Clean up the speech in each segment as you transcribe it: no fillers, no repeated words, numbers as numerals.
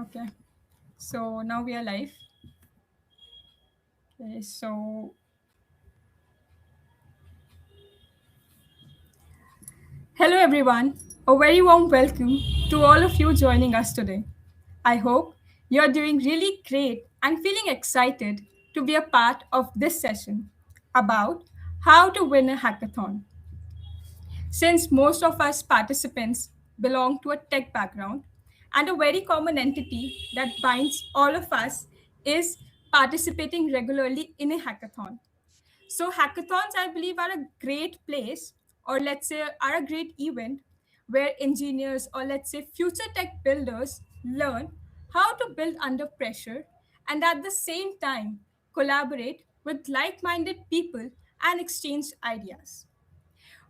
Okay, so now we are live. Okay, so hello everyone. A very warm welcome to all of you joining us today. I hope you're doing really great and feeling excited to be a part of this session about how to win a hackathon. Since most of us participants belong to a tech background, and a very common entity that binds all of us is participating regularly in a hackathon. So hackathons, I believe, are a great place, or let's say, are a great event where engineers or let's say future tech builders learn how to build under pressure and at the same time collaborate with like minded people and exchange ideas.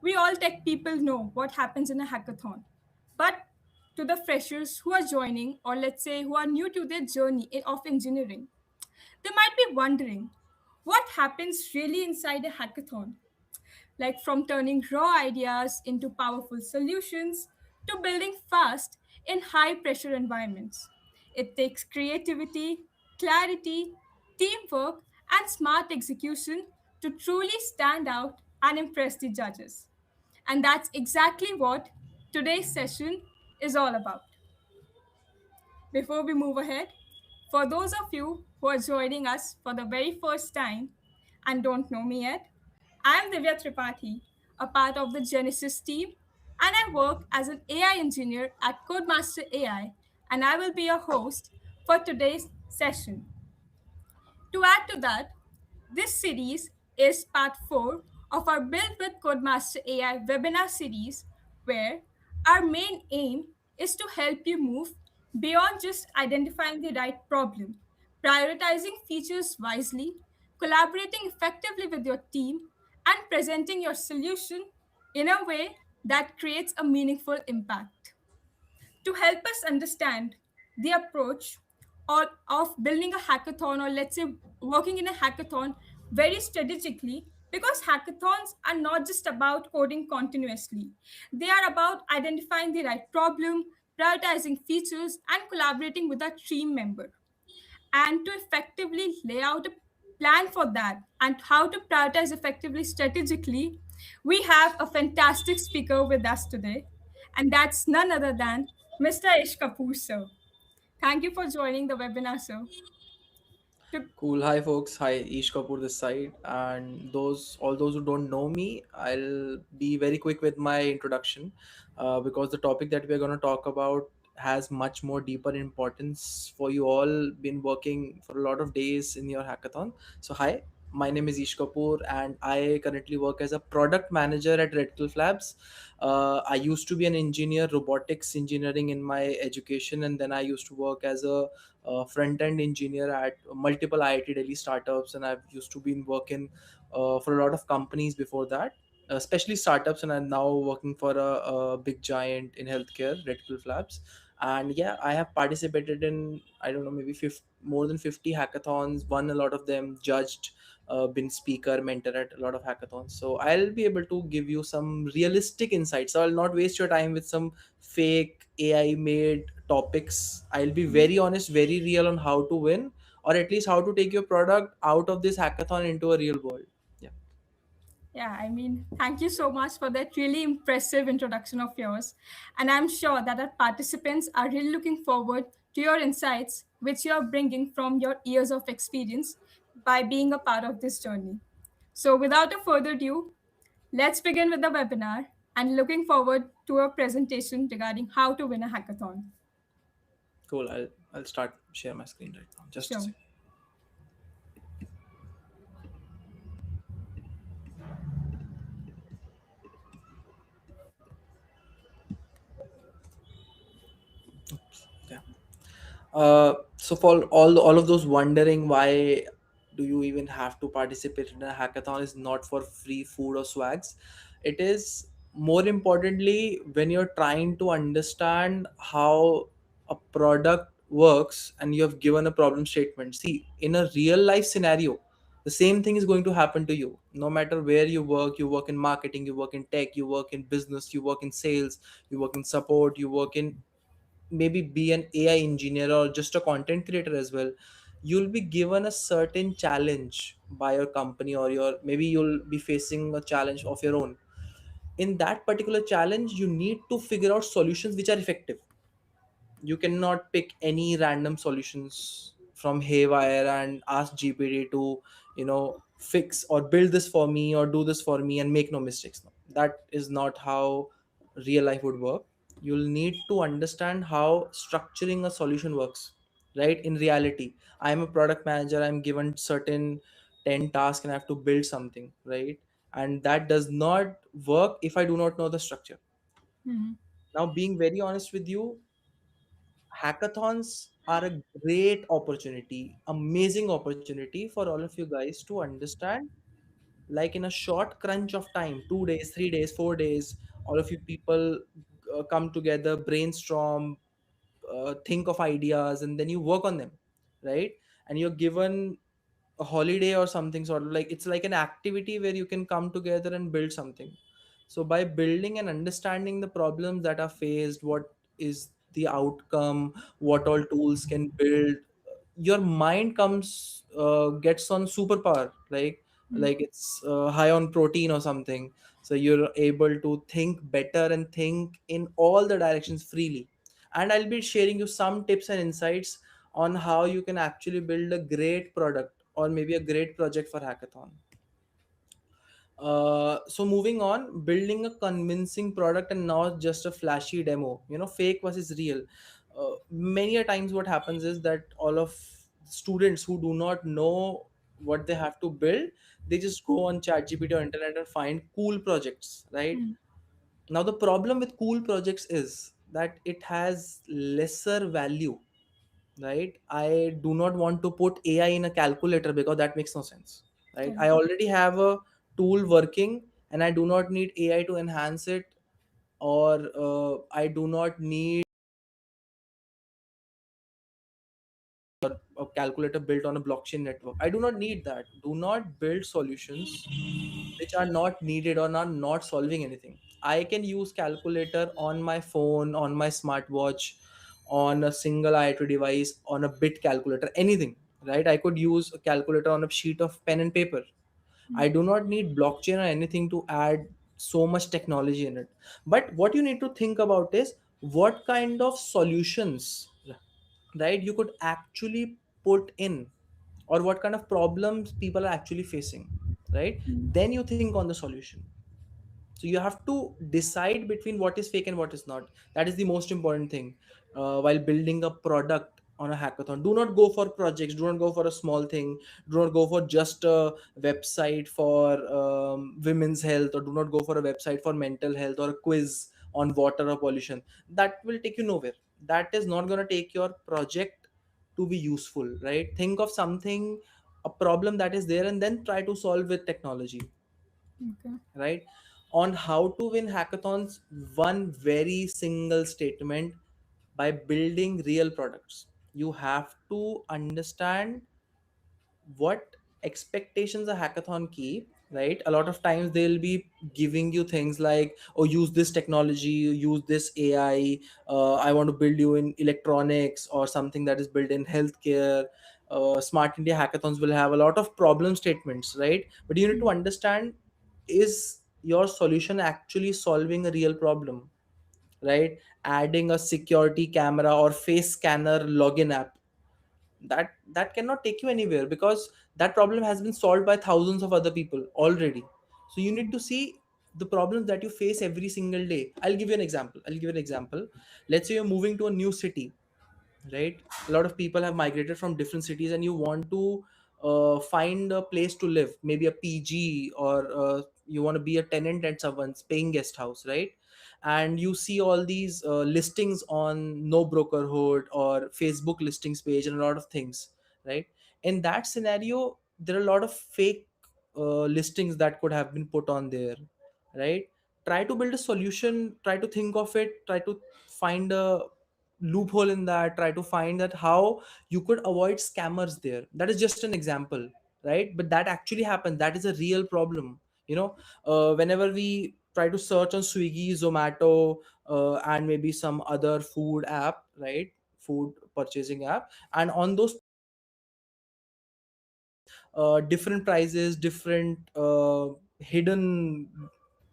We all tech people know what happens in a hackathon, but to the freshers who are joining, or let's say who are new to their journey of engineering, they might be wondering what happens really inside a hackathon, like from turning raw ideas into powerful solutions to building fast in high pressure environments. It takes creativity, clarity, teamwork, and smart execution to truly stand out and impress the judges. And that's exactly what today's session is all about. Before we move ahead, for those of you who are joining us for the very first time and don't know me yet, I am Divya Tripathi, a part of the Genesis team, and I work as an AI engineer at KodeMaster AI, and I will be your host for today's session. To add to that, this series is part 4 of our Build with Codemaster AI webinar series, where our main aim is to help you move beyond just identifying the right problem, prioritizing features wisely, collaborating effectively with your team, and presenting your solution in a way that creates a meaningful impact to help us understand the approach of building a hackathon, or let's say working in a hackathon very strategically, because hackathons are not just about coding continuously. They are about identifying the right problem, prioritizing features, and collaborating with a team member. And to effectively lay out a plan for that and how to prioritize effectively strategically, we have a fantastic speaker with us today, and that's none other than Mr. Ish Kapoor, sir. Thank you for joining the webinar, sir. To- Cool. Hi, folks. Hi, Ish Kapoor this side. And all those who don't know me, I'll be very quick with my introduction, because the topic that we're going to talk about has much more deeper importance for you all. Been working for a lot of days in your hackathon. So, hi, my name is Ish Kapoor, and I currently work as a product manager at Red Cliff Labs. I used to be an engineer, robotics engineering in my education, and then I used to work as a front end engineer at multiple IIT Delhi startups, and I've used to been working for a lot of companies before that, especially startups. And I'm now working for a big giant in healthcare, Red Cliff Labs. And yeah, I have participated in, I don't know, maybe 50, more than 50 hackathons, won a lot of them, judged, been speaker, mentor at a lot of hackathons. So I'll be able to give you some realistic insights. So I'll not waste your time with some fake AI made topics. I'll be very honest, very real on how to win, or at least how to take your product out of this hackathon into a real world. Yeah. yeah, I mean, thank you so much for that really impressive introduction of yours. And I'm sure that our participants are really looking forward to your insights, which you're bringing from your years of experience by being a part of this journey. So, without a further ado, let's begin with the webinar and looking forward to a presentation regarding how to win a hackathon. Cool. I'll start share my screen right now. Just a Sure. second. Yeah. So for all of those wondering why do you even have to participate in a hackathon, is not for free food or swags. It is more importantly when you're trying to understand how a product works and you have given a problem statement. See, in a real life scenario, the same thing is going to happen to you no matter where you work in marketing, you work in tech, you work in business, you work in sales, you work in support, you work in maybe be an AI engineer or just a content creator as well, you'll be given a certain challenge by your company, or your maybe you'll be facing a challenge of your own. In that particular challenge, you need to figure out solutions which are effective. You cannot pick any random solutions from haywire and ask GPT to, fix or build this for me or do this for me and make no mistakes. No, that is not how real life would work. You'll need to understand how structuring a solution works, right? In reality, I am a product manager, I'm given certain 10 tasks and I have to build something, right? And that does not work if I do not know the structure. Mm-hmm. Now, being very honest with you, hackathons are a great opportunity, amazing opportunity for all of you guys to understand, like in a short crunch of time, 2 days, 3 days, 4 days, all of you people come together, brainstorm, think of ideas, and then you work on them, right? And you're given a holiday or something, sort of like it's like an activity where you can come together and build something. So by building and understanding the problems that are faced, what is the outcome, what all tools can build, your mind comes gets on superpower, like it's high on protein or something. So you're able to think better and think in all the directions freely. And I'll be sharing you some tips and insights on how you can actually build a great product or maybe a great project for hackathon. So moving on, building a convincing product and not just a flashy demo, fake versus real. Many a times what happens is that all of students who do not know what they have to build, they just go on ChatGPT or internet and find cool projects, right? Now the problem with cool projects is that it has lesser value, right? I do not want to put AI in a calculator because that makes no sense, right? I Correct. already have a tool working and I do not need AI to enhance it, or I do not need a calculator built on a blockchain network. I do not need that. Do not build solutions which are not needed or are not solving anything. I can use calculator on my phone, on my smartwatch, on a single IoT device, on a bit calculator, anything, right? I could use a calculator on a sheet of pen and paper. I do not need blockchain or anything to add so much technology in it. But what you need to think about is what kind of solutions, right, you could actually put in, or what kind of problems people are actually facing, right? Then you think on the solution. So you have to decide between what is fake and what is not. That is the most important thing while building a product on a hackathon. Do not go for projects, do not go for a small thing, do not go for just a website for women's health, or do not go for a website for mental health, or a quiz on water or pollution. That will take you nowhere. That is not going to take your project to be useful, right? Think of something, a problem that is there, and then try to solve with technology, Okay. right? On how to win hackathons, one very single statement: by building real products. You have to understand what expectations a hackathon keep, right? A lot of times they'll be giving you things like, oh, use this technology, use this AI, I want to build you in electronics or something that is built in healthcare. Smart India hackathons will have a lot of problem statements, right? But you need to understand, is your solution actually solving a real problem, right? Adding a security camera or face scanner login app, that cannot take you anywhere, because that problem has been solved by thousands of other people already. So you need to see the problems that you face every single day. I'll give you an example. Let's say you're moving to a new city, right? A lot of people have migrated from different cities, and you want to find a place to live, maybe a PG, or you want to be a tenant at someone's paying guest house, right? And you see all these listings on no brokerhood or Facebook listings page and a lot of things, right? In that scenario, there are a lot of fake listings that could have been put on there, right? Try to build a solution, try to think of it, try to find a loophole in that, try to find that how you could avoid scammers there. That is just an example, right? But that actually happens, that is a real problem. Whenever we try to search on Swiggy, Zomato, and maybe some other food app, right? Food purchasing app. And on those platforms you can find different prices, different hidden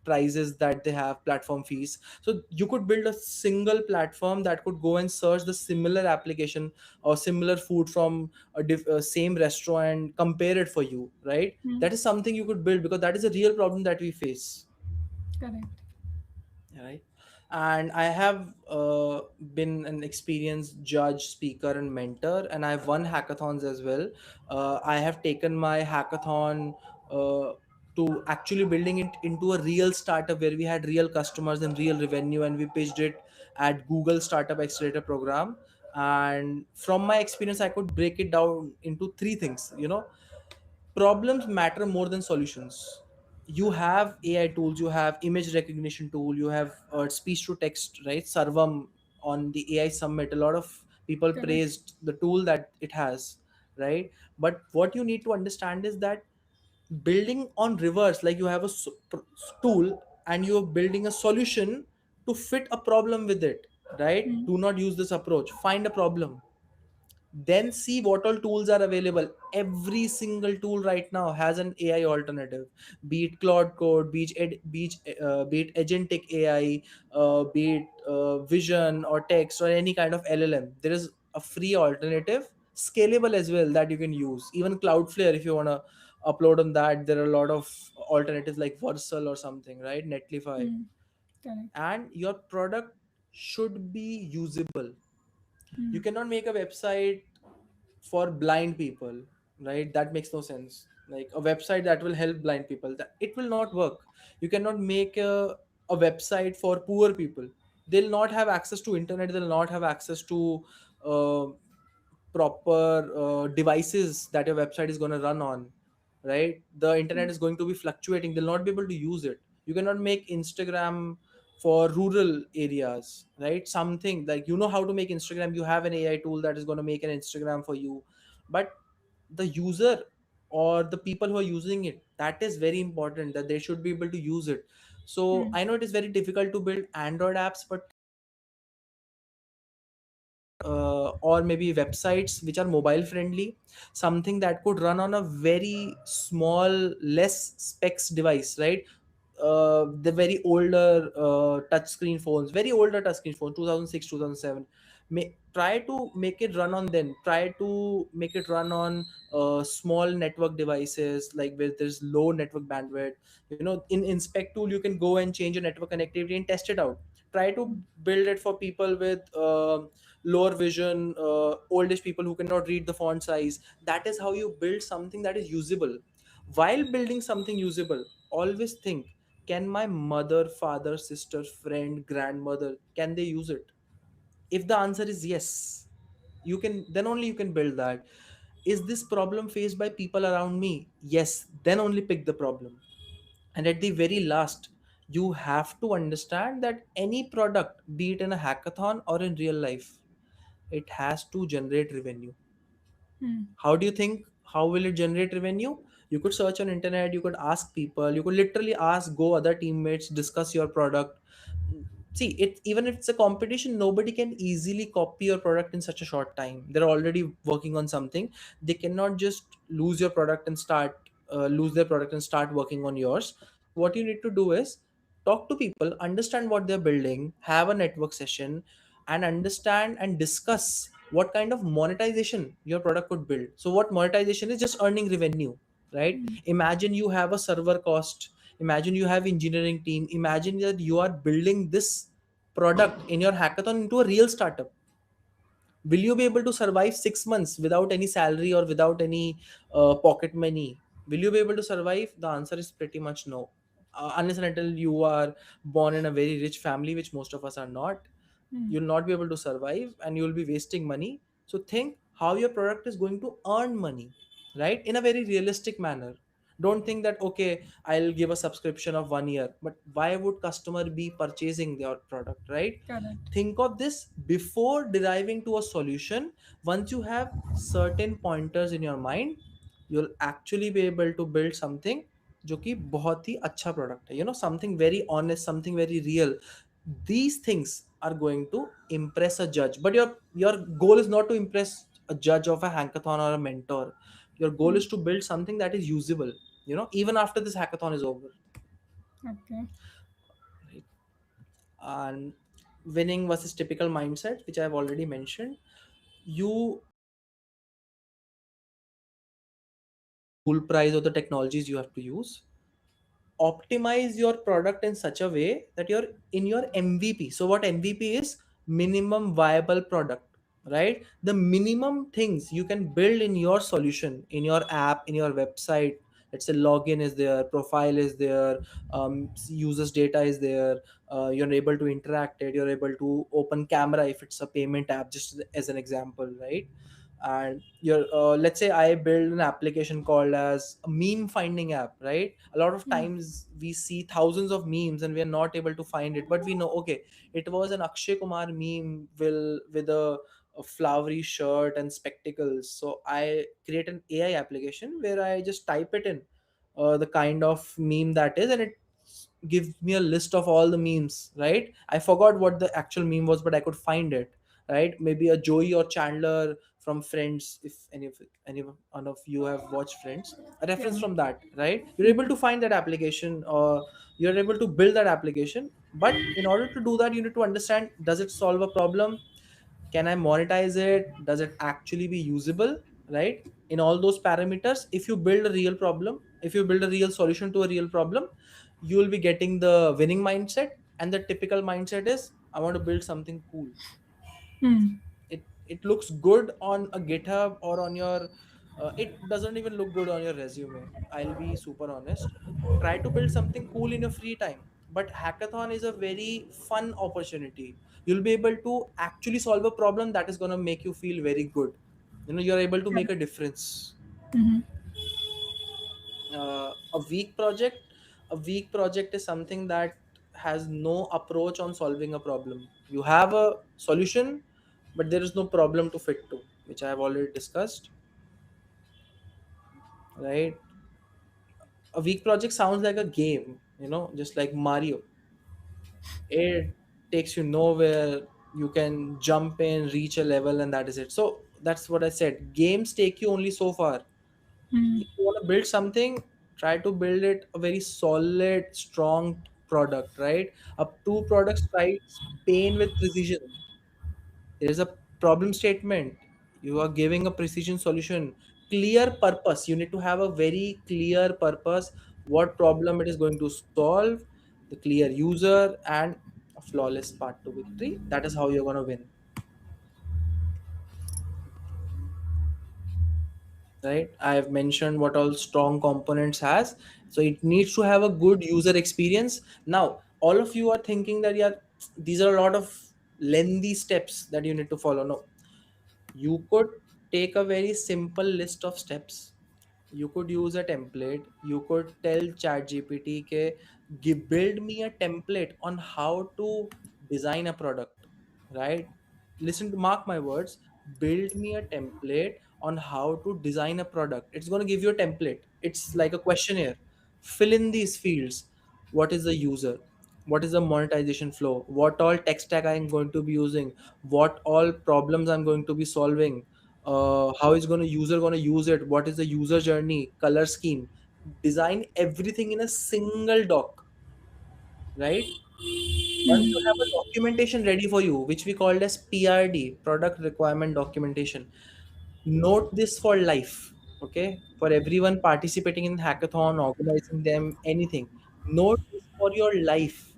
prices that they have, platform fees. So you could build a single platform that could go and search the similar application or similar food from same restaurant and compare it for you, right? Hmm. That is something you could build, because that is a real problem that we face, Correct. right? And I have been an experienced judge, speaker, and mentor, and I've won hackathons as well. I have taken my hackathon uh, to actually building it into a real startup where we had real customers and real revenue, and we pitched it at Google Startup Accelerator program. And from my experience, I could break it down into three things. Problems matter more than solutions. You have AI tools, you have image recognition tool, you have speech to text, right? Sarvam on the AI summit, a lot of people Correct. praised the tool that it has, right? But what you need to understand is that building on reverse, like you have a tool and you're building a solution to fit a problem with it, right? Hmm. Do not use this approach. Find a problem, then see what all tools are available. Every single tool right now has an AI alternative, be it Claude Code, be it Agentic AI, be it Vision or text or any kind of LLM. There is a free alternative, scalable as well, that you can use. Even Cloudflare, if you want to upload on that, there are a lot of alternatives like Versal or something, right? Netlify. Hmm. Correct. And your product should be usable. You Hmm. cannot make a website for blind people, right? That makes no sense. Like a website that will help blind people, that it will not work. You cannot make a website for poor people. They'll not have access to internet, they'll not have access to uh, proper devices that your website is going to run on, right? The internet is going to be fluctuating, they'll not be able to use it. You cannot make Instagram for rural areas, right? Something like, how to make Instagram, you have an AI tool that is going to make an Instagram for you. But the user or the people who are using it, that is very important, that they should be able to use it. So Hmm. I know it is very difficult to build Android apps, but or maybe websites which are mobile friendly, something that could run on a very small, less specs device, right? The very older touchscreen phones, very older touchscreen phones, 2006, 2007. Try to make it run on them. Try to make it run on small network devices, like where there's low network bandwidth. In Inspect tool, you can go and change your network connectivity and test it out. Try to build it for people with lower vision, oldish people who cannot read the font size. That is how you build something that is usable. While building something usable, always think, can my mother, father, sister, friend, grandmother, can they use it? If the answer is yes, you can, then only you can build that. Is this problem faced by people around me? Yes, then only pick the problem. And at the very last, you have to understand that any product, be it in a hackathon or in real life, it has to generate revenue. Hmm. How do you think, how will it generate revenue? You could search on internet, you could ask people, you could literally ask, go other teammates, discuss your product. See it, even if it's a competition, nobody can easily copy your product in such a short time. They're already working on something. They cannot just lose your product and start lose their product and start working on yours. So what you need to do is talk to people, understand what they're building, have a network session, and understand and discuss what kind of monetization your product could build. So what monetization is, just earning revenue, right? Hmm. Imagine you have a server cost, imagine you have engineering team, imagine that you are building this product in your hackathon into a real startup. Will you be able to survive 6 months without any salary or without any pocket money? Will you be able to survive? The answer is pretty much no. Unless and until you are born in a very rich family, which most of us are not, Hmm. you'll not be able to survive and you'll be wasting money. So think how your product is going to earn money, right? In a very realistic manner. Don't think that, okay, I'll give a subscription of 1 year, but why would customer be purchasing your product, right? Correct. Think of this before deriving to a solution. Once you have certain pointers in your mind, you'll actually be able to build something जो कि बहुत ही अच्छा product है, something very honest, something very real. These things are going to impress a judge, but your goal is not to impress a judge of a hackathon or a mentor. Your goal is to build something that is usable, even after this hackathon is over, Okay. right? And winning versus typical mindset, which I've already mentioned. You full price of the technologies you have to use. Optimize your product in such a way that you're in your MVP. So what MVP is? Minimum viable product, right? The minimum things you can build in your solution, in your app, in your website. Let's say login is there, profile is there, users data is there, you're able to interact it, you're able to open camera if it's a payment app, just as an example, right? And you're let's say I build an application called as a meme finding app, right? A lot of Mm. times we see thousands of memes and we are not able to find it, but we know, okay, it was an Akshay Kumar meme with a flowery shirt and spectacles. So I create an AI application where I just type it in, the kind of meme that is, and it gives me a list of all the memes, right? I forgot what the actual meme was, but I could find it, right? Maybe a Joey or Chandler from Friends, if any one of you have watched Friends, a Yeah. reference from that, right? You're able Mhm. to find that application, or you're able to build that application. But in order to do that, you need to understand, does it solve a problem? Can I monetize it? Does it actually be usable, right? In all those parameters, if you build a real problem, if you build a real solution to a real problem, you will be getting the winning mindset. And the typical mindset is, I want to build something cool. Mm. It looks good on a GitHub or on your it doesn't even look good on your resume. I'll be super honest. Try to build something cool in your free time. But hackathon is a very fun opportunity. You'll be able to actually solve a problem that is going to make you feel very good. You're able to make a difference. Mhm. A weak project is something that has no approach on solving a problem. You have a solution, but there is no problem to fit to, which I have already discussed, right? A weak project sounds like a game, just like Mario. It takes you nowhere. You can jump in, reach a level, and that is it. So that's what I said, games take you only so far. Mm. If you want to build something, try to build it a very solid, strong product, right? Up two products tries pain with precision. There is a problem statement. You are giving a precision solution. Clear purpose. You need to have a very clear purpose, what problem it is going to solve, the clear user, and a flawless path to victory. That is how you're going to win, right? I have mentioned what all strong components has. So it needs to have a good user experience. Now all of you are thinking that, yeah, these are a lot of lengthy steps that you need to follow. No, you could take a very simple list of steps. You could use a template. You could tell ChatGPT ke build me a template on how to design a product, right? Listen to, mark my words, build me a template on how to design a product. It's going to give you a template. It's like a questionnaire. Fill in these fields. What is the user? What is the monetization flow? What all tech stack I'm going to be using? What all problems I'm going to be solving? How is going to user going to use it? What is the user journey? Color scheme? Design everything in a single doc, right? Once you have a documentation ready for you, which we called as PRD, product requirement documentation, note this for life. Okay, for everyone participating in hackathon, organizing them, anything, note this for your life,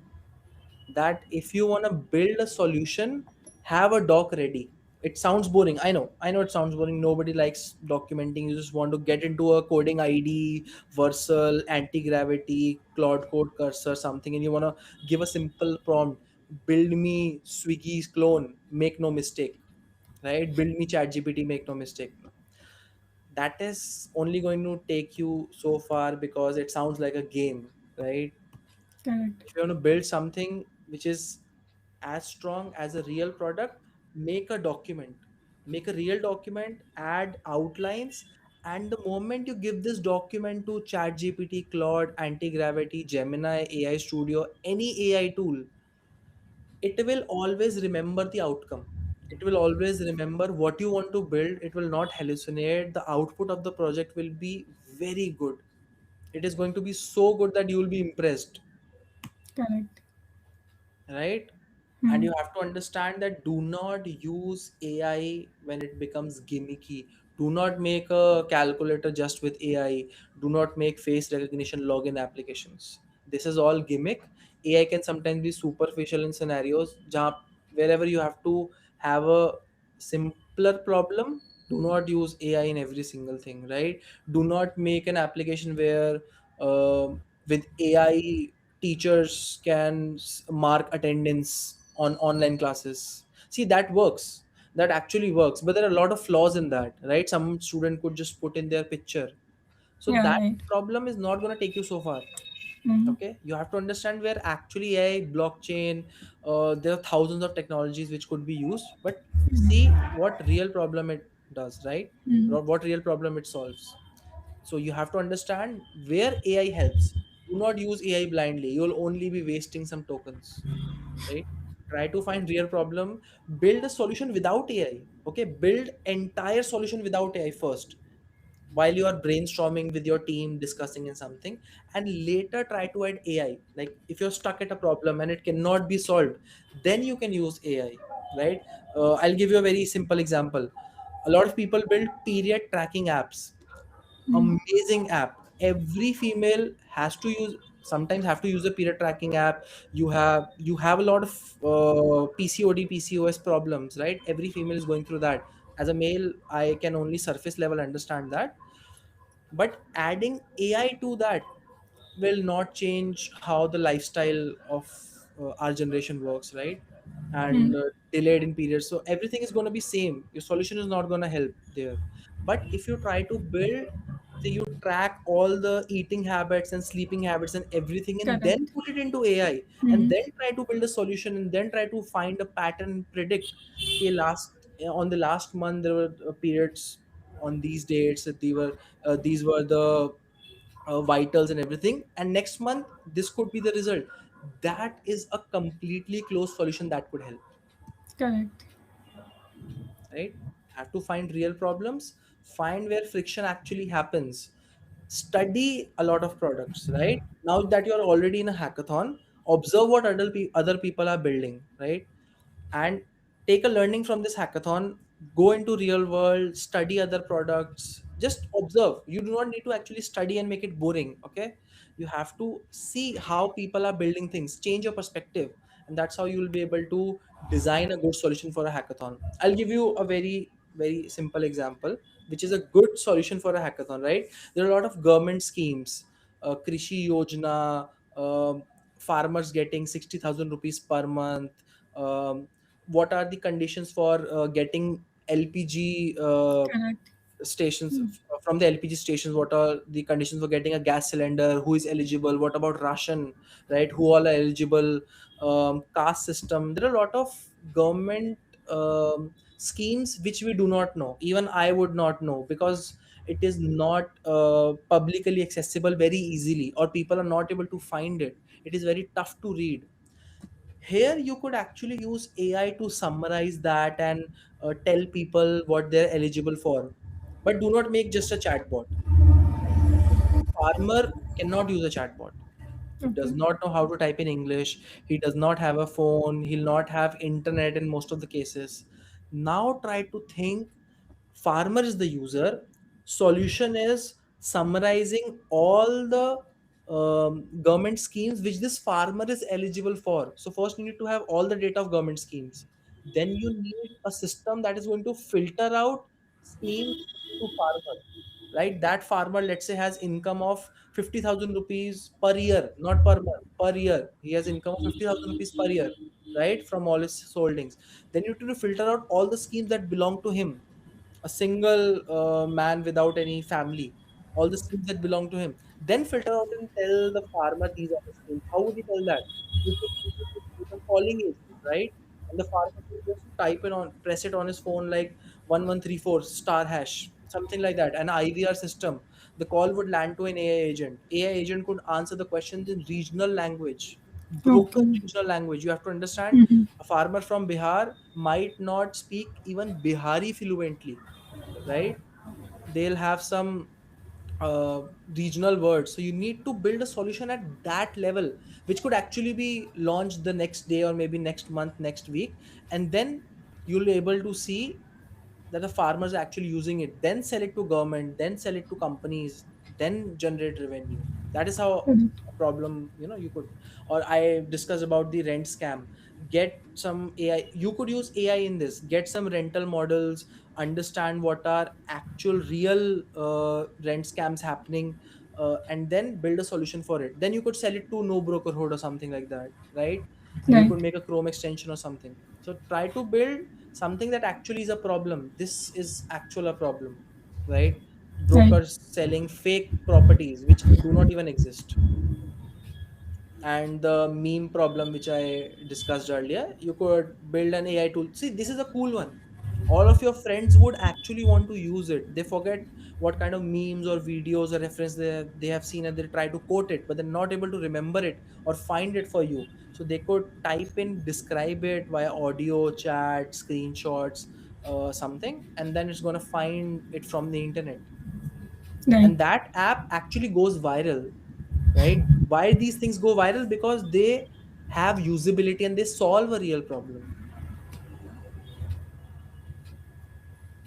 that if you want to build a solution, have a doc ready. It sounds boring, I know it sounds boring. Nobody likes documenting. You just want to get into a coding ID, Versal, anti-gravity, Claude Code Cursor, something, and you want to give a simple prompt, build me Swiggy's clone, make no mistake, right? Build me ChatGPT, make no mistake. No, that is only going to take you so far because it sounds like a game, right? Correct. If you want to build something which is as strong as a real product, make a document. Make a real document, add outlines, and the moment you give this document to ChatGPT, Claude, Anti-Gravity, Gemini, AI Studio, any AI tool, it will always remember the outcome. It will always remember what you want to build. It will not hallucinate. The output of the project will be very good. It is going to be so good that you will be impressed, Correct. right? And Hmm. you have to understand that do not use AI when it becomes gimmicky. Do not make a calculator just with AI. Do not make face recognition login applications. This is all gimmick. AI can sometimes be superficial in scenarios wherever you have to have a simpler problem. Do not use AI in every single thing, right? Do not make an application where with AI teachers can mark attendance on online classes. See, that works. That actually works, but there are a lot of flaws in that, right? Some student could just put in their picture, so Yeah, that right. problem is not going to take you so far. Hmm. Okay, you have to understand where actually AI, blockchain, there are thousands of technologies which could be used, but see what real problem it does, right? Hmm. Or what real problem it solves. So you have to understand where AI helps. Do not use AI blindly. You'll only be wasting some tokens, right? Try to find real problem. Build a solution without AI. Okay, build entire solution without AI first, while you are brainstorming with your team, discussing in something, and later try to add AI. Like if you're stuck at a problem and it cannot be solved, then you can use AI, right? I'll give you a very simple example. A lot of people build period tracking apps. Hmm. Amazing app. Every female has to use, sometimes have to use a period tracking app. You have a lot of PCOD, PCOS problems, right? Every female is going through that. As a male, I can only surface level understand that, but adding AI to that will not change how the lifestyle of our generation works, right? Hmm. And delayed in periods, so everything is going to be same. Your solution is not going to help there. But if you try to build, say you track all the eating habits and sleeping habits and everything, and then Correct. put it into AI, and Hmm. then try to build a solution, and then try to find a pattern and predict, okay, on the last month there were periods on these dates, that these were the vitals and everything, and next month this could be the result. That is a completely closed solution that could help, Correct. right? Have to find real problems, find where friction actually happens, study a lot of products, right? Now that you're already in a hackathon, observe what other people are building, right? And take a learning from this hackathon. Go into real world, study other products, just observe. You do not need to actually study and make it boring, okay? You have to see how people are building things, change your perspective, and that's how you will be able to design a good solution for a hackathon. I'll give you a very simple example, which is a good solution for a hackathon, right? There are a lot of government schemes, krishi yojana, farmers getting 60,000 rupees per month. What are the conditions for getting LPG Correct. stations, Hmm. from the LPG stations? What are the conditions for getting a gas cylinder? Who is eligible? What about ration, right? Who all are eligible? Caste system. There are a lot of government schemes which we do not know. Even I would not know, because it is not publicly accessible very easily, or people are not able to find it. It is very tough to read. Here you could actually use AI to summarize that and tell people what they're eligible for. But do not make just a chatbot. Farmer cannot use a chatbot. He does Okay. not know how to type in English. He does not have a phone. He'll not have internet in most of the cases. Now try to think, farmer is the user, solution is summarizing all the government schemes which this farmer is eligible for. So first you need to have all the data of government schemes, then you need a system that is going to filter out schemes to farmer, right? That farmer, let's say, has income of 50,000 rupees per year, not per month, per year. He has income of 50,000 rupees per year, right, from all his holdings. Then you need to filter out all the schemes that belong to him, a single man without any family, all the schemes that belong to him. Then filter out and tell the farmer these are the schemes. How would he tell that? You could use a calling agent, right? And the farmer could just type it on, press it on his phone like 1134 star hash, something like that, an IVR system. The call would land to an AI agent. AI agent could answer the questions in regional language. broken Okay. regional language. You have to understand, Mm-hmm. a farmer from Bihar might not speak even Bihari fluently, right? They'll have some uh, regional words. So you need to build a solution at that level, which could actually be launched the next day or maybe next month, next week. And then you'll be able to see that the farmers are actually using it, then sell it to government, then sell it to companies, then generate revenue. That is how Correct. a problem, you could. Or I discussed about the rent scam. Get some AI, you could use AI in this, get some rental models, understand what are actual real rent scams happening, and then build a solution for it. Then you could sell it to no brokerhood or something like that, right? Or you Right. could make a Chrome extension or something. So try to build something that actually is a problem. This is actual a problem, right? Right. Brokers selling fake properties which do not even exist. And the meme problem which I discussed earlier, you could build an AI tool. See, this is a cool one. All of your friends would actually want to use it. They forget what kind of memes or videos or reference they have seen, and they try to quote it, but they're not able to remember it or find it for you. So they could type in, describe it via audio, chat, screenshots, something, and then it's going to find it from the internet. Right. And that app actually goes viral, right? Why these things go viral? Because they have usability and they solve a real problem.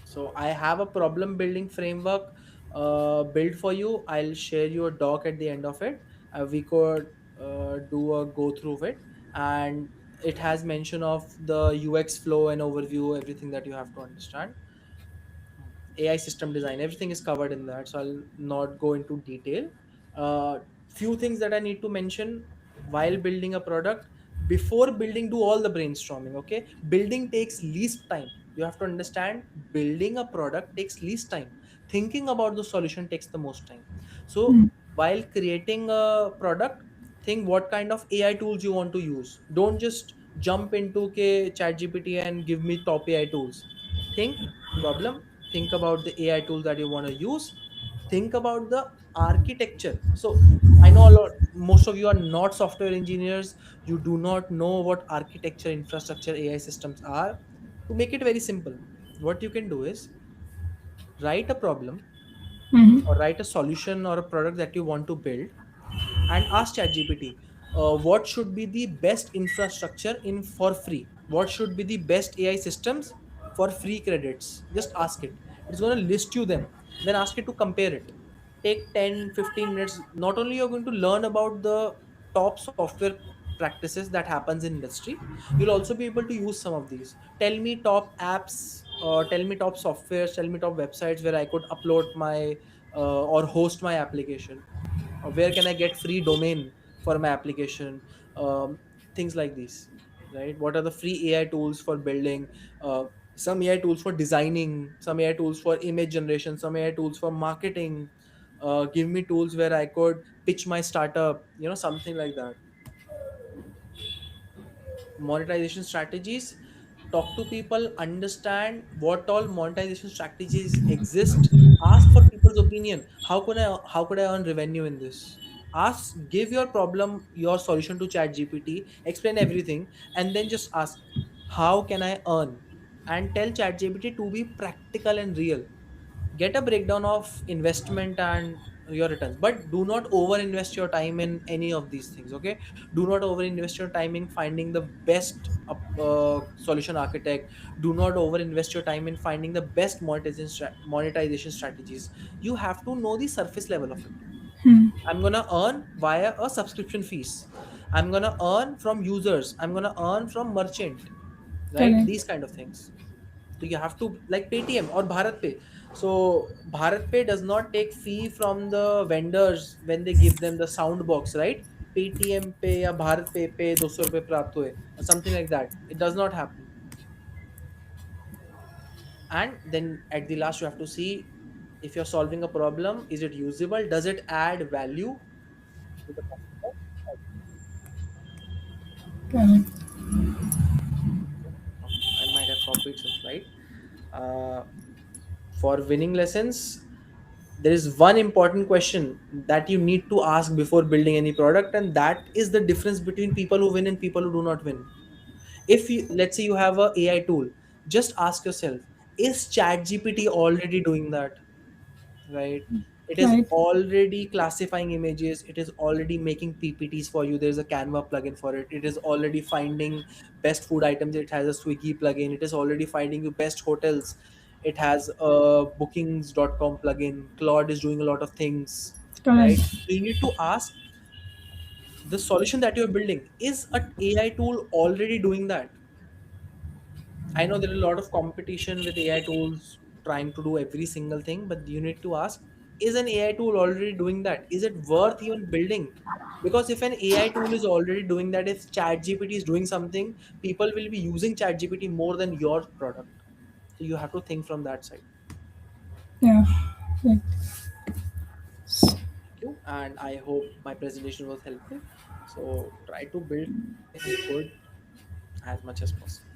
So I have a problem building framework built for you. I'll share you a doc at the end of it. We could do a go through of it, and it has mention of the UX flow and overview, everything that you have to understand. AI system design, everything is covered in that, so I'll not go into detail. Few things that I need to mention while building a product. Before building, do all the brainstorming. Okay, building takes least time. You have to understand, building a product takes least time. Thinking about the solution takes the most time. So Mm. while creating a product, think what kind of AI tools you want to use. Don't just jump into chat GPT and give me top AI tools. Think problem, think about the AI tool that you want to use, think about the architecture. So I know a lot, most of you are not software engineers, you do not know what architecture, infrastructure, AI systems are. To make it very simple, what you can do is write a problem or Mm-hmm. write a solution or a product that you want to build, and ask ChatGPT, what should be the best infrastructure in for free? What should be the best AI systems for free credits? Just ask it. It's going to list you them. Then ask it to compare it. Take 10-15 minutes. Not only you're going to learn about the top software practices that happens in industry, you'll also be able to use some of these. Tell me top apps, tell me top softwares, tell me top websites where I could upload my or host my application, where can I get free domain for my application, things like these, right? What are the free AI tools for building, uh, some AI tools for designing, some AI tools for image generation, some AI tools for marketing. Give me tools where I could pitch my startup, something like that. Monetization strategies, talk to people, understand what all monetization strategies exist. Ask for people's opinion. How could I earn revenue in this? Ask, give your problem, your solution to chat GPT, explain everything, and then just ask, how can I earn? And tell chat GPT to be practical and real. Get a breakdown of investment and your returns, but do not over invest your time in any of these things. Okay, do not over invest your time in finding the best solution architect. Do not over invest your time in finding the best monetization strategies. You have to know the surface level of it. Hmm. I'm gonna earn via a subscription fees, I'm gonna earn from users, I'm gonna earn from merchant, right? Correct. These kind of things. So you have to, like Paytm or Bharat Pay. So Bharat Pay does not take fee from the vendors when they give them the sound box, right? Paytm Pay or Bharat Pay pay 200 रुपए प्राप्त हुए or something like that. It does not happen. And then at the last, you have to see, if you're solving a problem, is it usable? Does it add value to the customer? Correct. Okay, I might have copied some slide. Uh, for winning lessons, there is one important question that you need to ask before building any product, and that is the difference between people who win and people who do not win. If you, let's say you have a AI tool, just ask yourself, is ChatGPT already doing that? Right? It is Right. already classifying images, it is already making PPTs for you, there's a Canva plugin for it, it is already finding best food items, it has a Swiggy plugin, it is already finding you best hotels, it has a bookings.com plugin, Claude is doing a lot of things. Right? Correct. So you need to ask, the solution that you're building, is a AI tool already doing that? I know there are a lot of competition with AI tools trying to do every single thing, but you need to ask, is an AI tool already doing that? Is it worth even building? Because if an AI tool is already doing that, if ChatGPT is doing something, people will be using ChatGPT more than your product. So you have to think from that side. Yeah. Right. Thank you. And I hope my presentation was helpful. So try to build something good as much as possible.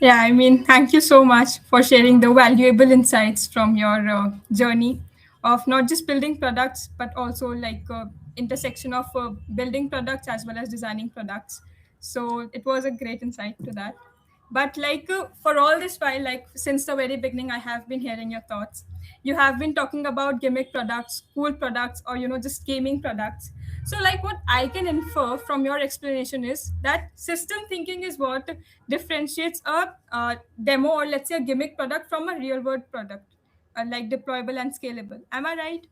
Yeah, I mean, thank you so much for sharing the valuable insights from your journey of not just building products, but also like intersection of building products as well as designing products. So it was a great insight to that. But like for all this while, like since the very beginning, I have been hearing your thoughts. You have been talking about gimmick products, cool products, or just gaming products. So like what I can infer from your explanation is that system thinking is what differentiates a demo, or let's say a gimmick product, from a real world product, like deployable and scalable. Am I right?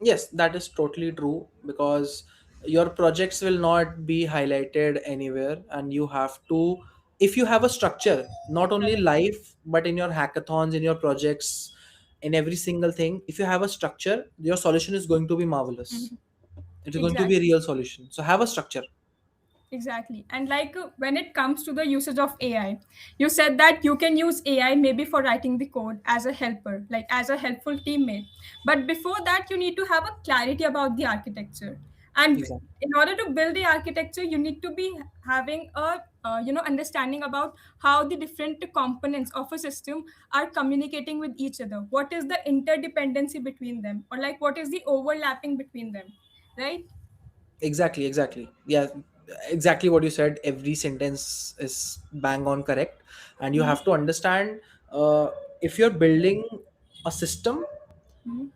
Yes, that is totally true, because your projects will not be highlighted anywhere, and you have to, if you have a structure, not only Correct. live, but in your hackathons, in your projects, in every single thing, if you have a structure, your solution is going to be marvelous. Mhm. It is going to be a Exactly. real solution. So have a structure. Exactly. And like when it comes to the usage of AI, you said that you can use AI maybe for writing the code as a helper, like as a helpful teammate. But before that, you need to have a clarity about the architecture. And Exactly. in order to build the architecture, you need to be having a understanding about how the different components of a system are communicating with each other. What is the interdependency between them, or like what is the overlapping between them, right? Exactly. Yeah, exactly what you said. Every sentence is bang on correct. And you Mhm. have to understand, if you're building a system, Mhm.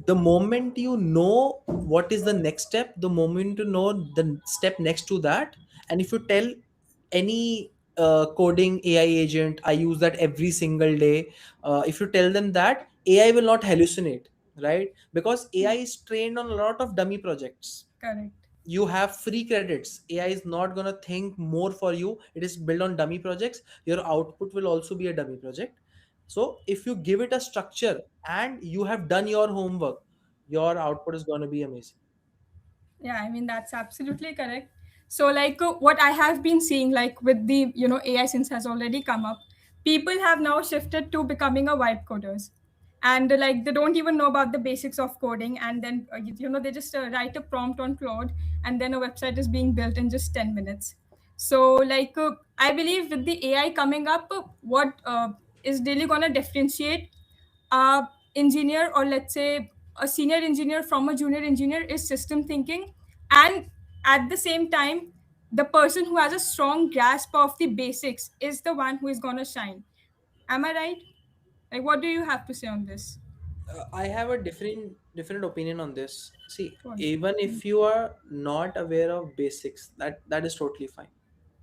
the moment you know what is the next step, the moment you know the step next to that, and if you tell any coding AI agent, I use that every single day, if you tell them that, AI will not hallucinate, right? Because AI is trained on a lot of dummy projects. Correct. You have free credits, AI is not going to think more for you, it is built on dummy projects, your output will also be a dummy project. So if you give it a structure and you have done your homework, your output is going to be amazing. Yeah, I mean that's absolutely correct. So like what I have been seeing, like with the AI since has already come up, people have now shifted to becoming a vibe coders, and like they don't even know about the basics of coding, and then they just write a prompt on Claude, and then a website is being built in just 10 minutes. So like I believe with the AI coming up, what is really gonna differentiate a engineer, or let's say a senior engineer from a junior engineer, is system thinking. And at the same time, the person who has a strong grasp of the basics is the one who is going to shine. Am I right? Like what do you have to say on this? I have a different opinion on this. See, Go on. even if you are not aware of basics, that is totally fine,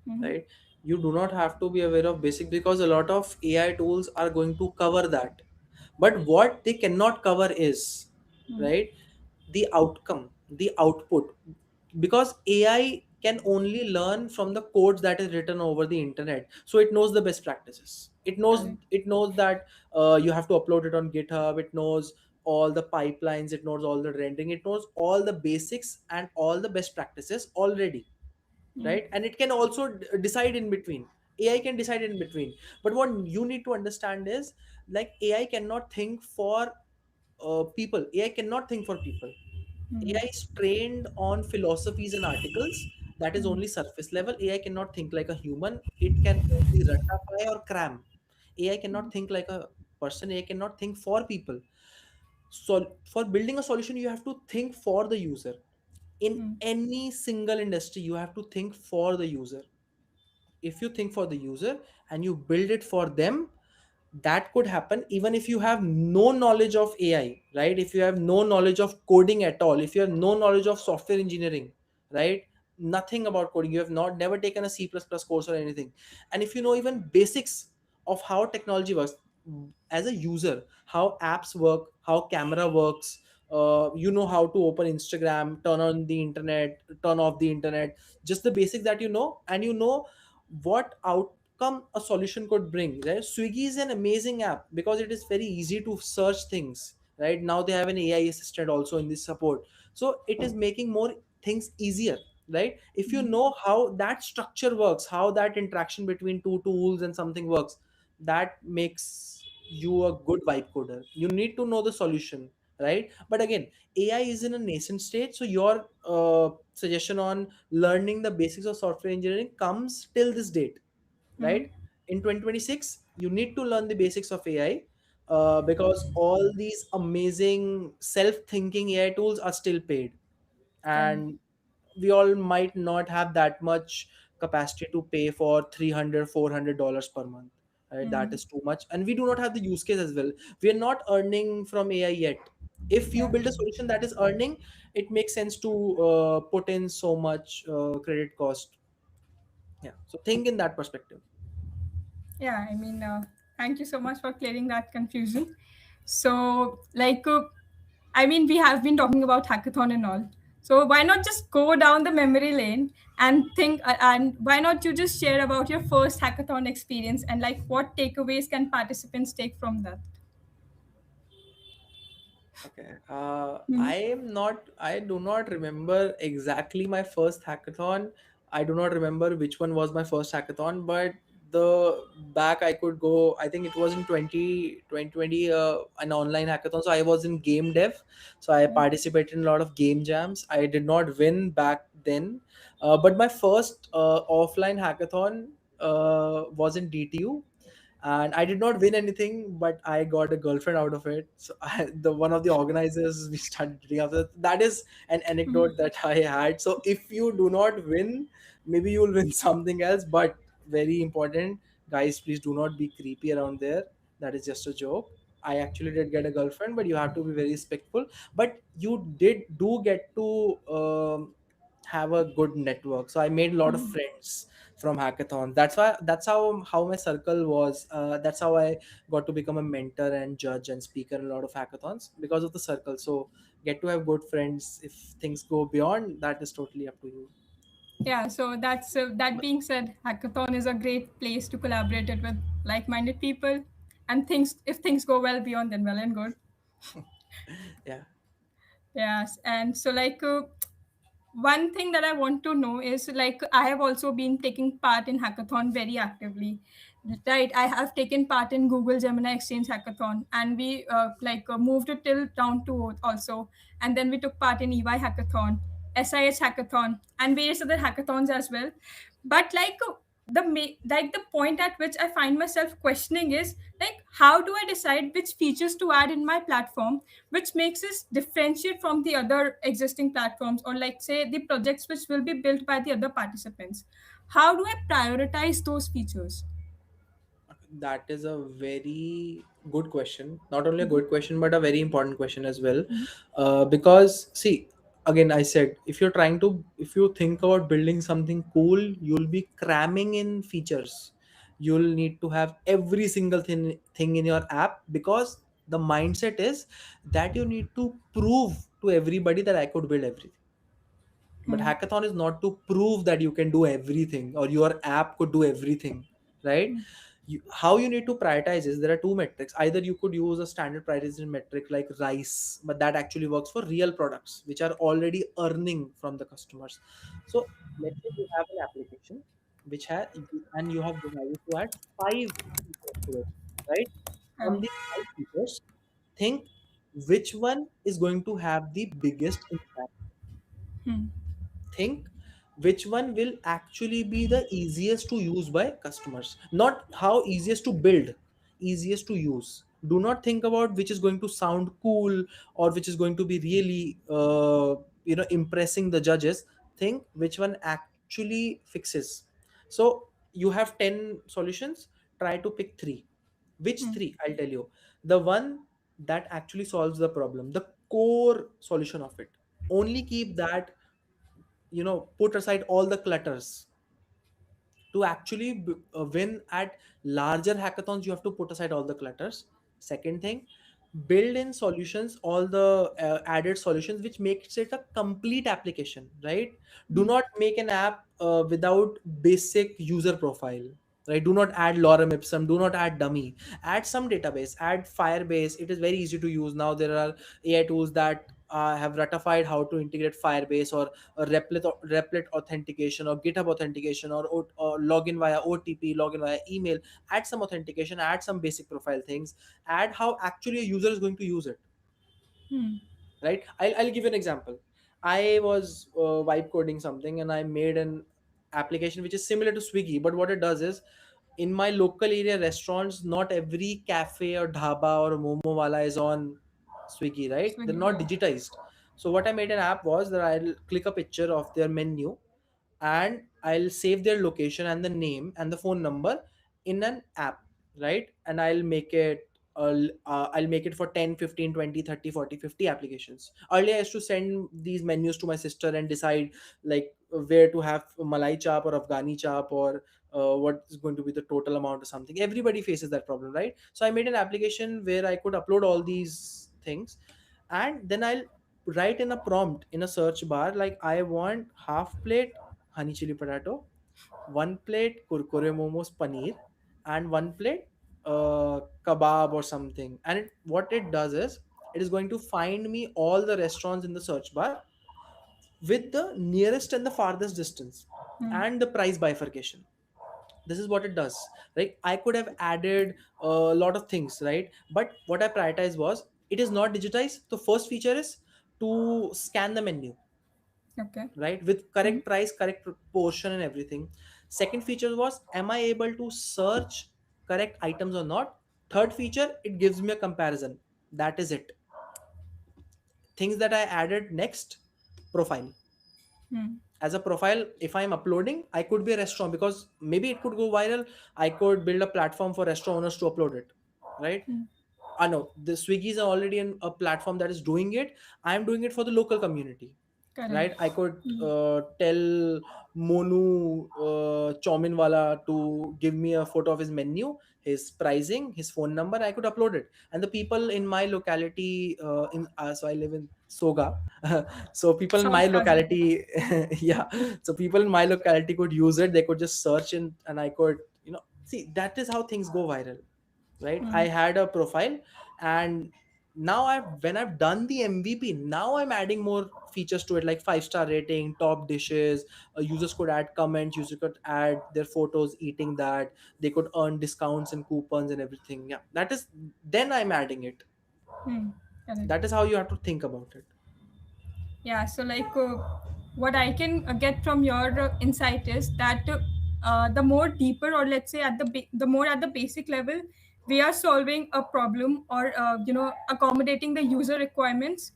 Mm-hmm. right? You do not have to be aware of basic, because a lot of AI tools are going to cover that. But what they cannot cover is, right, the outcome, the output. Because AI can only learn from the codes that is written over the internet, so it knows the best practices, Correct. it knows that you have to upload it on GitHub, it knows all the pipelines, it knows all the rendering, it knows all the basics and all the best practices already, Mm. right? And it can also decide in between. AI can decide in between. But what you need to understand is, like, AI cannot think for people, AI cannot think for people. Mm. AI is trained on philosophies and articles, that is Mm. only surface level. AI cannot think like a human, it can only ratify or cram. AI cannot think like a person, AI cannot think for people. So for building a solution, you have to think for the user. In Hmm. any single industry, you have to think for the user. If you think for the user and you build it for them, that could happen even if you have no knowledge of AI, right? If you have no knowledge of coding at all, if you have no knowledge of software engineering, right? Nothing about coding, you have not never taken a C++ course or anything, and if you know even basics of how technology works, as a user, how apps work, how camera works, you know how to open Instagram, turn on the internet, turn off the internet, just the basics that you know, and you know what outcome a solution could bring, right? Swiggy is an amazing app because it is very easy to search things, right? Now they have an AI assistant also in this support, so it is making more things easier, right? If you know how that structure works, how that interaction between two tools and something works, that makes you a good vibe coder. You need to know the solution, right? But again, AI is in a nascent state, so your suggestion on learning the basics of software engineering comes till this date, Hmm. right? In 2026 you need to learn the basics of AI, because all these amazing self-thinking AI tools are still paid, Correct. and we all might not have that much capacity to pay for 300 $400 per month, right? That Hmm. is too much, and we do not have the use case as well. We are not earning from AI yet. If you Yeah. build a solution that is earning, it makes sense to put in so much credit cost. Yeah, so think in that perspective. Yeah, I mean, thank you so much for clearing that confusion. So, I mean, we have been talking about hackathon and all. So why not just go down the memory lane and think, and why not you just share about your first hackathon experience and like what takeaways can participants take from that? Okay. Hmm. I do not remember exactly my first hackathon. I do not remember which one was my first hackathon, but the back I could go, I think it was in 2020, an online hackathon. So I was in game dev. So I Yeah. participated in a lot of game jams. I did not win back then. But my first offline hackathon was in DTU, and I did not win anything, but I got a girlfriend out of it. So the one of the organizers, we started dating after that. That is an Hmm. anecdote that I had. So if you do not win, maybe you'll win something else. But very important, guys, please do not be creepy around there. That is just a joke. I actually did get a girlfriend, but you have to be very respectful. But you did do get to have a good network. So I made a lot of Hmm. friends from hackathon. That's how my circle was. That's how I got to become a mentor and judge and speaker in a lot of hackathons, because of the circle. So get to have good friends. If things go beyond, that is totally up to you. Yeah, so that's that being said, hackathon is a great place to collaborate it with like-minded people, and things if things go well beyond, then well and good. Yeah. Yes, and so one thing that I want to know is like I have also been taking part in hackathon very actively. Right, I have taken part in Google Gemini Exchange hackathon, and we moved it till down to Earth also, and then we took part in EY hackathon, SIH hackathon, and various other hackathons as well. But the point at which I find myself questioning is like how do I decide which features to add in my platform which makes us differentiate from the other existing platforms or like say the projects which will be built by the other participants. How do I prioritize those features? That is a very good question. Not only a good question, but a very important question as well. Because, see, again, I said, if you think about building something cool, you'll be cramming in features. You'll need to have every single thing in your app, because the mindset is that you need to prove to everybody that I could build everything. But Hmm. hackathon is not to prove that you can do everything or your app could do everything, right? How you need to prioritize is there are two metrics. Either you could use a standard prioritization metric like rice, but that actually works for real products which are already earning from the customers. So let's say you have an application which has, and you have decided to add five features to it, right? Oh. From these five features, think which one is going to have the biggest impact. Hmm. Think which one will actually be the easiest to use by customers, not how easiest to build, easiest to use. Do not think about which is going to sound cool or which is going to be really impressing the judges. Think which one actually fixes. So you have 10 solutions, try to pick 3. Which Hmm. 3? I'll tell you. The one that actually solves the problem, the core solution of it. Only keep that, put aside all the clutters. To actually win at larger hackathons, you have to put aside all the clutters. Second thing, build in solutions, all the added solutions which makes it a complete application, right? Do Hmm. not make an app without basic user profile, right? Do not add lorem ipsum, do not add dummy. Add some database, add Firebase. It is very easy to use now. There are AI tools that have ratified how to integrate Firebase, or replit authentication, or GitHub authentication, or login via OTP, login via email. Add some authentication, add some basic profile things, add how actually a user is going to use it, Hmm. right? I'll give you an example. I was vibe coding something, and I made an application which is similar to Swiggy, but what it does is, in my local area restaurants, not every cafe or dhaba or momo wala is on Swiggy, right? They're Swiggy, not yeah. digitized. So what I made an app was that I'll click a picture of their menu, and I'll save their location and the name and the phone number in an app, right? And I'll make it for 10, 15, 20, 30, 40, 50 applications. Earlier I used to send these menus to my sister and decide, like, where to have malai chap or Afghani chap, or what is going to be the total amount or something. Everybody faces that problem, right? So I made an application where I could upload all these things, and then I'll write in a prompt in a search bar, like, I want half plate honey chili potato, one plate kurkure momos paneer, and one plate kebab or something. And what it does is, it is going to find me all the restaurants in the search bar with the nearest and the farthest distance Hmm. and the price bifurcation. This is what it does, right? I could have added a lot of things, right? But what I prioritized was, it is not digitized. The first feature is to scan the menu, Okay. right, with Hmm. correct price, correct portion and everything. Second feature was, am I able to search correct items or not? Third feature, it gives me a comparison. That is it. Things that I added next: profile. Hmm. As a profile, if I'm uploading, I could be a restaurant, because maybe it could go viral. I could build a platform for restaurant owners to upload it, right? Hmm. I know the Swiggy is already in a platform that is doing it. I'm doing it for the local community, Correct. right? I could Hmm. tell Monu Chowmin wala to give me a photo of his menu, his pricing, his phone number. I could upload it, and the people in my locality, in so I live in Soga, so people in my South Kazim. locality, yeah, so people in my locality could use it. They could just search in, and I could, see, that is how things go viral, right? I Hmm. had a profile, and now when I've done the MVP, now I'm adding more features to it, like 5-star rating, top dishes. Users could add comments, users could add their photos eating that. They could earn discounts and coupons and everything. Yeah, that is, then I'm adding it. Hmm. Correct. That is how you have to think about it. Yeah, so what I can get from your insight is that the more deeper, or let's say at the more at the basic level, we are solving a problem, or accommodating the user requirements.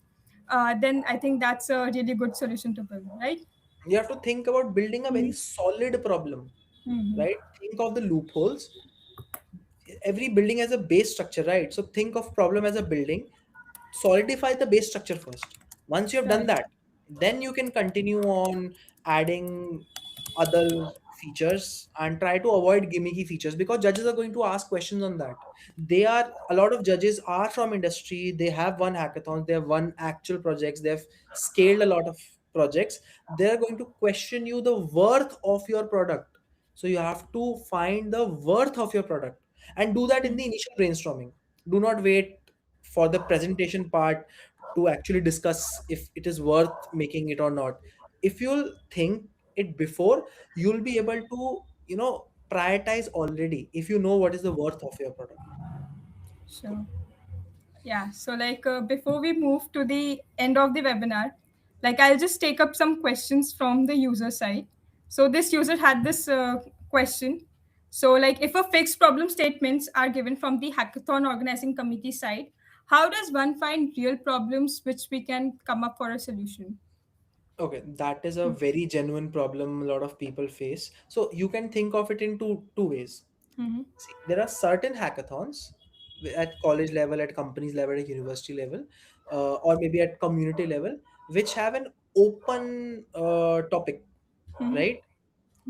Then I think that's a really good solution to build, right? You have to think about building a Hmm. very solid problem, Hmm. right? Think of the loopholes. Every building has a base structure, right? So think of problem as a building. Solidify the base structure first. Once you have done Correct. that, then you can continue on adding other features, and try to avoid gimmicky features, because judges are going to ask questions on that. They are, a lot of judges are from industry. They have won hackathons, they have won actual projects, they have scaled a lot of projects. They're going to question you the worth of your product. So you have to find the worth of your product, and do that in Hmm. the initial brainstorming. Do not wait for the presentation part to actually discuss if it is worth making it or not. If you'll think it before, you'll be able to, prioritize already, if you know what is the worth of your product. Sure. Yeah. So before we move to the end of the webinar, I'll just take up some questions from the user side. So this user had this question. So, like if a fixed problem statements are given from the hackathon organizing committee side, how does one find real problems which we can come up for a solution? Okay, that is a very genuine problem a lot of people face. So you can think of it in two ways. Mm-hmm. See, there are certain hackathons at college level, at companies level, at university level, or maybe at community level, which have an open topic, right?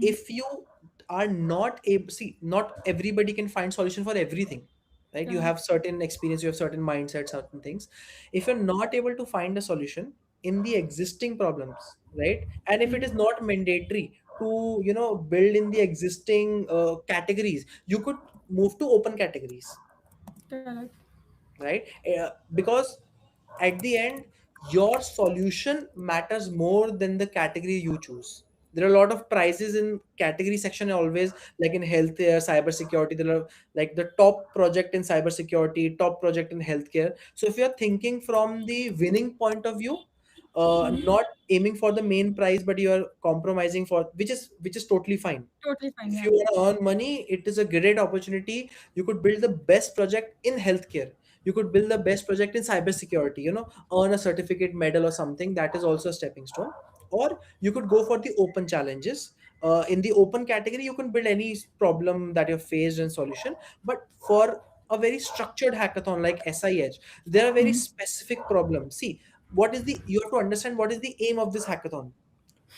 If you are not able, see, not everybody can find solution for everything, right? You Correct. have certain experience, you have certain mindset, certain things. If you're not able to find a solution in the existing problems, right, and if it is not mandatory to build in the existing categories, you could move to open categories, Correct. right? Because at the end, your solution matters more than the category you choose. There are a lot of prizes in category section always, like in healthcare, cybersecurity. There are like the top project in cybersecurity, top project in healthcare. So if you're thinking from the winning point of view, not aiming for the main prize, but you are compromising for, which is totally fine. Totally fine. If Yeah. you want to earn money, it is a great opportunity. You could build the best project in healthcare, you could build the best project in cybersecurity, earn a certificate, medal or something. That is also a stepping stone. Or you could go for the open challenges. In the open category, you can build any problem that you've faced and solution. But for a very structured hackathon like SIH, there are very specific problems. See, what is the you have to understand what is the aim of this hackathon.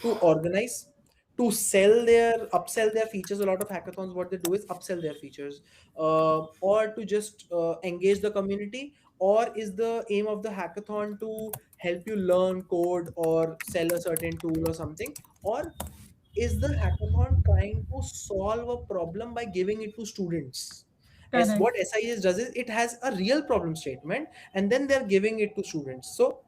To organize, to upsell their features. A lot of hackathons, what they do is upsell their features, or to just engage the community. Or is the aim of the hackathon to help you learn code or sell a certain tool or something? Or is the hackathon trying to solve a problem by giving it to students? As Correct. what SIS does is it has a real problem statement, and then they're giving it to students. So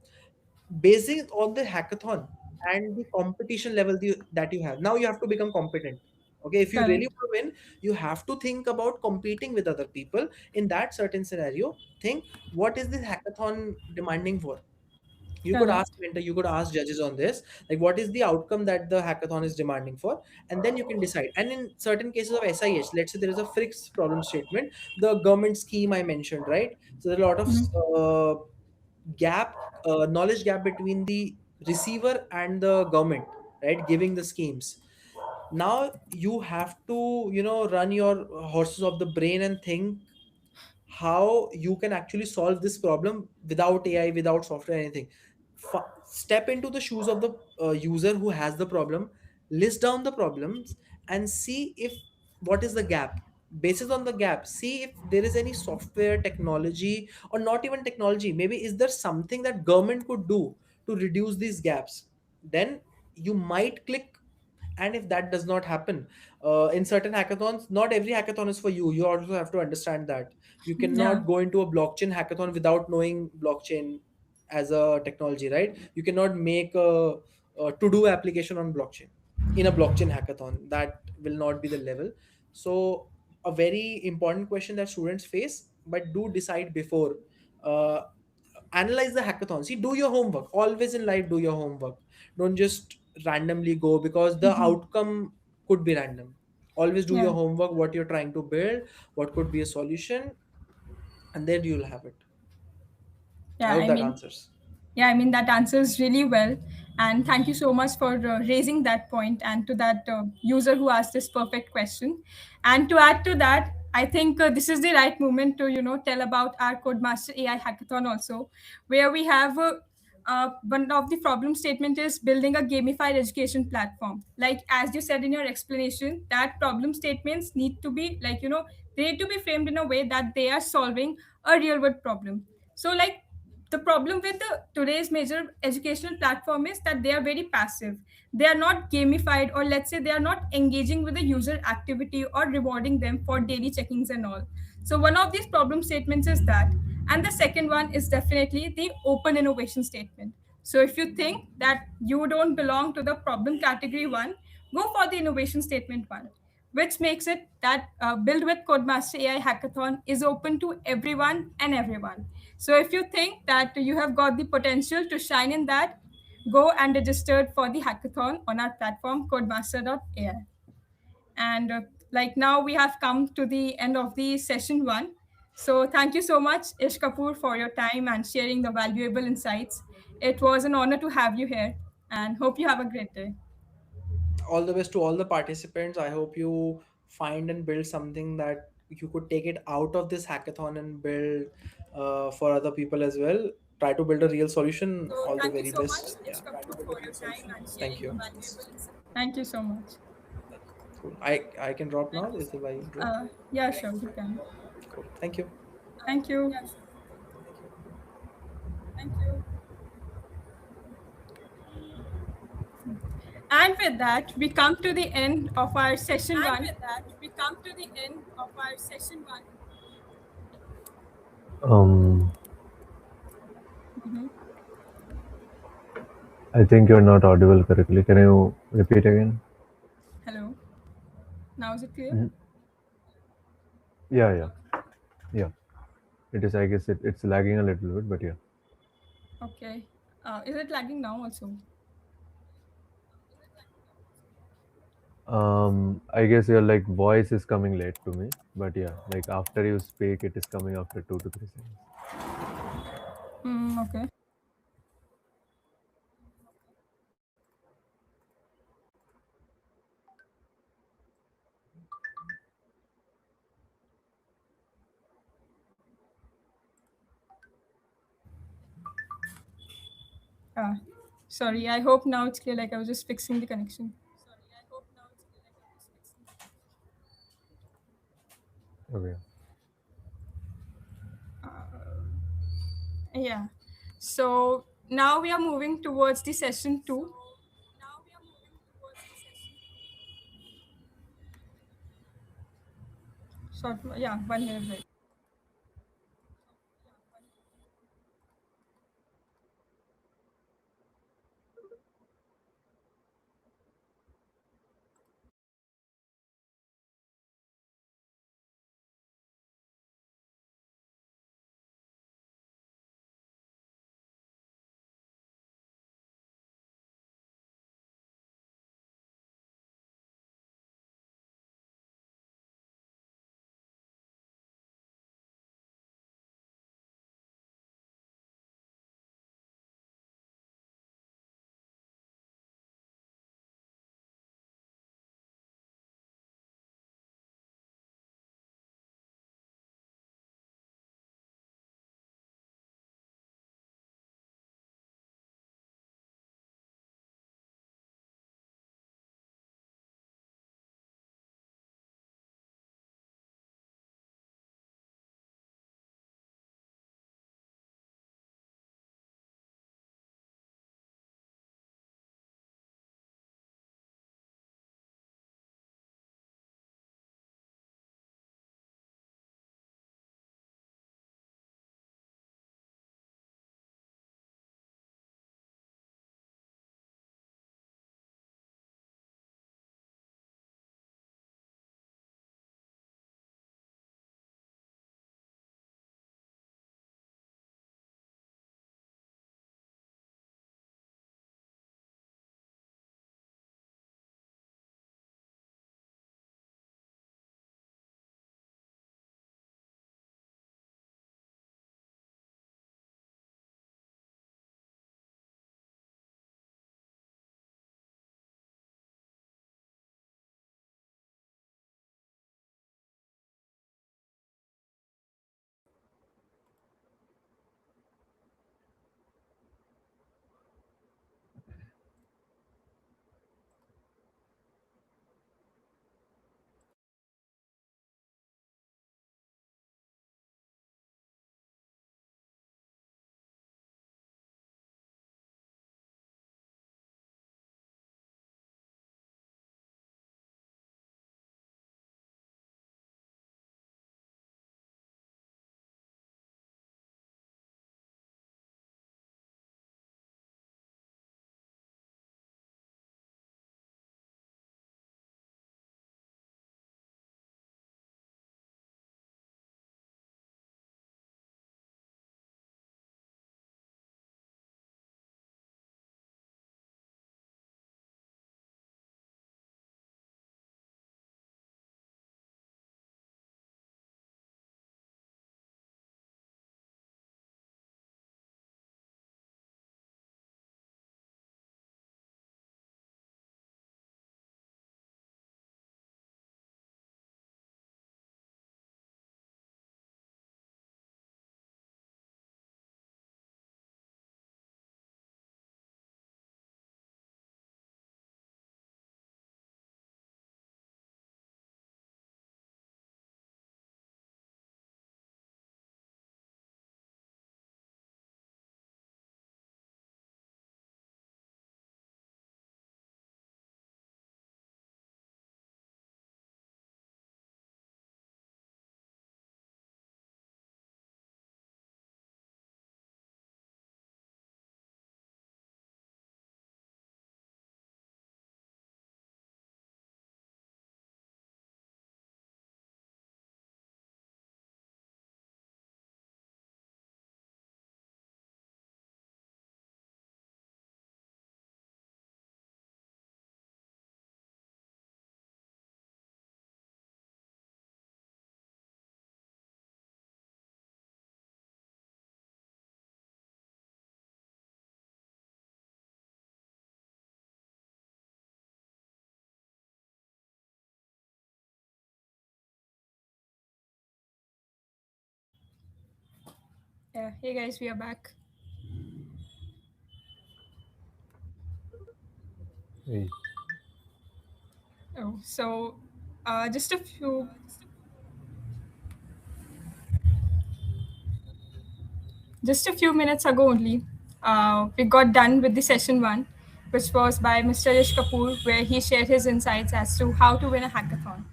based on the hackathon and the competition level that you have, now you have to become competent. Okay, if you really Correct. want to win, you have to think about competing with other people. In that certain scenario, think, what is this hackathon demanding for? You could Correct. ask mentor, you could ask judges on this, like what is the outcome that the hackathon is demanding for, and then you can decide. And in certain cases of SIH, let's say there is a fixed problem statement, the government scheme I mentioned, right? So there are a lot of knowledge gap between the receiver and the government, right, giving the schemes. Now you have to run your horses of the brain and think how you can actually solve this problem without AI, without software, anything. Step into the shoes of the user who has the problem, list down the problems, and see if what is the gap. Basis on the gap, see if there is any software technology, or not even technology, maybe is there something that government could do to reduce these gaps. Then you might click. And if that does not happen, in certain hackathons, not every hackathon is for you. You also have to understand that you Yeah. cannot go into a blockchain hackathon without knowing blockchain as a technology, right? You cannot make a to-do application on blockchain in a blockchain hackathon. That will not be the level. So a very important question that students face, but do decide before. uh, Analyze the hackathon. See, do your homework. Always in life, do your homework. Don't just randomly go, because the outcome could be random. Always do Yeah. your homework, what you're trying to build, what could be a solution, and then you'll have it. I Yeah. hope I that mean, answers. yeah, I mean, that answers really well. And thank you so much for raising that point and to that user who asked this perfect question. And to add to that, I think this is the right moment to, tell about our Codemaster AI hackathon also, where we have one of the problem statement is building a gamified education platform. Like, as you said in your explanation, that problem statements need to be like, they need to be framed in a way that they are solving a real world problem. So, like, the problem with the today's major educational platform is that they are very passive. They are not gamified, or let's say they are not engaging with the user activity or rewarding them for daily checkings and all. So one of these problem statements is that, and the second one is definitely the open innovation statement. So if you think that you don't belong to the problem category one, go for the innovation statement one, which makes it that Build with Codemaster AI hackathon is open to everyone and everyone. So if you think that you have got the potential to shine in that, go and register for the hackathon on our platform codemaster.ai. And like now we have come to the end of the session one. So thank you so much, Ish Kapoor, for your time and sharing the valuable insights. It was an honor to have you here and hope you have a great day. All the best to all the participants. I hope you find and build something that you could take it out of this hackathon and build for other people as well. Try to build a real solution. So All the thank you very so much, best. Ish Yeah. Kapoor, for your time and Thank sharing the you. valuable insights. Thank you so much. Cool. I can drop now. Is if I drop? Yeah, sure, you can. Cool. Thank you. Thank you. And with that, we come to the end of our session And one. with that, we come to the end of our session one. Um, Mhm. I think you're not audible correctly. Can you repeat again? Hello. Now is it clear? Mhm. Yeah, yeah, yeah. It is. I guess it's lagging a little bit, but yeah. Okay. Is it lagging now also? I guess your like voice is coming late to me, but yeah, like after you speak, it is coming after 2 to 3 seconds. Okay. Uh, Sorry. I hope now it's clear. Like I was just fixing the connection. Okay. Yeah. So now we are moving towards the session two. Short. Yeah, one here. Right. Yeah, hey guys, we are back. Hey. Oh, so just a few minutes ago only, we got done with the session one, which was by Mr. Ish Kapoor, where he shared his insights as to how to win a hackathon.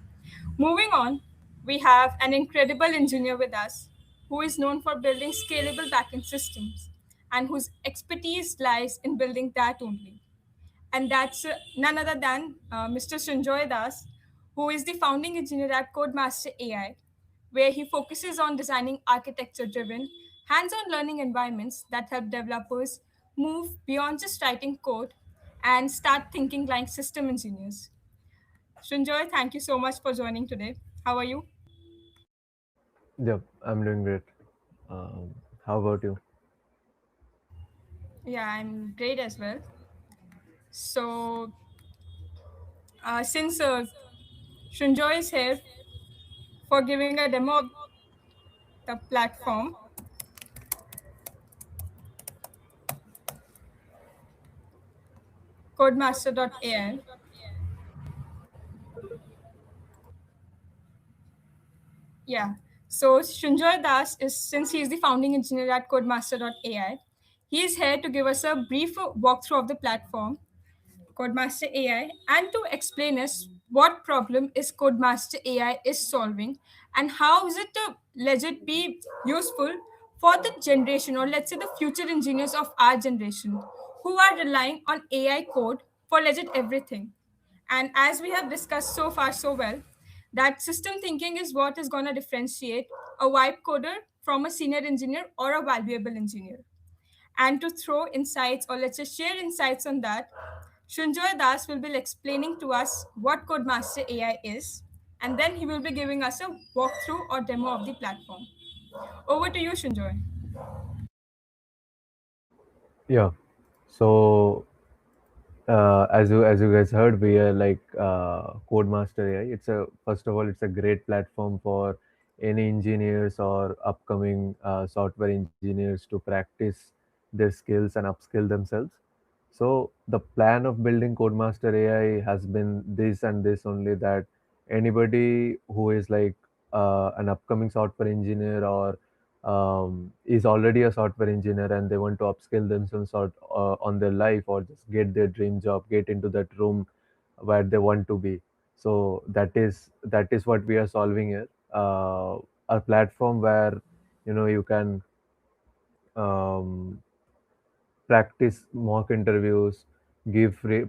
Moving on, we have an incredible engineer with us who is known for building scalable backend systems and whose expertise lies in building that only. And that's none other than Mr. Sanjoy Das, who is the founding engineer at KodeMaster AI, where he focuses on designing architecture driven, hands on learning environments that help developers move beyond just writing code and start thinking like system engineers. Sanjoy, thank you so much for joining today. How are you? Yep, I'm doing great. Um, how about you? Yeah, I'm great as well. So, since Sanjoy is here for giving a demo of the platform, codemaster.ai. Yeah. So Shunjoy Das is since he is the founding engineer at codemaster.ai, he is here to give us a brief walkthrough of the platform, Codemaster AI, and to explain us what problem is Codemaster AI is solving and how is it to legit be useful for the generation or let's say the future engineers of our generation who are relying on AI code for legit everything. And as we have discussed so far so well, that system thinking is what is going to differentiate a vibe coder from a senior engineer or a valuable engineer. And to throw insights or let's just share insights on that, Shunjoy Das will be explaining to us what Codemaster AI is, and then he will be giving us a walkthrough or demo of the platform. Over to you, Shunjoy. Yeah. So as you guys heard, we are like Codemaster AI. It's a first of all, it's a great platform for any engineers or upcoming software engineers to practice their skills and upskill themselves. So the plan of building Codemaster AI has been this and this only, that anybody who is like an upcoming software engineer or is already a software engineer and they want to upskill themselves on their life or just get their dream job, get into that room where they want to be. So that is what we are solving here. A platform where you can um, practice mock interviews,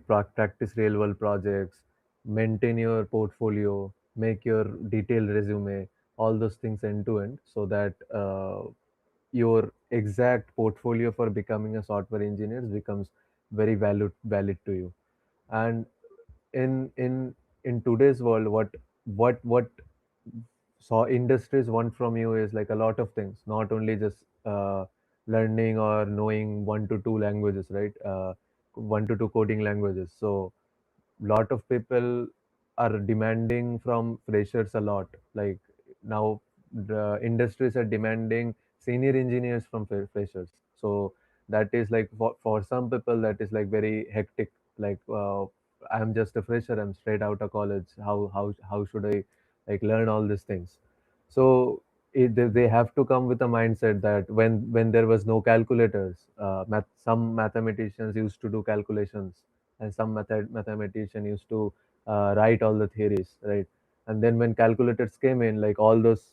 practice real world projects, maintain your portfolio, make your detailed resume, all those things end to end, so that your exact portfolio for becoming a software engineer becomes very valid to you. And in today's world, what so industries want from you is like a lot of things, not only just learning or knowing 1 to 2 languages, right? 1 to 2 coding languages. So lot of people are demanding from freshers a lot. Like now the industries are demanding senior engineers from freshers. So that is like for some people that is like very hectic. Like I'm just a fresher, I'm straight out of college, how should I like learn all these things? So they have to come with a mindset that when there was no calculators, some mathematicians used to do calculations, and some mathematician used to write all the theories, right? And then when calculators came in, like all those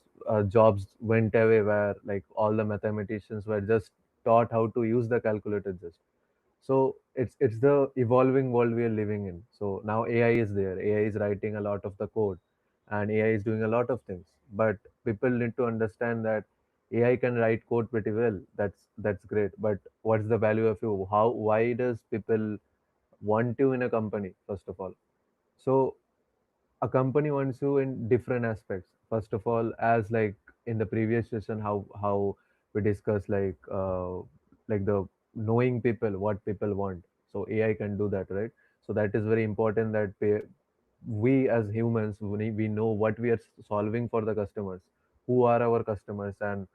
jobs went away, where like all the mathematicians were just taught how to use the calculator just. So it's the evolving world we are living in. So now AI is there, AI is writing a lot of the code, and AI is doing a lot of things. But people need to understand that AI can write code pretty well, that's great, but what's the value of you? How Why does people want you in a company, first of all? So a company wants you in different aspects. First of all, as like in the previous session, how we discussed like the knowing people, what people want. So AI can do that, right? So that is very important, that we as humans, we know what we are solving for the customers, who are our customers, and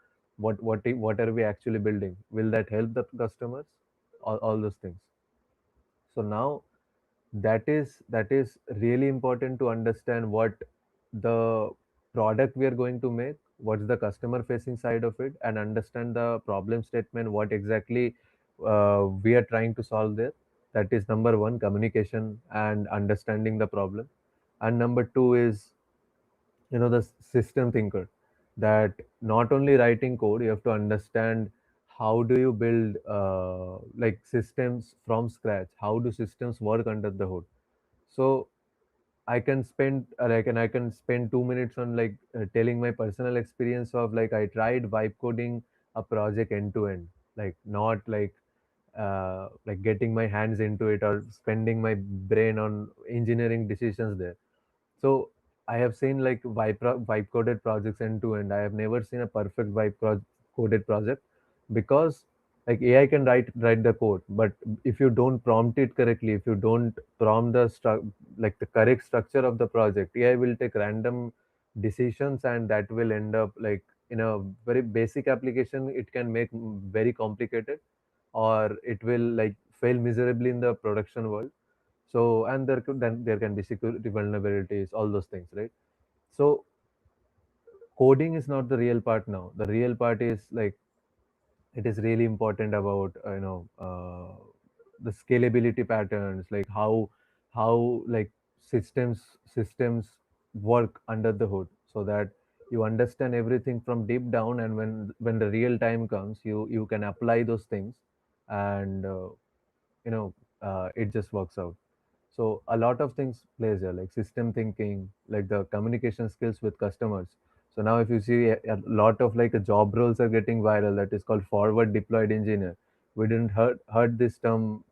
what are we actually building? Will that help the customers? All those things. So now that is really important to understand what the product we are going to make, what's the customer facing side of it, and understand the problem statement, what exactly we are trying to solve there. That is number one, communication and understanding the problem. And number two is, the system thinker, that not only writing code, you have to understand how do you build like systems from scratch, how do systems work under the hood. So I can spend 2 minutes on like telling my personal experience of like I tried vibe coding a project end to end, like not like getting my hands into it or spending my brain on engineering decisions there. So I have seen like vibe coded projects end to end. I have never seen a perfect coded project, because like AI can write the code, but if you don't prompt it correctly, if you don't prompt like the correct structure of the project, AI will take random decisions, and that will end up like in a very basic application. It can make very complicated, or it will like fail miserably in the production world. So, and then there can be security vulnerabilities, all those things, right? So coding is not the real part now. The real part is like it is really important about the scalability patterns, like how like systems work under the hood, so that you understand everything from deep down, and when the real time comes, you can apply those things, and you know it just works out. So a lot of things plays here, like system thinking, like the communication skills with customers. So now if you see a lot of like job roles are getting viral, that is called forward deployed engineer. We didn't heard this term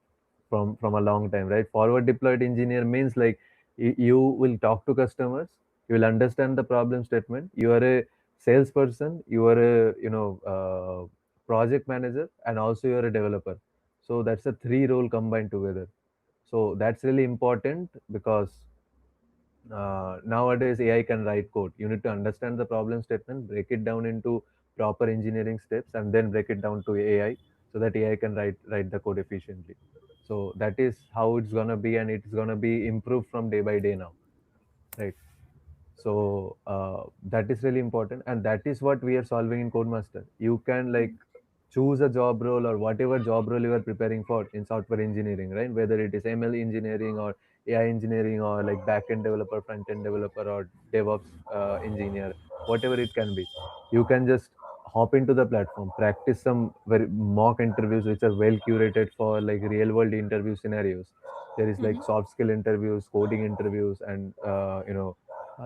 from a long time, right? Forward deployed engineer means like you will talk to customers, you will understand the problem statement. You are a salesperson, you are a project manager, and also you are a developer. So that's a three role combined together. So that's really important, because nowadays AI can write code. You need to understand the problem statement, break it down into proper engineering steps, and then break it down to AI, so that AI can write the code efficiently. So that is how it's gonna be, and it's gonna be improved from day by day now, right? So that is really important, and that is what we are solving in Codemaster. You can like choose a job role, or whatever job role you are preparing for in software engineering, right? Whether it is ML engineering or AI engineering, or like backend developer, front end developer, or DevOps engineer, whatever it can be. You can just hop into the platform, practice some very mock interviews which are well curated for like real world interview scenarios. There is like soft skill interviews, coding interviews, and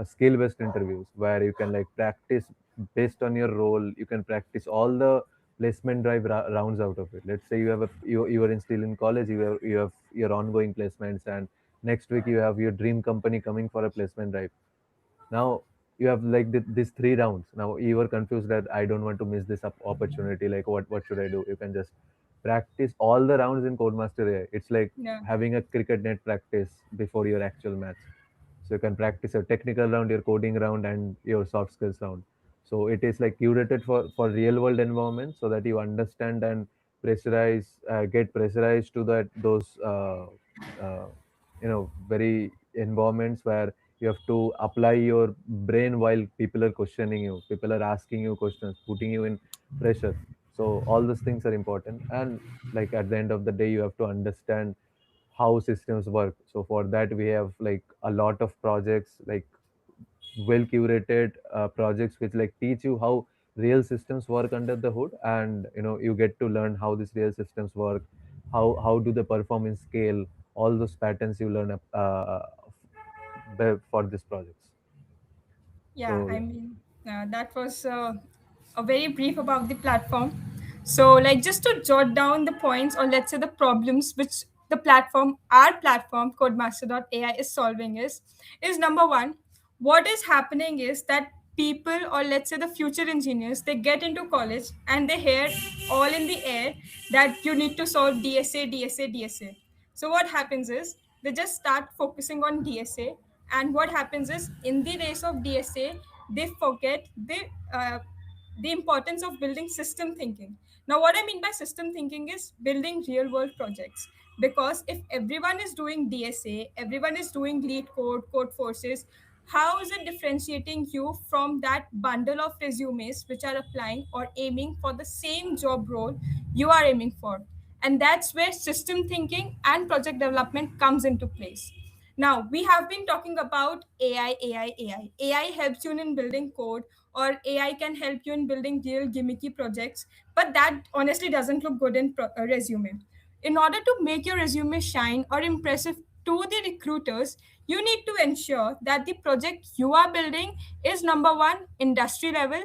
skill based interviews, where you can like practice based on your role. You can practice all the placement drive rounds out of it. Let's say you are still in college, you have your ongoing placements, and next week you have your dream company coming for a placement drive. Now you have like these three rounds. Now you are confused that I don't want to miss this opportunity, like what should I do? You can just practice all the rounds in Codemaster AI. It's like Yeah. having a cricket net practice before your actual match. So you can practice your technical round, your coding round, and your soft skills round. So it is like curated for real world environments, so that you understand and get pressurized to those very environments where you have to apply your brain while people are questioning you, people are asking you questions, putting you in pressure. So all those things are important, and like at the end of the day, you have to understand how systems work. So for that, we have like a lot of projects, like well curated projects which like teach you how real systems work under the hood, and you get to learn how these real systems work, how do they perform in scale, all those patterns you learn for these projects. Yeah, So I yeah. mean, that was a very brief about the platform. So, like, just to jot down the points, or let's say the problems which our platform, CodeMaster.ai, is solving is number one, what is happening is that people, or let's say the future engineers, they get into college and they hear all in the air that you need to solve DSA, DSA, DSA. So what happens is they just start focusing on DSA, and what happens is in the race of DSA, they forget the importance of building system thinking. Now, what I mean by system thinking is building real world projects. Because if everyone is doing DSA, everyone is doing lead code, code forces, how is it differentiating you from that bundle of resumes which are applying or aiming for the same job role you are aiming for? And that's where system thinking and project development comes into place. Now, we have been talking about AI, AI, AI. AI helps you in building code, or AI can help you in building real gimmicky projects, but that honestly doesn't look good in a resume. In order to make your resume shine or impressive to the recruiters, you need to ensure that the project you are building is number one, industry level,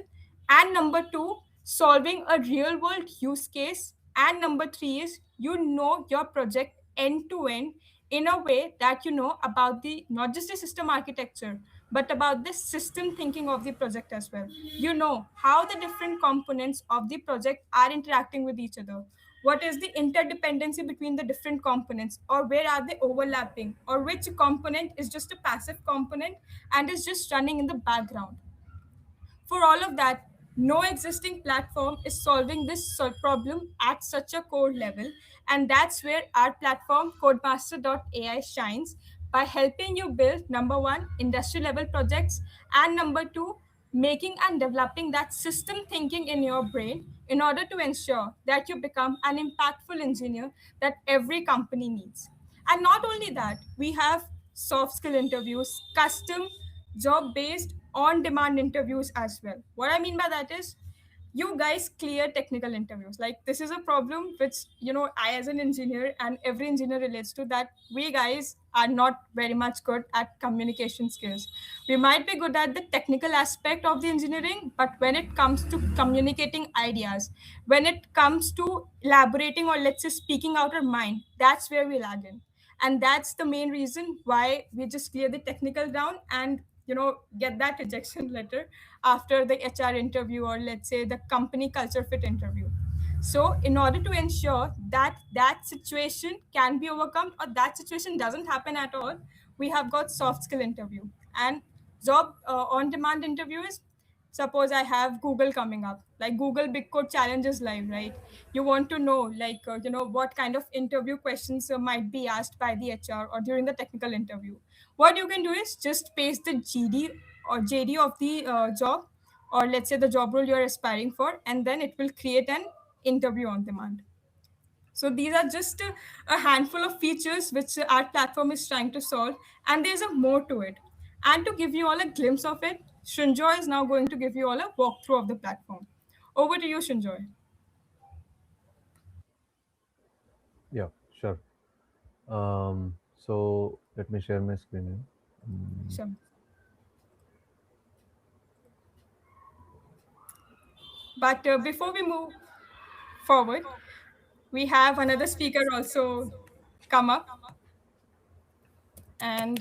and number two, solving a real world use case, and number three is you know your project end to end in a way that you know about the not just the system architecture but about the system thinking of the project as well. You know how the different components of the project are interacting with each other, what is the interdependency between the different components, or where are they overlapping, or which component is just a passive component and is just running in the background. For all of that, no existing platform is solving this problem at such a core level. And that's where our platform, KodeMaster AI, shines by helping you build number one, industry level projects, and number two, making and developing that system thinking in your brain in order to ensure that you become an impactful engineer that every company needs. And not only that, we have soft skill interviews, custom job based on demand interviews as well. What I mean by that is you guys clear technical interviews. Like this is a problem which I as an engineer and every engineer relates to, that we guys are not very much good at communication skills. We might be good at the technical aspect of the engineering, but when it comes to communicating ideas, when it comes to elaborating or let's say speaking out our mind, that's where we lag in. And that's the main reason why we just clear the technical down and get that rejection letter after the HR interview, or let's say the company culture fit interview. So in order to ensure that that situation can be overcome or that situation doesn't happen at all, we have got soft skill interview. And job on demand interview is, suppose I have Google coming up, like Google Big Code Challenge is live, right? You want to know like what kind of interview questions might be asked by the HR or during the technical interview. What you can do is just paste the GD or JD of the job, or let's say the job role you're aspiring for, and then it will create an interview on demand. So these are just a handful of features which our platform is trying to solve, and there's a more to it. And to give you all a glimpse of it, Shunjoy is now going to give you all a walkthrough of the platform. Over to you, Shunjoy. Yeah, sure. So let me share my screen here. Sure. But before we move forward, we have another speaker also come up, and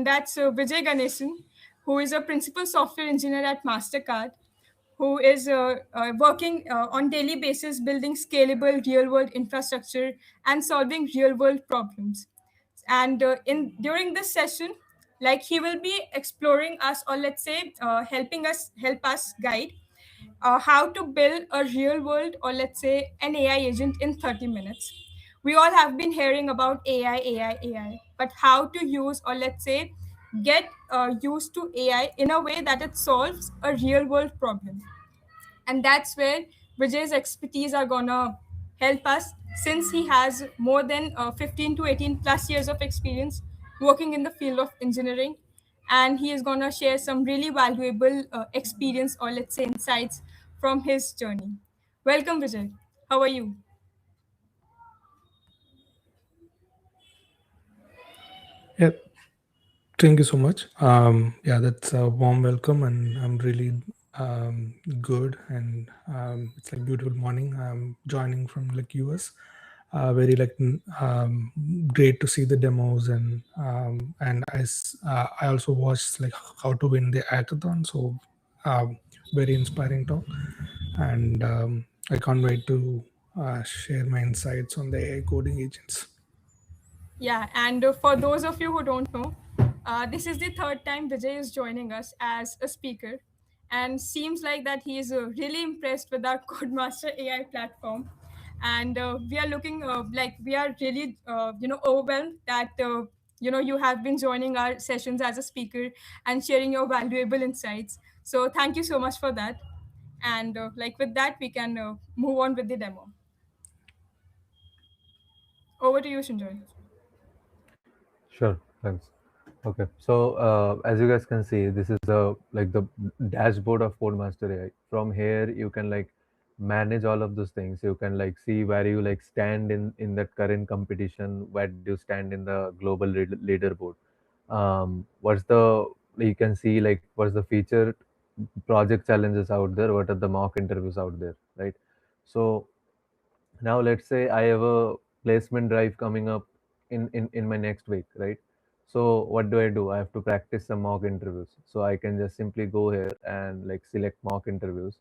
that's Vijay Ganesan, who is a principal software engineer at Mastercard, who is working on daily basis building scalable real world infrastructure and solving real world problems. And in during this session, like he will be exploring us, or let's say help us guide how to build a real world, or let's say an AI agent in 30 minutes. We all have been hearing about AI, but how to use, or let's say get used to AI in a way that it solves a real world problem. And that's where Vijay's expertise are gonna help us, since he has more than 15 to 18 plus years of experience working in the field of engineering, and he is gonna share some really valuable experience, or let's say insights from his journey. Welcome, Vijay. How are you? Yeah, thank you so much. Yeah, that's a warm welcome, and I'm really good. And it's like beautiful morning. I'm joining from like US. Very like great to see the demos, and I also watched like how to win the hackathon. So very inspiring talk, and I can't wait to share my insights on the AI coding agents. Yeah, and for those of you who don't know, this is the third time Vijay is joining us as a speaker, and seems like that he is really impressed with our Codemaster AI platform, and we are looking like we are really overwhelmed that you have been joining our sessions as a speaker and sharing your valuable insights. So thank you so much for that, and like with that we can move on with the demo. Over to you, Shinjoy. Sure, thanks. Okay, so as you guys can see, this is the like the dashboard of Codemaster AI. From here, you can like manage all of those things. You can like see where you like stand in that current competition. Where do you stand in the global leaderboard? What's the you can see like what's the featured project challenges out there? What are the mock interviews out there, right? So now let's say I have a placement drive coming up in my next week, right? So what do? I have to practice some mock interviews. So I can just simply go here and like select mock interviews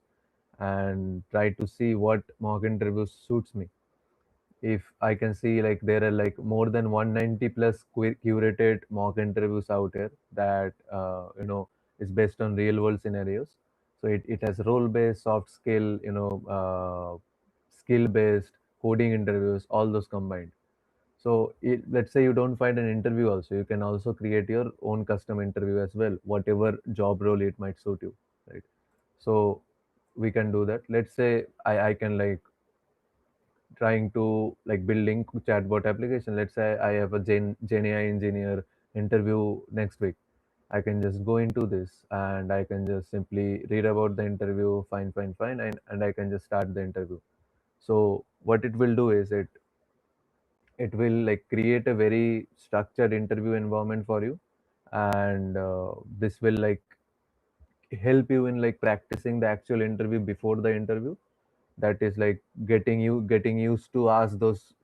and try to see what mock interviews suits me. If I can see like there are like more than 190 plus curated mock interviews out here that is based on real world scenarios. So it has role based, soft skill, skill based, coding interviews, all those combined. So let's say you don't find an interview also, you can also create your own custom interview as well, whatever job role it might suit you, right? So we can do that. Let's say I can like trying to like building chatbot application. Let's say I have a Gen AI engineer interview next week. I can just go into this and I can just simply read about the interview, fine, and I can just start the interview. So what it will do is it will like create a very structured interview environment for you, and this will like help you in like practicing the actual interview before the interview. That is like getting used to ask those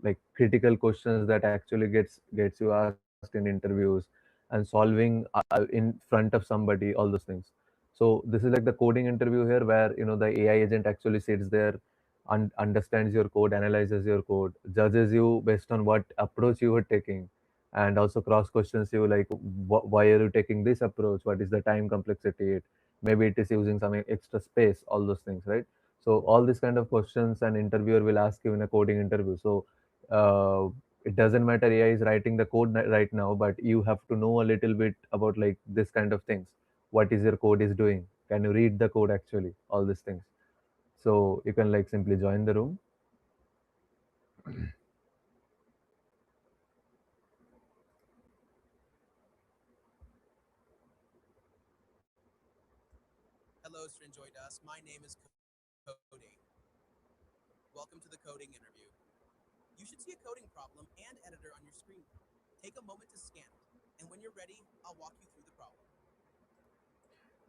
like critical questions that actually gets you asked in interviews, and solving in front of somebody, all those things. So this is like the coding interview here, where the AI agent actually sits there, understands your code, analyzes your code, judges you based on what approach you were taking, and also cross questions you like why are you taking this approach, what is the time complexity, maybe it is using some extra space, all those things, right? So all these kind of questions an interviewer will ask you in a coding interview. So uh, it doesn't matter AI is writing the code right now, but you have to know a little bit about like this kind of things. What is your code is doing, can you read the code actually, all these things. So you can like simply join the room.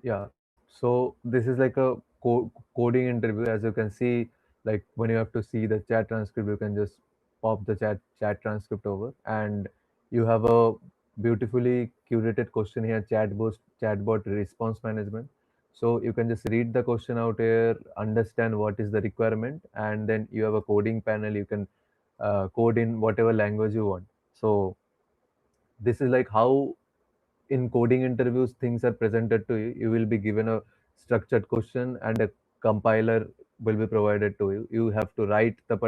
Yeah. So this is like a coding interview. As you can see, like when you have to see the chat transcript, you can just pop the chat transcript over, and you have a beautifully curated question here, chatbot response management. So you can just read the question out here, understand what is the requirement, and then you have a coding panel. You can code in whatever language you want. So this is like how in coding interviews things are presented to you. You will be given a structured question and a compiler will be provided to you. You have to write you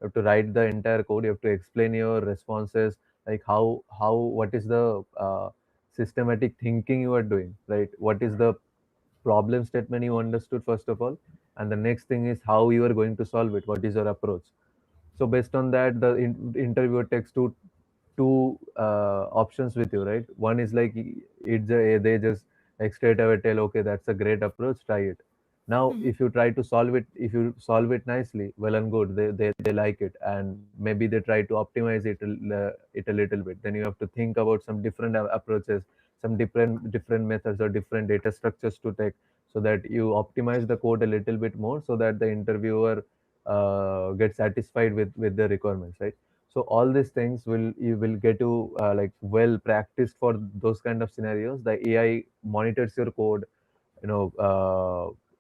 have to write the entire code. You have to explain your responses, like how what is the systematic thinking you are doing, right? What is the problem statement you understood first of all, and the next thing is how you are going to solve it, what is your approach. So based on that, the interviewer takes two options with you, right? One is like they just like straight away tell, okay, that's a great approach, try it. Now, Mhm. if you try to solve it, if you solve it nicely, well and good, they like it, and maybe they try to optimize it a little bit. Then you have to think about some different approaches, some different methods or different data structures to take, so that you optimize the code a little bit more, so that the interviewer gets satisfied with the requirements, right? So all these things will you will get to like well practiced for those kind of scenarios. The AI monitors your code,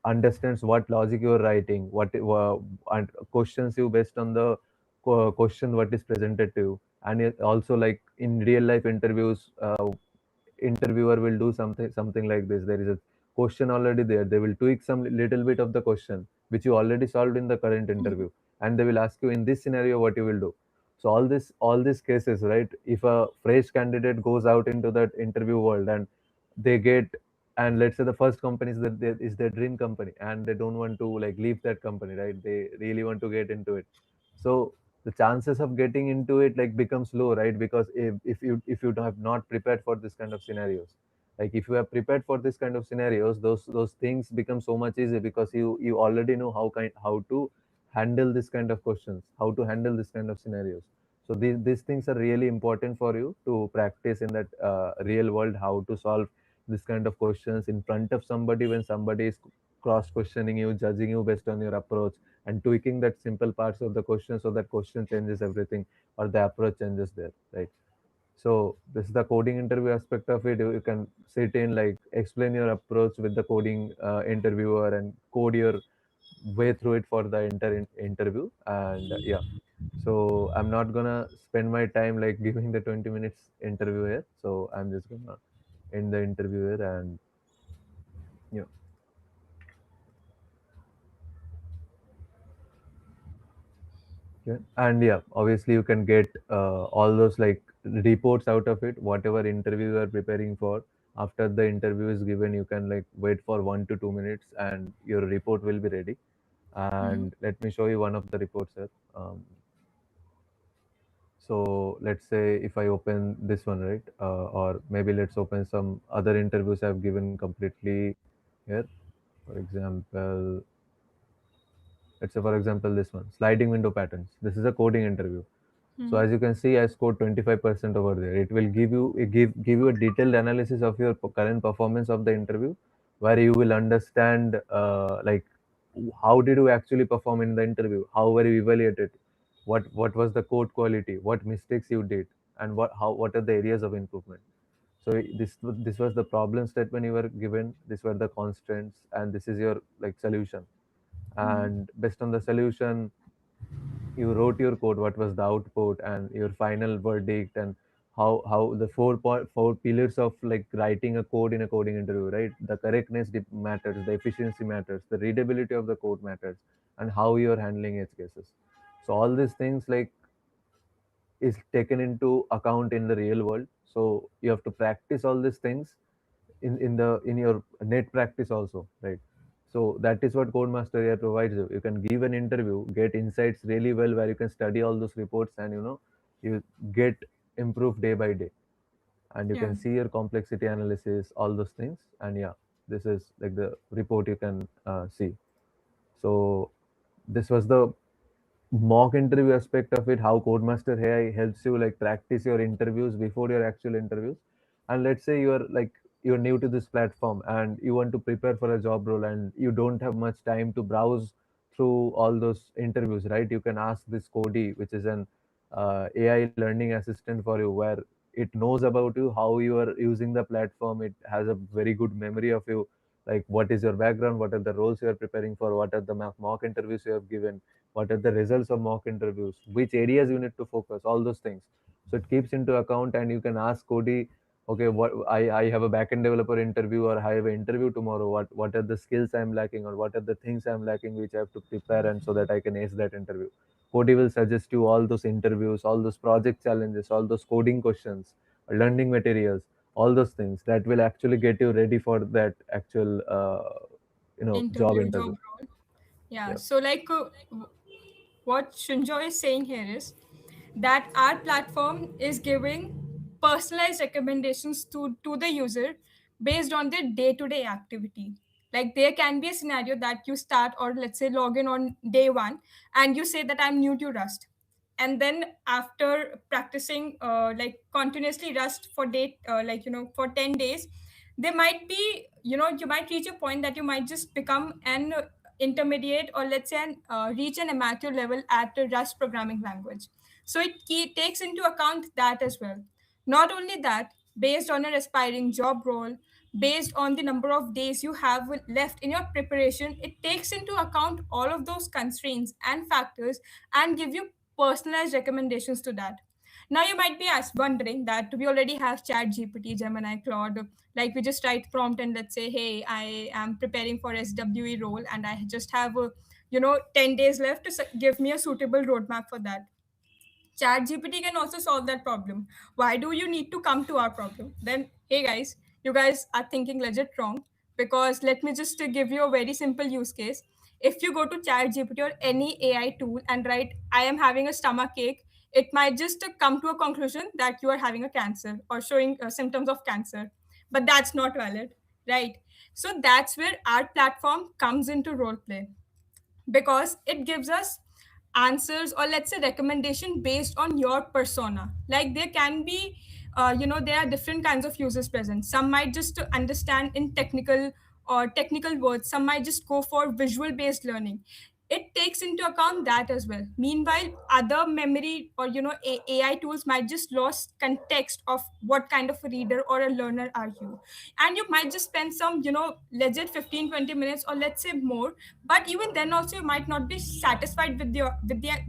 understands what logic you're writing, and questions you based on the question what is presented to you. And also, like in real life interviews, interviewer will do something like this. There is a question already there, they will tweak some little bit of the question which you already solved in the current interview, and they will ask you in this scenario what you will do. So all these cases, right, if a fresh candidate goes out into that interview world and they get, and let's say the first company is is their dream company, and they don't want to like leave that company, right, they really want to get into it. So the chances of getting into it like becomes low, right, because if you have not prepared for this kind of scenarios, like if you have prepared for this kind of scenarios, those things become so much easy, because you already know how to handle this kind of questions, how to handle this kind of scenarios. So these things are really important for you to practice in that real world, how to solve this kind of questions in front of somebody, when somebody is cross questioning you, judging you based on your approach, and tweaking that simple parts of the question so that question changes everything, or the approach changes there, right? So this is the coding interview aspect of it. You can sit in, like explain your approach with the coding interviewer, and code your way through it for the interview. And yeah, so I'm not gonna spend my time like giving the 20 minutes interview here, so I'm just gonna end the interview here. And yeah. Yeah. And yeah, obviously you can get all those like reports out of it, whatever interview you are preparing for. After the interview is given, you can like wait for 1 to 2 minutes, and your report will be ready. And let me show you one of the reports here. So let's say if I open this one, right, or maybe let's open some other interviews I've given completely here. For example, let's say for example this one, sliding window patterns. This is a coding interview. So as you can see, I scored 25% over there. It will give you a detailed analysis of your current performance of the interview, where you will understand like how did you actually perform in the interview, how were you evaluated, what was the code quality, what mistakes you did, and what are the areas of improvement. So this was the problem statement you were given. These were the constraints, and this is your like solution. And based on the solution, you wrote your code, what was the output and your final verdict, and how the four pillars of like writing a code in a coding interview, right? The correctness matters, the efficiency matters, the readability of the code matters, and how you're handling edge cases. So all these things like is taken into account in the real world. So you have to practice all these things in your net practice also, right? So that is what Codemaster AI provides you. You can give an interview, get insights really well, where you can study all those reports, and you get improved day by day, and you Yeah. can see your complexity analysis, all those things. And yeah, this is like the report you can see. So this was the mock interview aspect of it, how Codemaster AI helps you like practice your interviews before your actual interviews. And let's say you're new to this platform and you want to prepare for a job role, and you don't have much time to browse through all those interviews, right? You can ask this Cody, which is an AI learning assistant for you, where it knows about you, how you are using the platform. It has a very good memory of you, like what is your background, what are the roles you are preparing for, what are the mock interviews you have given, what are the results of mock interviews, which areas you need to focus, all those things. So it keeps into account, and you can ask Cody, okay, I have a backend developer interview, or I have an interview tomorrow, what are the skills I'm lacking, or what are the things I'm lacking which I have to prepare, and so that I can ace that interview. Cody will suggest you all those interviews, all those project challenges, all those coding questions, learning materials, all those things that will actually get you ready for that actual job Interview, job interview. role. Yeah. Yeah. So, like, what Shunjoy is saying here is that our platform is giving personalized recommendations to the user based on their day-to-day activity. Like there can be a scenario that you start, or let's say log in on day one, and you say that I'm new to Rust, and then after practicing like continuously Rust for for 10 days, there might be, you might reach a point that you might just become an intermediate, or let's say reach an amateur level at the Rust programming language. So it takes into account that as well. Not only that, based on your aspiring job role, based on the number of days you have left in your preparation, it takes into account all of those constraints and factors, and give you personalized recommendations to that. Now you might be wondering that we already have Chat GPT, Gemini, Claude. Like we just write prompt and let's say, hey, I am preparing for SWE role and I just have 10 days left to give me a suitable roadmap for that. Chat GPT can also solve that problem. Why do you need to come to our problem? Then, hey guys, you guys are thinking legit wrong, because let me just give you a very simple use case. If you go to Chat GPT or any AI tool and write, I am having a stomach ache, it might just come to a conclusion that you are having a cancer or showing symptoms of cancer. But that's not valid, right? So that's where our platform comes into role play, because it gives us answers, or let's say recommendation based on your persona. Like there can be there are different kinds of users present. Some might just understand in technical words, some might just go for visual based learning. It takes into account that as well. Meanwhile, other memory or AI tools might just lose context of what kind of a reader or a learner are you. And you might just spend some legit 15-20 minutes or let's say more, but even then also you might not be satisfied with the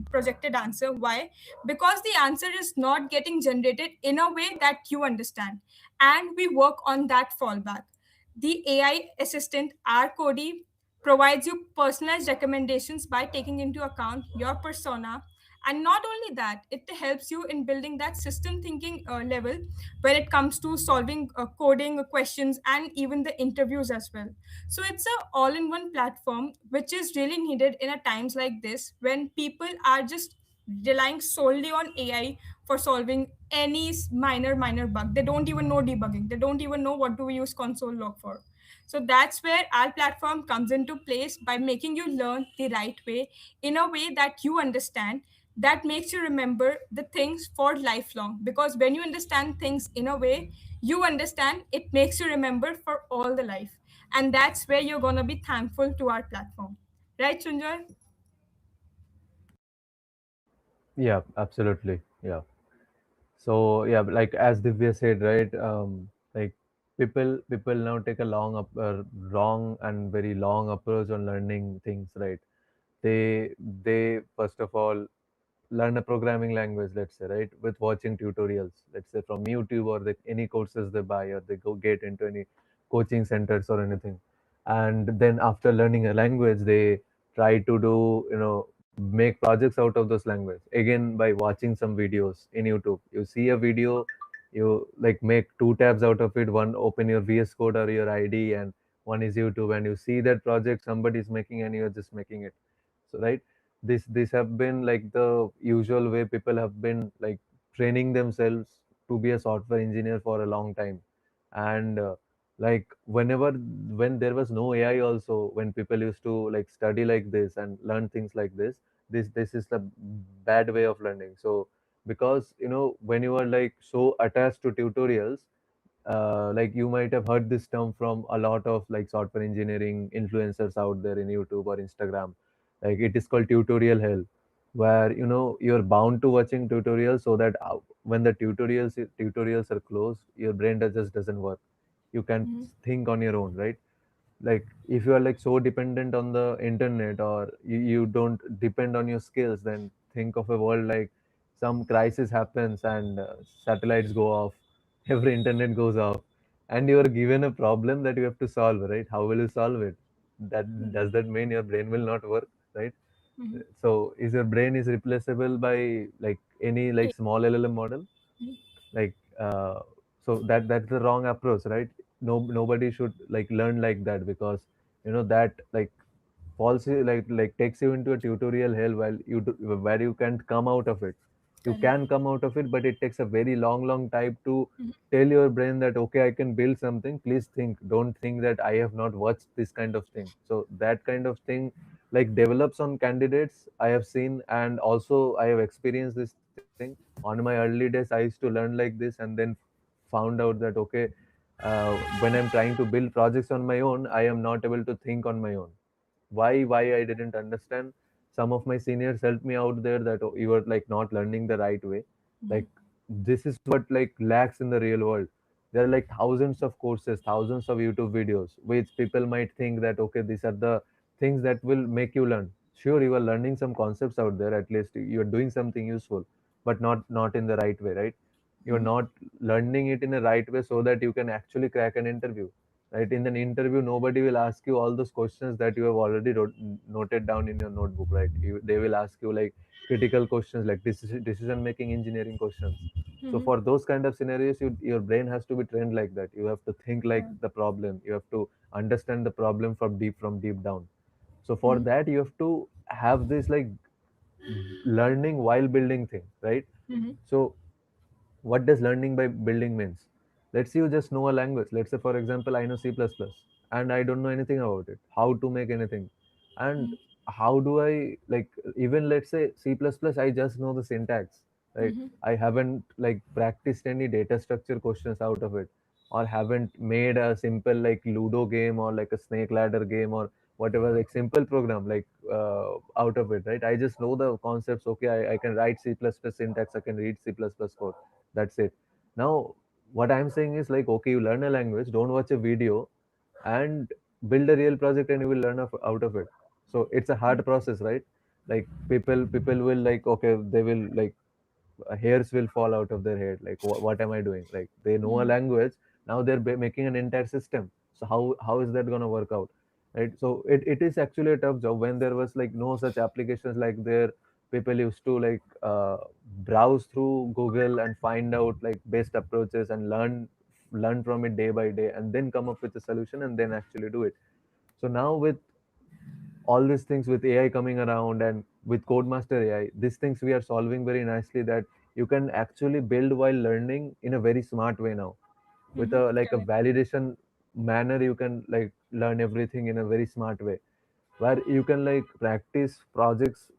projected answer. Why? Because the answer is not getting generated in a way that you understand, and we work on that fallback. The AI assistant, our Cody, provides you personalized recommendations by taking into account your persona. And not only that, it helps you in building that system thinking level when it comes to solving coding questions and even the interviews as well. So it's a all-in-one platform which is really needed in a times like this when people are just relying solely on AI for solving any minor bug. They don't even know debugging. They don't even know what do we use console log for. So that's where our platform comes into place by making you learn the right way, in a way that you understand, that makes you remember the things for lifelong. Because when you understand things in a way you understand, it makes you remember for all the life. And that's where you're going to be thankful to our platform. Right, Sunjoy? Yeah, absolutely. Yeah. So yeah, like as Divya said, right? Like people now take a wrong and very long approach on learning things, right? They first of all learn a programming language, let's say, right, with watching tutorials, let's say from YouTube, or any courses they buy, or they go get into any coaching centers or anything. And then after learning a language, they try to do, make projects out of those language again by watching some videos in YouTube. You see a video, you like make two tabs out of it, one open your VS Code or your ID, and one is YouTube, and you see that project somebody is making and you're just making it. So right, this have been like the usual way people have been like training themselves to be a software engineer for a long time. And like when there was no AI also, when people used to like study like this and learn things like this is the bad way of learning. So because when you are like so attached to tutorials, like you might have heard this term from a lot of like software engineering influencers out there in YouTube or Instagram. Like it is called tutorial hell, where you're bound to watching tutorials, so that when the tutorials are closed, your brain just doesn't work. You can Mhm. think on your own, right? Like if you are like so dependent on the internet, or you don't depend on your skills, then think of a world like some crisis happens and satellites go off, every internet goes off, and you are given a problem that you have to solve, right? How will you solve it? That Mhm. does that mean your brain will not work, right? Mhm. So is your brain is replaceable by like any Eh, like small LLM model? mhm. Like so that's the wrong approach, right? Nobody should like learn like that, because that like falls like takes you into a tutorial hell, while where you can't come out of it. You Correct. can come out of it, but it takes a very long time to Mhm. tell your brain that okay, I can build something, please think, don't think that I have not watched this kind of thing. So that kind of thing like develops on candidates, I have seen, and also I have experienced this thing on my early days. I used to learn like this, and then found out that okay, when I'm trying to build projects on my own, I am not able to think on my own. Why I didn't understand. Some of my seniors helped me out there that oh, you are like not learning the right way. Mhm. Like this is what like lacks in the real world. There are like thousands of courses, thousands of YouTube videos, which people might think that okay, these are the things that will make you learn. Sure, you are learning some concepts out there, at least you are doing something useful, but not in the right way, right? You're not learning it in a right way so that you can actually crack an interview, right? In an interview, nobody will ask you all those questions that you have already noted down in your notebook, right? They will ask you like critical questions, like decision making engineering questions. So Mm-hmm. for those kind of scenarios, your brain has to be trained like that. You have to think like Yeah. the problem, you have to understand the problem from deep down. So for Mm-hmm. that, you have to have this like learning while building thing, right? Mm-hmm. So what does learning by building means? Let's say you just know a language. Let's say, for example, I know C++ and I don't know anything about it, how to make anything. And how do I like, even let's say C++, I just know the syntax, right? Mm-hmm. I haven't like practiced any data structure questions out of it, or haven't made a simple like Ludo game or like a snake ladder game or whatever, like simple program like out of it, right? I just know the concepts. Okay, I can write C++ syntax, I can read C++ code, that's it. Now what I'm saying is like, okay, you learn a language, don't watch a video, and build a real project and you will learn out of it. So it's a hard process, right? Like people will like, okay, they will like hairs will fall out of their head, like what am I doing? Like they know a language, now they're making an entire system. So how is that going to work out, right? So it is actually a tough job. When there was like no such applications like there, people used to like browse through Google and find out like best approaches and learn from it day by day, and then come up with a solution and then actually do it. So now with all these things, with AI coming around and with Codemaster AI, these things we are solving very nicely, that you can actually build while learning in a very smart way now. With Mm-hmm. a like a Correct. validation manner, you can like learn everything in a very smart way, where you can like practice projects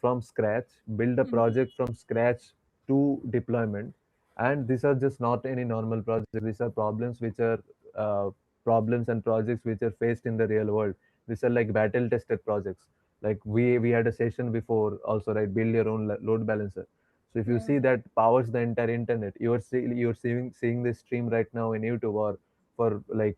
from scratch, build a Mm-hmm. project from scratch to deployment. And these are just not any normal projects. These are problems which are uh, problems and projects which are faced in the real world. These are like battle tested projects. Like we had a session before also, right? Build your own load balancer. So if you Yeah. see that powers the entire internet, you're seeing this stream right now in YouTube, or for like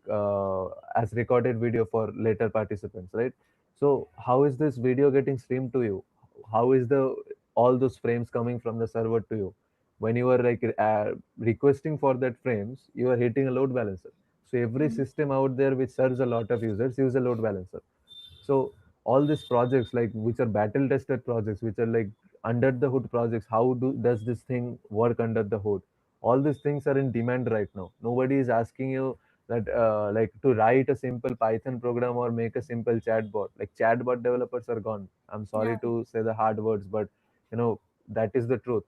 as recorded video for later participants, right? So how is this video getting streamed to you? How is the all those frames coming from the server to you? When you are like requesting for that frames, you are hitting a load balancer. So every Mm-hmm. system out there which serves a lot of users use a load balancer. So all these projects, like which are battle tested projects, which are like under the hood projects, how does this thing work under the hood? All these things are in demand right now. Nobody is asking you that like to write a simple Python program or make a simple chatbot. Like chatbot developers are gone. I'm sorry Yeah. to say the hard words, but you know that is the truth.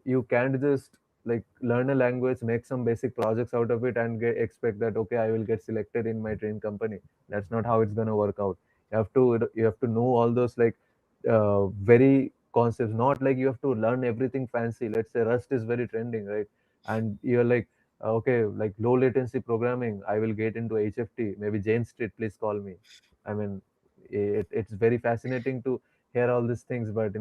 You can't just like learn a language, make some basic projects out of it, and expect that okay, I will get selected in my dream company. That's not how it's going to work out. You have to know all those like very concepts. Not like you have to learn everything fancy. Let's say Rust is very trending, right? And you're like, okay, like low latency programming, I will get into HFT, maybe Jane Street, please call me. I mean, it's very fascinating to hear all these things, but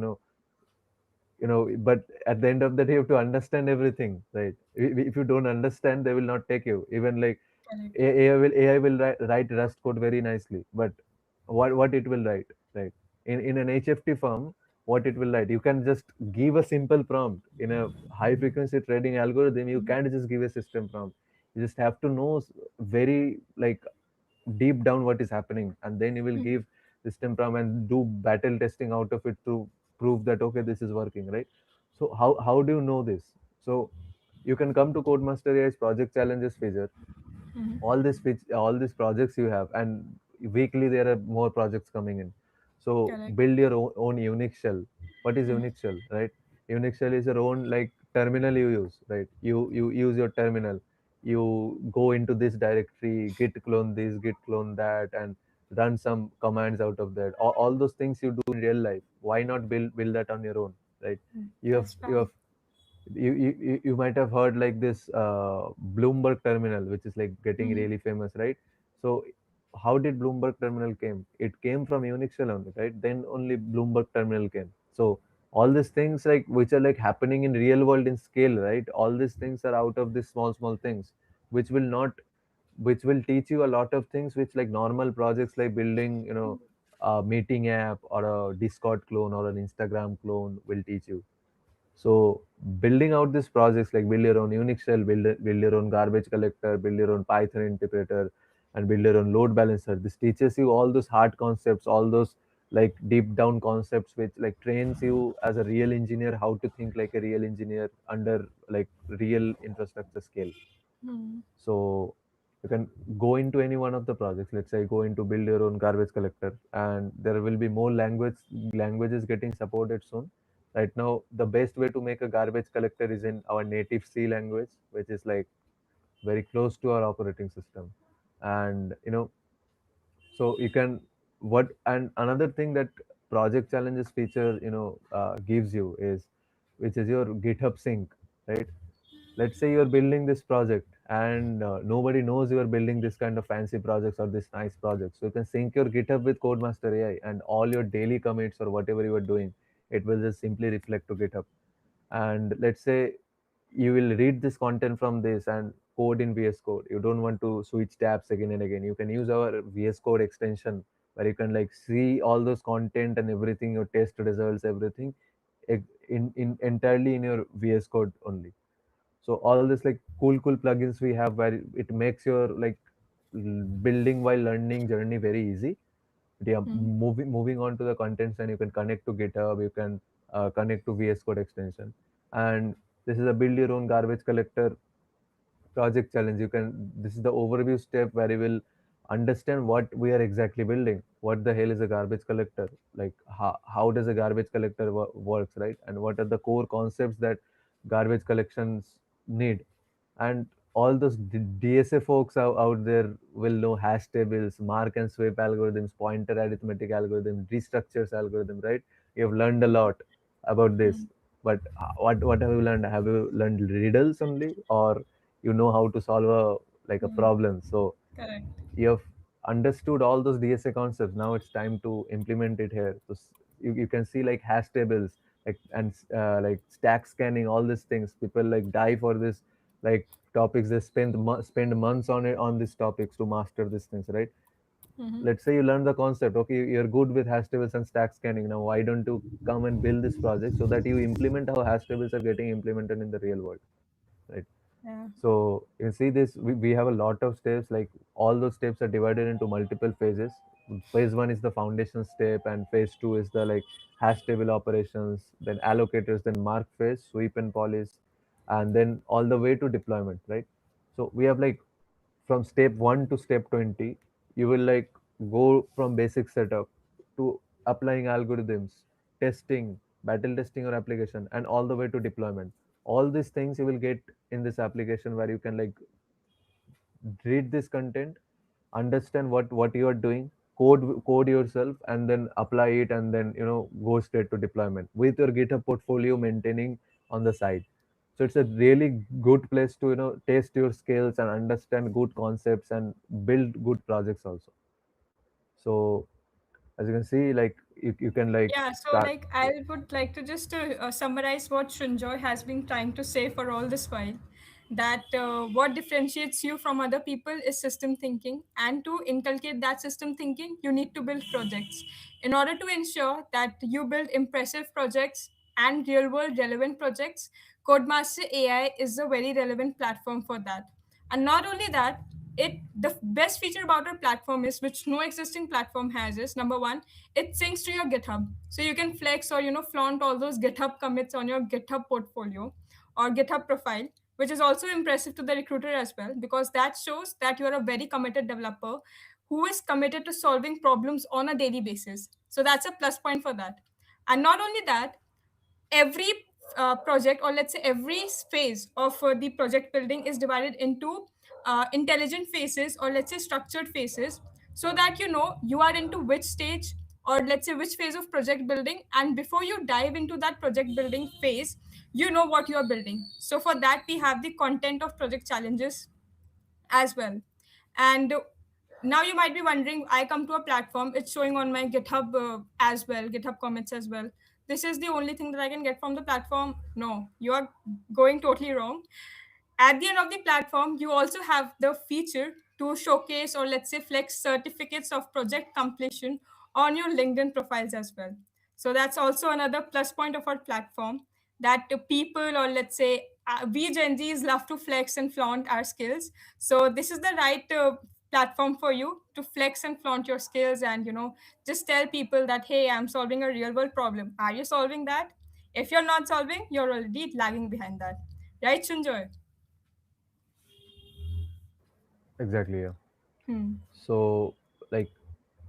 but at the end of the day, you have to understand everything, right? If you don't understand, they will not take you. Even like Correct. AI will write Rust code very nicely, but what it will write, right? In an HFT firm, what it will write, you can just give a simple prompt. In a high frequency trading algorithm, you can't just give a system prompt. You just have to know very like deep down what is happening, and then you will give system prompt and do battle testing out of it to prove that okay, this is working, right? So how do you know this? So you can come to Codemaster AI's project challenges feature. All these projects you have, and weekly there are more projects coming in. So Correct. build your own Unix shell. What is Mm-hmm. Unix shell, right? Unix shell is your own like terminal you use, right? You use your terminal. You go into this directory, git clone this, git clone that, and run some commands out of that. All those things you do in real life. Why not build that on your own, right? you have That's you have fine. you might have heard like this Bloomberg terminal, which is like getting Mm-hmm. really famous, right? So how did Bloomberg terminal came? It came from Unix shell only, right? Then only Bloomberg terminal came. So all these things like which are like happening in real world in scale, right? All these things are out of these small things, which will not which will teach you a lot of things which like normal projects like building, a meeting app or a Discord clone or an Instagram clone will teach you. So building out these projects, like build your own Unix shell, build your own garbage collector, build your own Python interpreter, and build your own load balancer. This teaches you all those hard concepts, all those like deep down concepts, which like trains you as a real engineer how to think like a real engineer under like real infrastructure scale. Hmm. So you can go into any one of the projects. Let's say go into build your own garbage collector, and there will be more languages getting supported soon. Right now, the best way to make a garbage collector is in our native C language, which is like very close to our operating system. And so you can what and another thing that project challenges feature gives you is, which is your GitHub sync, right? Let's say you're building this project and nobody knows you are building this kind of fancy projects or this nice project, so you can sync your GitHub with KodeMaster AI, and all your daily commits or whatever you are doing, it will just simply reflect to GitHub. And let's say you will read this content from this and code in VS Code. You don't want to switch tabs again and again. You can use our VS Code extension where you can like see all those content and everything, your test results, everything in entirely in your VS Code only. So all this like cool plugins we have where it makes your like building while learning journey very easy. But yeah, Hmm. moving on to the contents, and you can connect to GitHub, you can connect to VS Code extension. And this is a build your own garbage collector project challenge. You can This is the overview step where you will understand what we are exactly building. What the hell is a garbage collector? Like how does a garbage collector works, right? And what are the core concepts that garbage collections need? And all those DSA folks out there will know hash tables, mark and sweep algorithms, pointer arithmetic algorithm, restructures algorithm, right? You've learned a lot about this, Hmm. but what have you learned? Have you learned riddles only, or how to solve a Hmm. problem? So Correct. you have understood all those DSA concepts. Now it's time to implement it here. So you can see like hash tables, like stack scanning, all these things. People like die for this like topics. They spend months on it on these topics to master these things, right? Hmm. Let's say you learn the concept. Okay, you're good with hash tables and stack scanning. Now why don't you come and build this project so that you implement how hash tables are getting implemented in the real world, right? Yeah. So you can see this, we have a lot of steps, like all those steps are divided into multiple phases. Phase one is the foundation step, and phase two is the like hash table operations, then allocators, then mark phase, sweep and polish, and then all the way to deployment, right? So we have like from step 1 to step 20, you will like go from basic setup to applying algorithms, testing, battle testing your application, and all the way to deployment. All these things you will get in this application where you can like read this content, understand what you are doing, code yourself, and then apply it, and then go straight to deployment with your GitHub portfolio maintaining on the side. So it's a really good place to test your skills and understand good concepts and build good projects also. So as you can see, like you can like Yeah, so start. like I would like to just summarize what Shunjoy has been trying to say for all this while. That what differentiates you from other people is system thinking, and to inculcate that system thinking, you need to build projects. In order to ensure that you build impressive projects and real world relevant projects, Codemaster AI is a very relevant platform for that. And not only that, it the best feature about our platform is, which no existing platform has, is number one, it syncs to your GitHub, so you can flex or flaunt all those GitHub commits on your GitHub portfolio or GitHub profile, which is also impressive to the recruiter as well, because that shows that you are a very committed developer who is committed to solving problems on a daily basis. So that's a plus point for that. And not only that, every project, or let's say every phase of the project building, is divided into intelligent phases, or let's say structured phases, so that you are into which stage, or let's say which phase of project building, and before you dive into that project building phase, you know what you are building. So for that, we have the content of project challenges as well. And now you might be wondering, I come to a platform, it's showing on my GitHub as well, GitHub comments as well. This is the only thing that I can get from the platform. No, you are going totally wrong. At the end of the platform, you also have the feature to showcase, or let's say flex certificates of project completion on your LinkedIn profiles as well. So that's also another plus point of our platform, that people, or let's say we Gen Zs love to flex and flaunt our skills. So this is the right platform for you to flex and flaunt your skills, and just tell people that, hey, I'm solving a real world problem. Are you solving that? If you're not solving, you're already lagging behind that. Right, Sunjoy? Exactly, yeah. Hmm. So, like,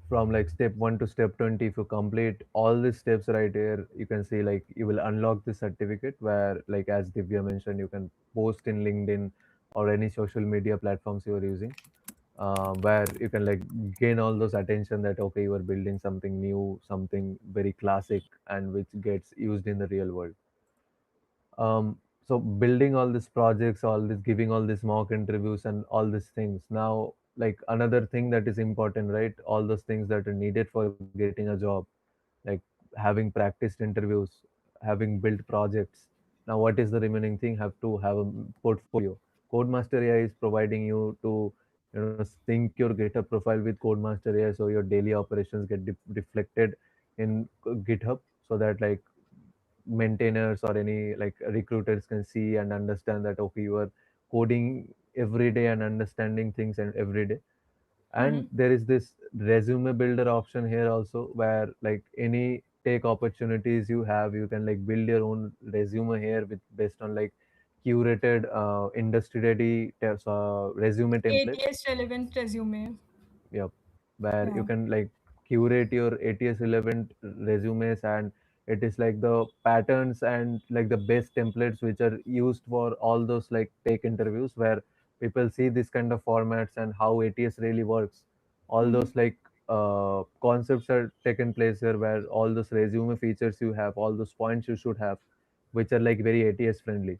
from like step 1 to step 20, if you complete all these steps right here, you can see like you will unlock the certificate where, like as Divya mentioned, you can post in LinkedIn or any social media platforms you are using, where you can like gain all those attention that okay, you are building something new, something very classic and which gets used in the real world. So building all these projects, all this, giving all these mock interviews and all these things, now like another thing that is important, right? All those things that are needed for getting a job, like having practiced interviews, having built projects. Now what is the remaining thing? Have to have a portfolio. Codemaster AI is providing you to, sync your GitHub profile with Codemaster AI, so your daily operations get reflected in GitHub, so that like maintainers or any like recruiters can see and understand that okay, you are coding every day and understanding things and every day. And Hmm. there is this resume builder option here also, where like any take opportunities you have, you can like build your own resume here with based on like curated industry ready resume templates. ATS relevant resume. Yep. Where you Yeah. can like curate your ATS relevant resumes, and it is like the patterns and like the best templates which are used for all those like take interviews, where people see this kind of formats and how ATS really works. All Hmm. those like concepts are taken place here, where all those resume features you have, all those points you should have, which are like very ATS friendly.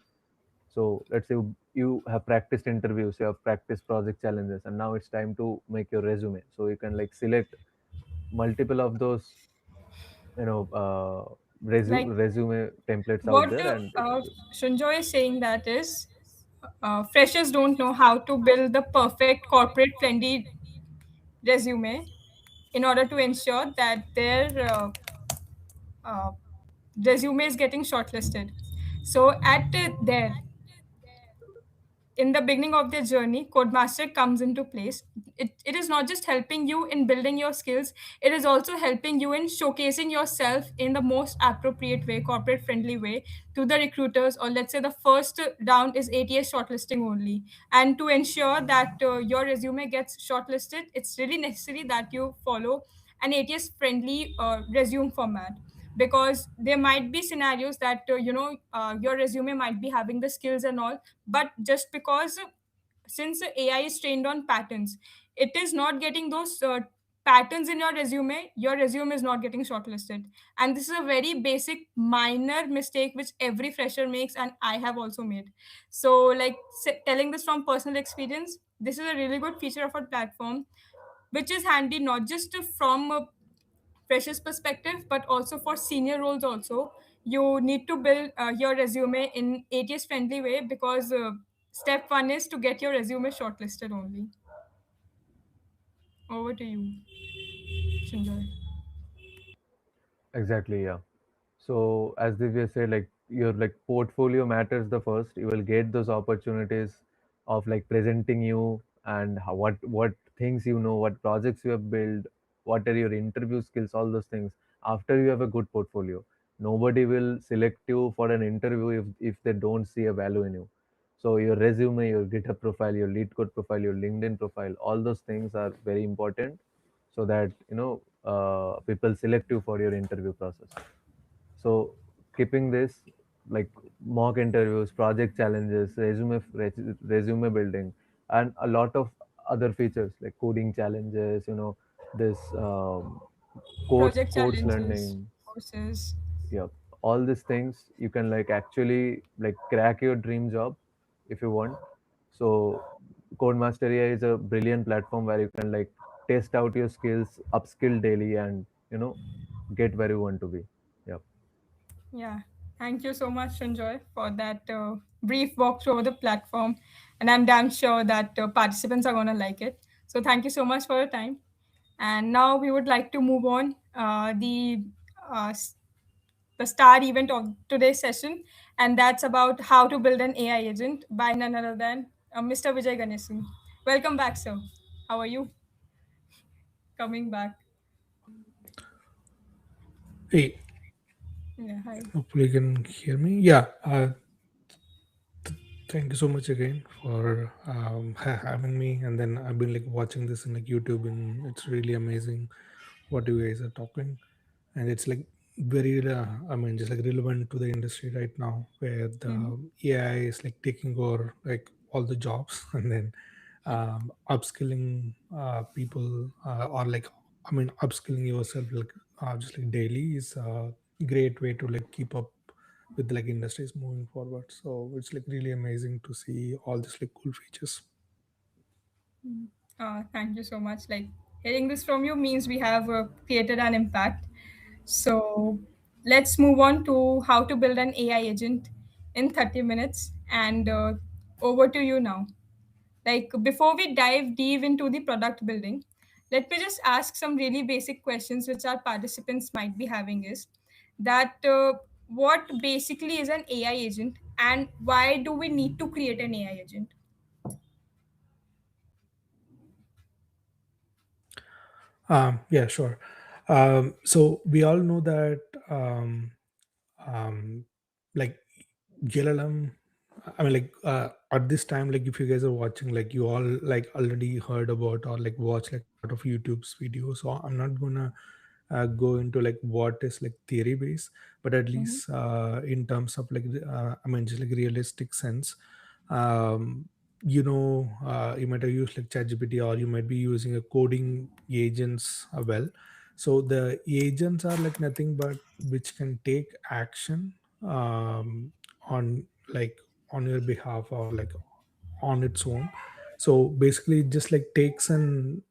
So let's say you have practiced interviews, you have practiced project challenges, and now it's time to make your resume. So you can like select multiple of those, Like resume templates out what there, and it will be. Shunjoy is saying, that is, freshers don't know how to build the perfect corporate friendly resume in order to ensure that their uh, resume is getting shortlisted. So at there, in the beginning of their journey, Codemaster comes into place. It is not just helping you in building your skills, it is also helping you in showcasing yourself in the most appropriate way, corporate friendly way, to the recruiters. Or let's say the first round is ATS shortlisting only. And to ensure that your resume gets shortlisted, it's really necessary that you follow an ATS friendly resume format, because there might be scenarios that your resume might be having the skills and all, but just because since AI is trained on patterns, it is not getting those patterns in your resume is not getting shortlisted. And this is a very basic minor mistake which every fresher makes, and I have also made. So like, telling this from personal experience, this is a really good feature of our platform, which is handy not just from freshers perspective, but also for senior roles also. You need to build your resume in ATS friendly way, because step one is to get your resume shortlisted only. Over to you, Shinjoy. Exactly, yeah. So as Divya said, like your like portfolio matters the first. You will get those opportunities of like presenting you and how, what things you know, what projects you have built, what are your interview skills, all those things. After you have a good portfolio, nobody will select you for an interview if they don't see a value in you. So your resume, your GitHub profile, your lead code profile, your LinkedIn profile, all those things are very important, so that people select you for your interview process. So keeping this like mock interviews, project challenges, resume building, and a lot of other features like coding challenges, this Project codes challenges, learning. courses. Yeah, all these things you can like actually like crack your dream job if you want. So Codemaster AI is a brilliant platform where you can like test out your skills, upskill daily, and get where you want to be. Yeah. Yeah, thank you so much, Shinjoy, for that brief walkthrough of the platform, and I'm damn sure that participants are going to like it. So thank you so much for your time. And now we would like to move on uh, s- the star event of today's session, and that's about how to build an AI agent by none other than Mr. Vijay Ganesan. Welcome back, sir. How are you? Coming back. Hey, Yeah, hi. hopefully you can hear me. Yeah, thank you so much again for having me. And then I've been like watching this in like YouTube, and it's really amazing what you guys are talking. And it's like very, I mean, just like relevant to the industry right now, where Mhm. the AI is like taking over like all the jobs, and then upskilling people or like I mean upskilling yourself like just like daily is a great way to like keep up with like industries moving forward. So it's like really amazing to see all these like cool features. Thank you so much. Like hearing this from you means we have created an impact. So let's move on to how to build an AI agent in 30 minutes. And over to you now. Like before we dive deep into the product building, let me just ask some really basic questions which our participants might be having is that what basically is an AI agent and why do we need to create an AI agent? Yeah, sure. So we all know that um, um, like LLM. I mean, like at this time, like if you guys are watching, like you all like already heard about or like watch like a lot of YouTube's videos. So I'm not gonna go into like what is like theory based, but at Mhm. least in terms of like I mean just like realistic sense. um you might have used like ChatGPT, or you might be using a coding agents well. So the agents are like nothing but which can take action on like on your behalf or like on its own. So basically it just like takes an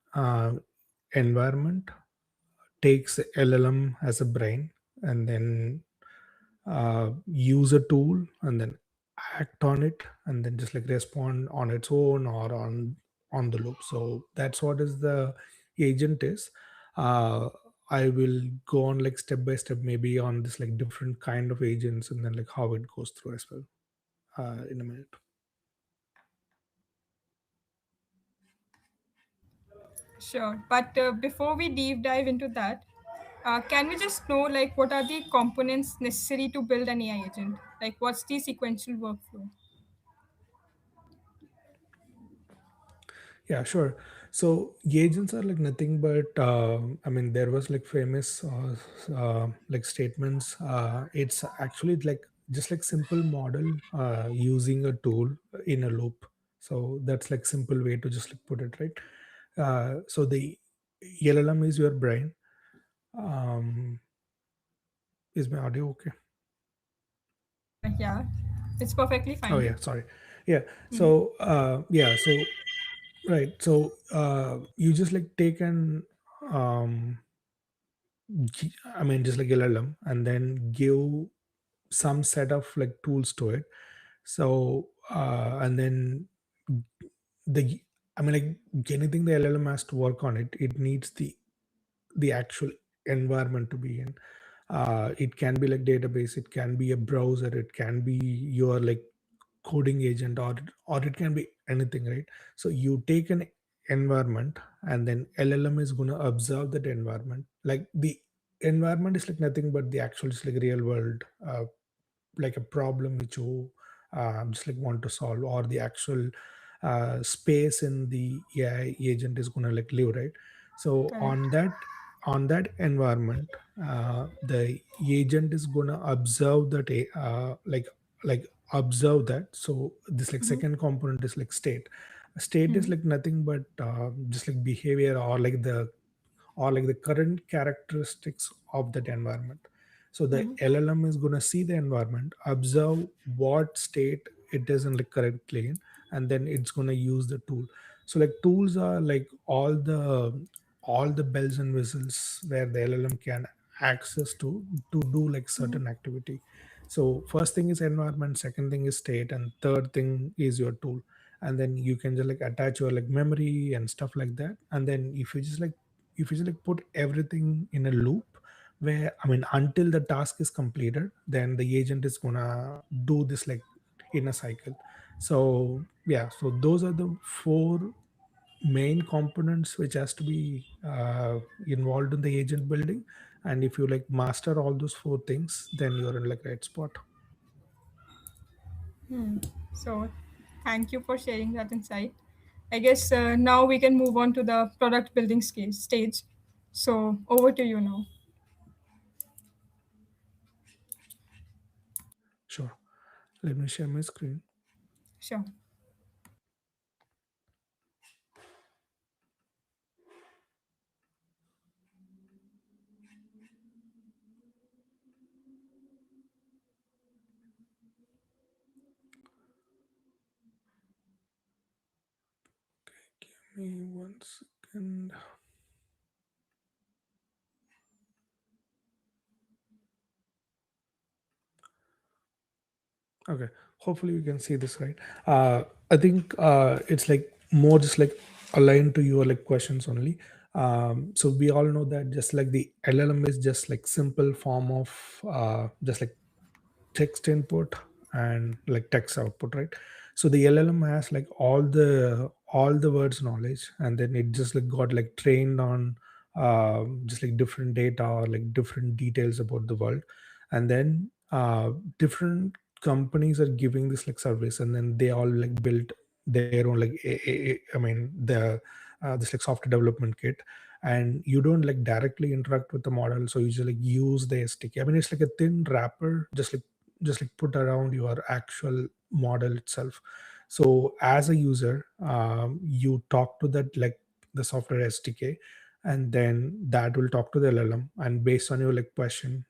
environment, takes LLM as a brain, and then use a tool and then act on it, and then just like respond on its own or on the loop. So that's what is the agent is. uh, I will go on like step by step maybe on this like different kind of agents, and then like how it goes through as well in a minute. Sure. But before we deep dive into that, can we just know like what are the components necessary to build an AI agent? Like what's the sequential workflow? Yeah, sure. So agents are like nothing but I mean there was like famous like statements. It's actually like just like simple model using a tool in a loop. So that's like simple way to just like put it, right? So the LLM is your brain. Um, is my audio okay? Yeah, it's perfectly Oh fine. yeah, sorry. Yeah. Mhm. So so right. So you just like take an um I mean, just like LLM, and then give some set of like tools to it. So, and then the, I mean, like anything the LLM has to work on it, it needs the actual environment to be in. It can be like database, it can be a browser, it can be your like coding agent, or it can be anything, right? So you take an environment, and then LLM is going to observe that environment. Like the environment is like nothing but the actual just like real world like a problem which you just like want to solve, or the actual space in the AI agent is going to like live, right? So Correct. on that environment, the agent is going to observe that like observe that. So this like Mhm. second component is like state is Mhm. like nothing but just like behavior, or like the current characteristics of that environment. So the Mhm. LLM is going to see the environment, observe what state it is in the currently in, and then it's going to use the tool. So like tools are like all the bells and whistles where the LLM can access to do like Mhm. certain activity. So first thing is environment, second thing is state, and third thing is your tool. And then you can just like attach your like memory and stuff like that. And then if you just like if you just like put everything in a loop, where I mean until the task is completed, then the agent is gonna do this like in a cycle. So yeah, so those are the four main components which has to be involved in the agent building. And if you like master all those four things, then you're in like right spot. So, thank you for sharing that insight. I guess now we can move on to the product building stage. So, over to you now. Sure, let me share my screen. Sure. Give me 1 second. Okay, hopefully you can see this right. I think it's like more just like aligned to your like questions only. So we all know that just like the LLM is just like simple form of just like text input and like text output, right? So the LLM has like all the words knowledge, and then it just like got like trained on just like different data or like different details about the world. And then different companies are giving this like service, and then they all like built their own like I mean this like software development kit. And you don't like directly interact with the model, so you just like use the SDK. I mean, it's like a thin wrapper, just like put around your actual model itself. So as a user, you talk to that like the software SDK, and then that will talk to the LLM, and based on your like question,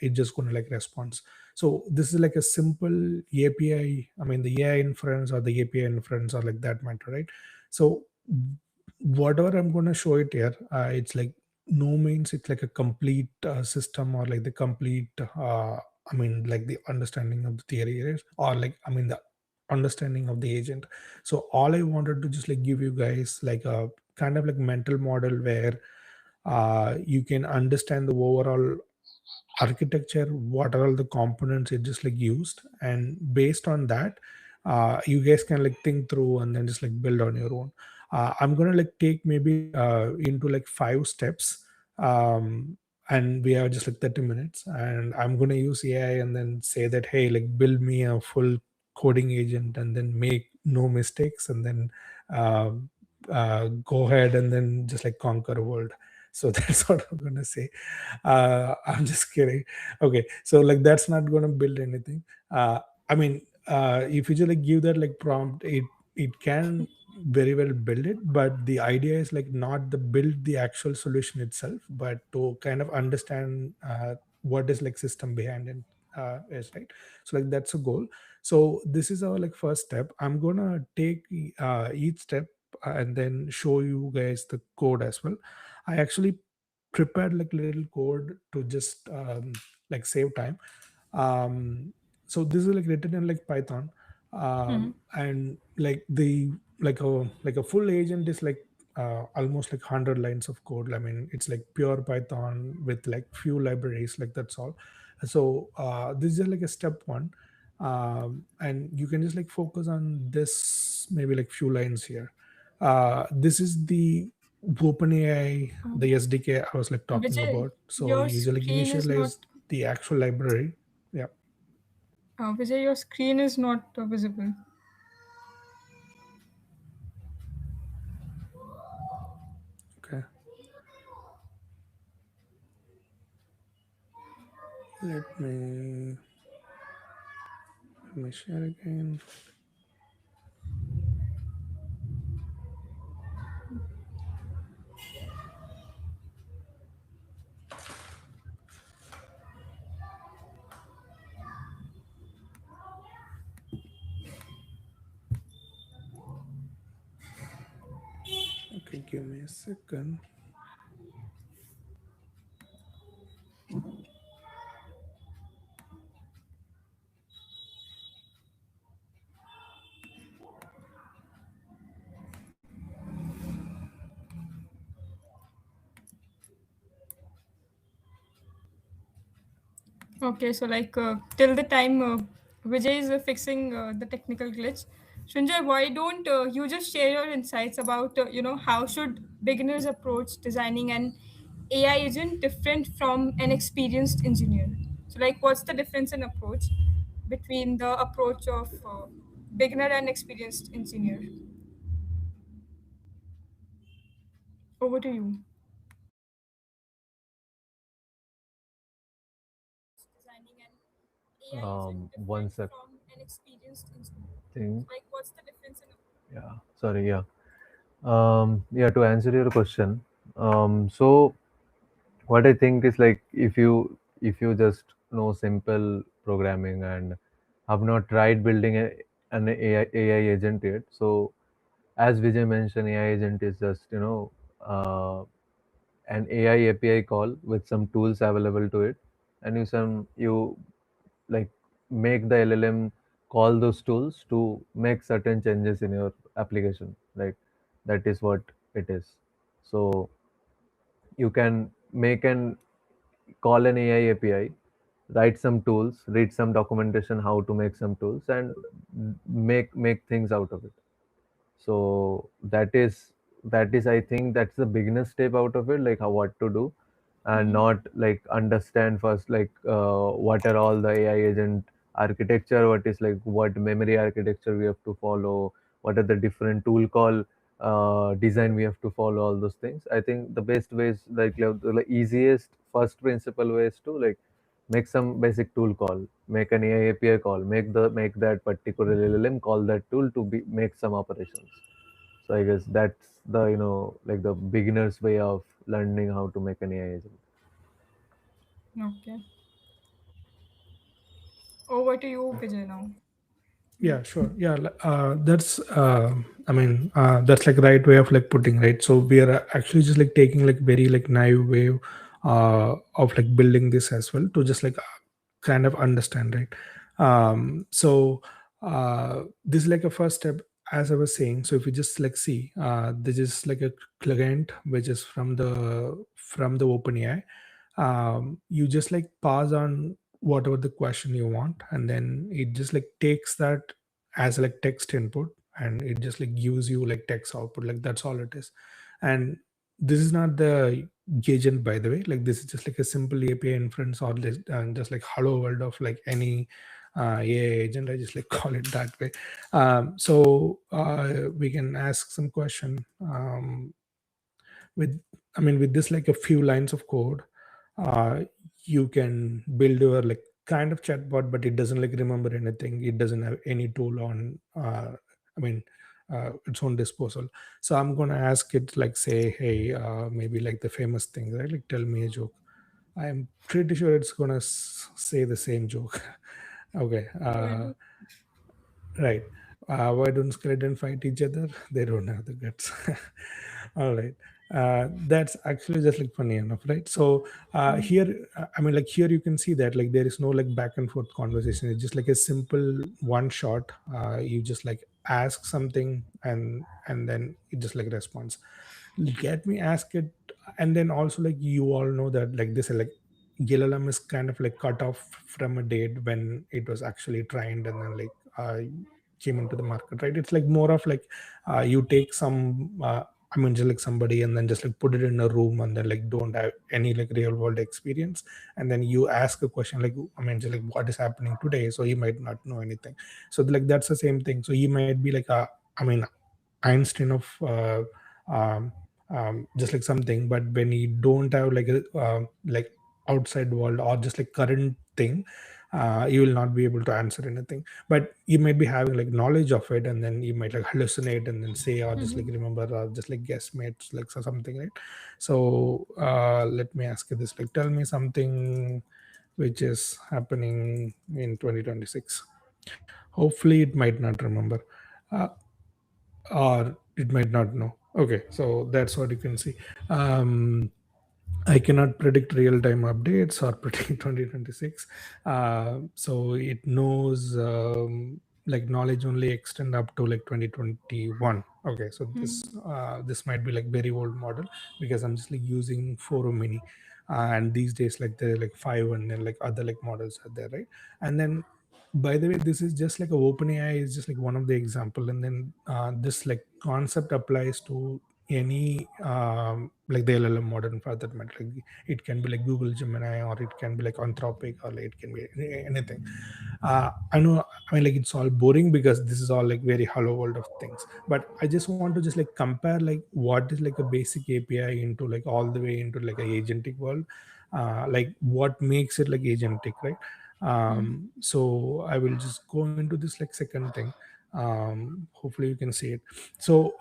it just gonna like response. So this is like a simple API. I mean, the AI inference or the API inference or like that matter, right? So whatever I'm going to show it here, it's like no means it's like a complete system or like the complete I mean like the understanding of the theory is, or like I mean the understanding of the agent. So all I wanted to just like give you guys like a kind of like mental model where you can understand the overall architecture, what are all the components it just like used, and based on that, you guys can like think through and then just like build on your own. I'm gonna like take maybe into like 5 steps, um, and we have just like 30 minutes, and I'm gonna use AI and then say that, hey, like build me a full coding agent and then make no mistakes, and then uh, go ahead and then just like conquer a world. So that's what I'm gonna say. I'm just kidding. Okay, so like that's not gonna build anything. I mean, if you just like give that like prompt, it can very well build it, but the idea is like not the build the actual solution itself, but to kind of understand what is like system behind it is, right? So like that's a goal. So this is our like first step. I'm gonna take each step and then show you guys the code as well. I actually prepared like little code to just like save time. um so this is like written in like Python, and like the like a full agent is like almost like 100 lines of code. I mean, it's like pure Python with like few libraries, like that's all. So this is like a step one, and you can just like focus on this maybe like few lines here. This is the OpenAI, the SDK I was like talking Vijay, about. So your you just like screen is not. initialize the actual library. Yeah. Vijay, your screen is not visible. Okay. Let me share again. Okay, give me a second. Okay, so like till the time Vijay is fixing the technical glitch, Shunjay, why don't you just share your insights about how should beginners approach designing an AI agent different from an experienced engineer? So like, what's the difference in approach between the approach of beginner and experienced engineer? Over to you. Designing an AI agent One different sec. from an experienced engineer. Think. So like, what's the difference in Yeah. Sorry. Yeah. Yeah. To answer your question, so what I think is like if you just know simple programming and have not tried building an AI agent yet. So as Vijay mentioned, AI agent is just an AI API call with some tools available to it, and you like make the LLM call those tools to make certain changes in your application. Like that is what it is. So you can make an call an AI API, write some tools, read some documentation how to make some tools, and make things out of it. So that is I think that's the beginner step out of it, like how what to do, and Mm-hmm. not like understand first like what are all the AI agent architecture, what is like what memory architecture we have to follow, what are the different tool call design we have to follow, all those things. I think the best ways like the easiest first principle ways to like make some basic tool call, make an AI API call, make that particular LLM call that tool to be make some operations. So I guess that's the like the beginner's way of learning how to make an AI agent. Okay. Over to you, Vijay now. Yeah, sure. Yeah, that's I mean that's like right way of like putting, right. So we are actually just like taking like very like naive way of like building this as well to just like kind of understand, right. So this is like a first step, as I was saying. So if you just like see, this is like a client which is from the OpenAI. You just like pass on whatever the question you want, and then it just like takes that as like text input, and it just like gives you like text output. Like that's all it is. And this is not the agent, by the way. Like this is just like a simple API inference, or just like hello world of like any AI agent. I just like call it that way. So we can ask some question with with this like a few lines of code. uh, you can build your like kind of chatbot, but it doesn't like remember anything. It doesn't have any tool on i mean its own disposal. So I'm gonna ask it like, say, hey, maybe like the famous thing, right? Like tell me a joke. I'm pretty sure it's gonna say the same joke. Okay. Good. Right. Why don't skeleton fight each other? They don't have the guts. All right. That's actually just like funny enough, right? So here, like here you can see that like there is no like back and forth conversation. It's just like a simple one shot. You just like ask something, and then it just like responds. Let me ask it. And then also like you all know that like this like LLM is kind of like cut off from a date when it was actually trained, and then like came into the market, right? It's like more of like you take some just like somebody, and then just like put it in a room, and then like don't have any like real world experience, and then you ask a question like, just like what is happening today, so he might not know anything. So like that's the same thing. So he might be like a Einstein of um, just like something, but when you don't have like a like outside world or just like current thing, you will not be able to answer anything. But you might be having like knowledge of it, and then you might like hallucinate and then say, or just like Mm-hmm. remember, or just like guessmates, like so something, right? So let me ask you this, like tell me something which is happening in 2026. Hopefully it might not remember. Uh, or it might not know. Okay, so that's what you can see. um I cannot predict real time updates or predict 2026. So it knows like knowledge only extend up to like 2021. Okay, so this might be like very old model, because I'm just like using 4 mini. And these days like there are like five and then like other like models are there, right? And then by the way, this is just like a OpenAI is just like one of the example, and then this like concept applies to any like the LLM model for that matter. Like it can be like Google Gemini, or it can be like Anthropic, or like it can be anything. I know, I mean, like it's all boring because this is all like very hello world of things, but I just want to just like compare like what is like a basic API into like all the way into like a agentic world. Like what makes it like agentic, right? So I will just go into this like second thing. Hopefully you can see it. So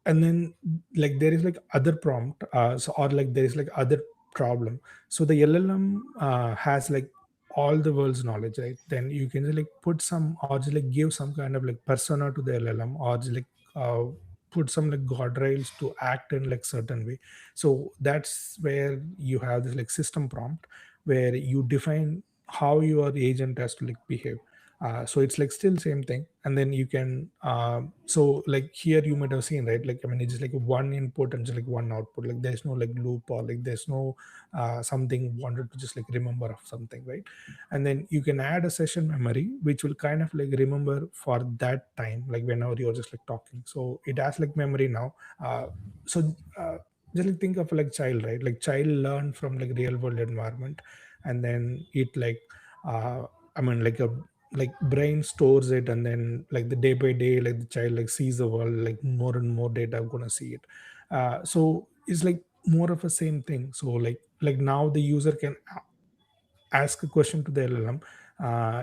and then like there is like other prompt, so or like there is like other problem. So the LLM has like all the world's knowledge, right? Then you can just like put some, or just like give some kind of like persona to the LLM, or just like uh, put some like guardrails to act in like certain way. So that's where you have this like system prompt, where you define how your agent has to like behave. So it's like still same thing, and then you can so like here you might have seen, right? Like I mean, it's just like one input and just like one output. Like there's no like loop, or like there's no something wanted to just like remember of something, right? And then you can add a session memory which will kind of like remember for that time, like whenever you're just like talking. So it has like memory now. So just like think of like child, right? Like child learn from like real world environment, and then it like uh I mean like a like brain stores it, and then like the day by day like the child like sees the world, like more and more data I'm gonna see it. So it's like more of a same thing. So like now the user can ask a question to the LLM.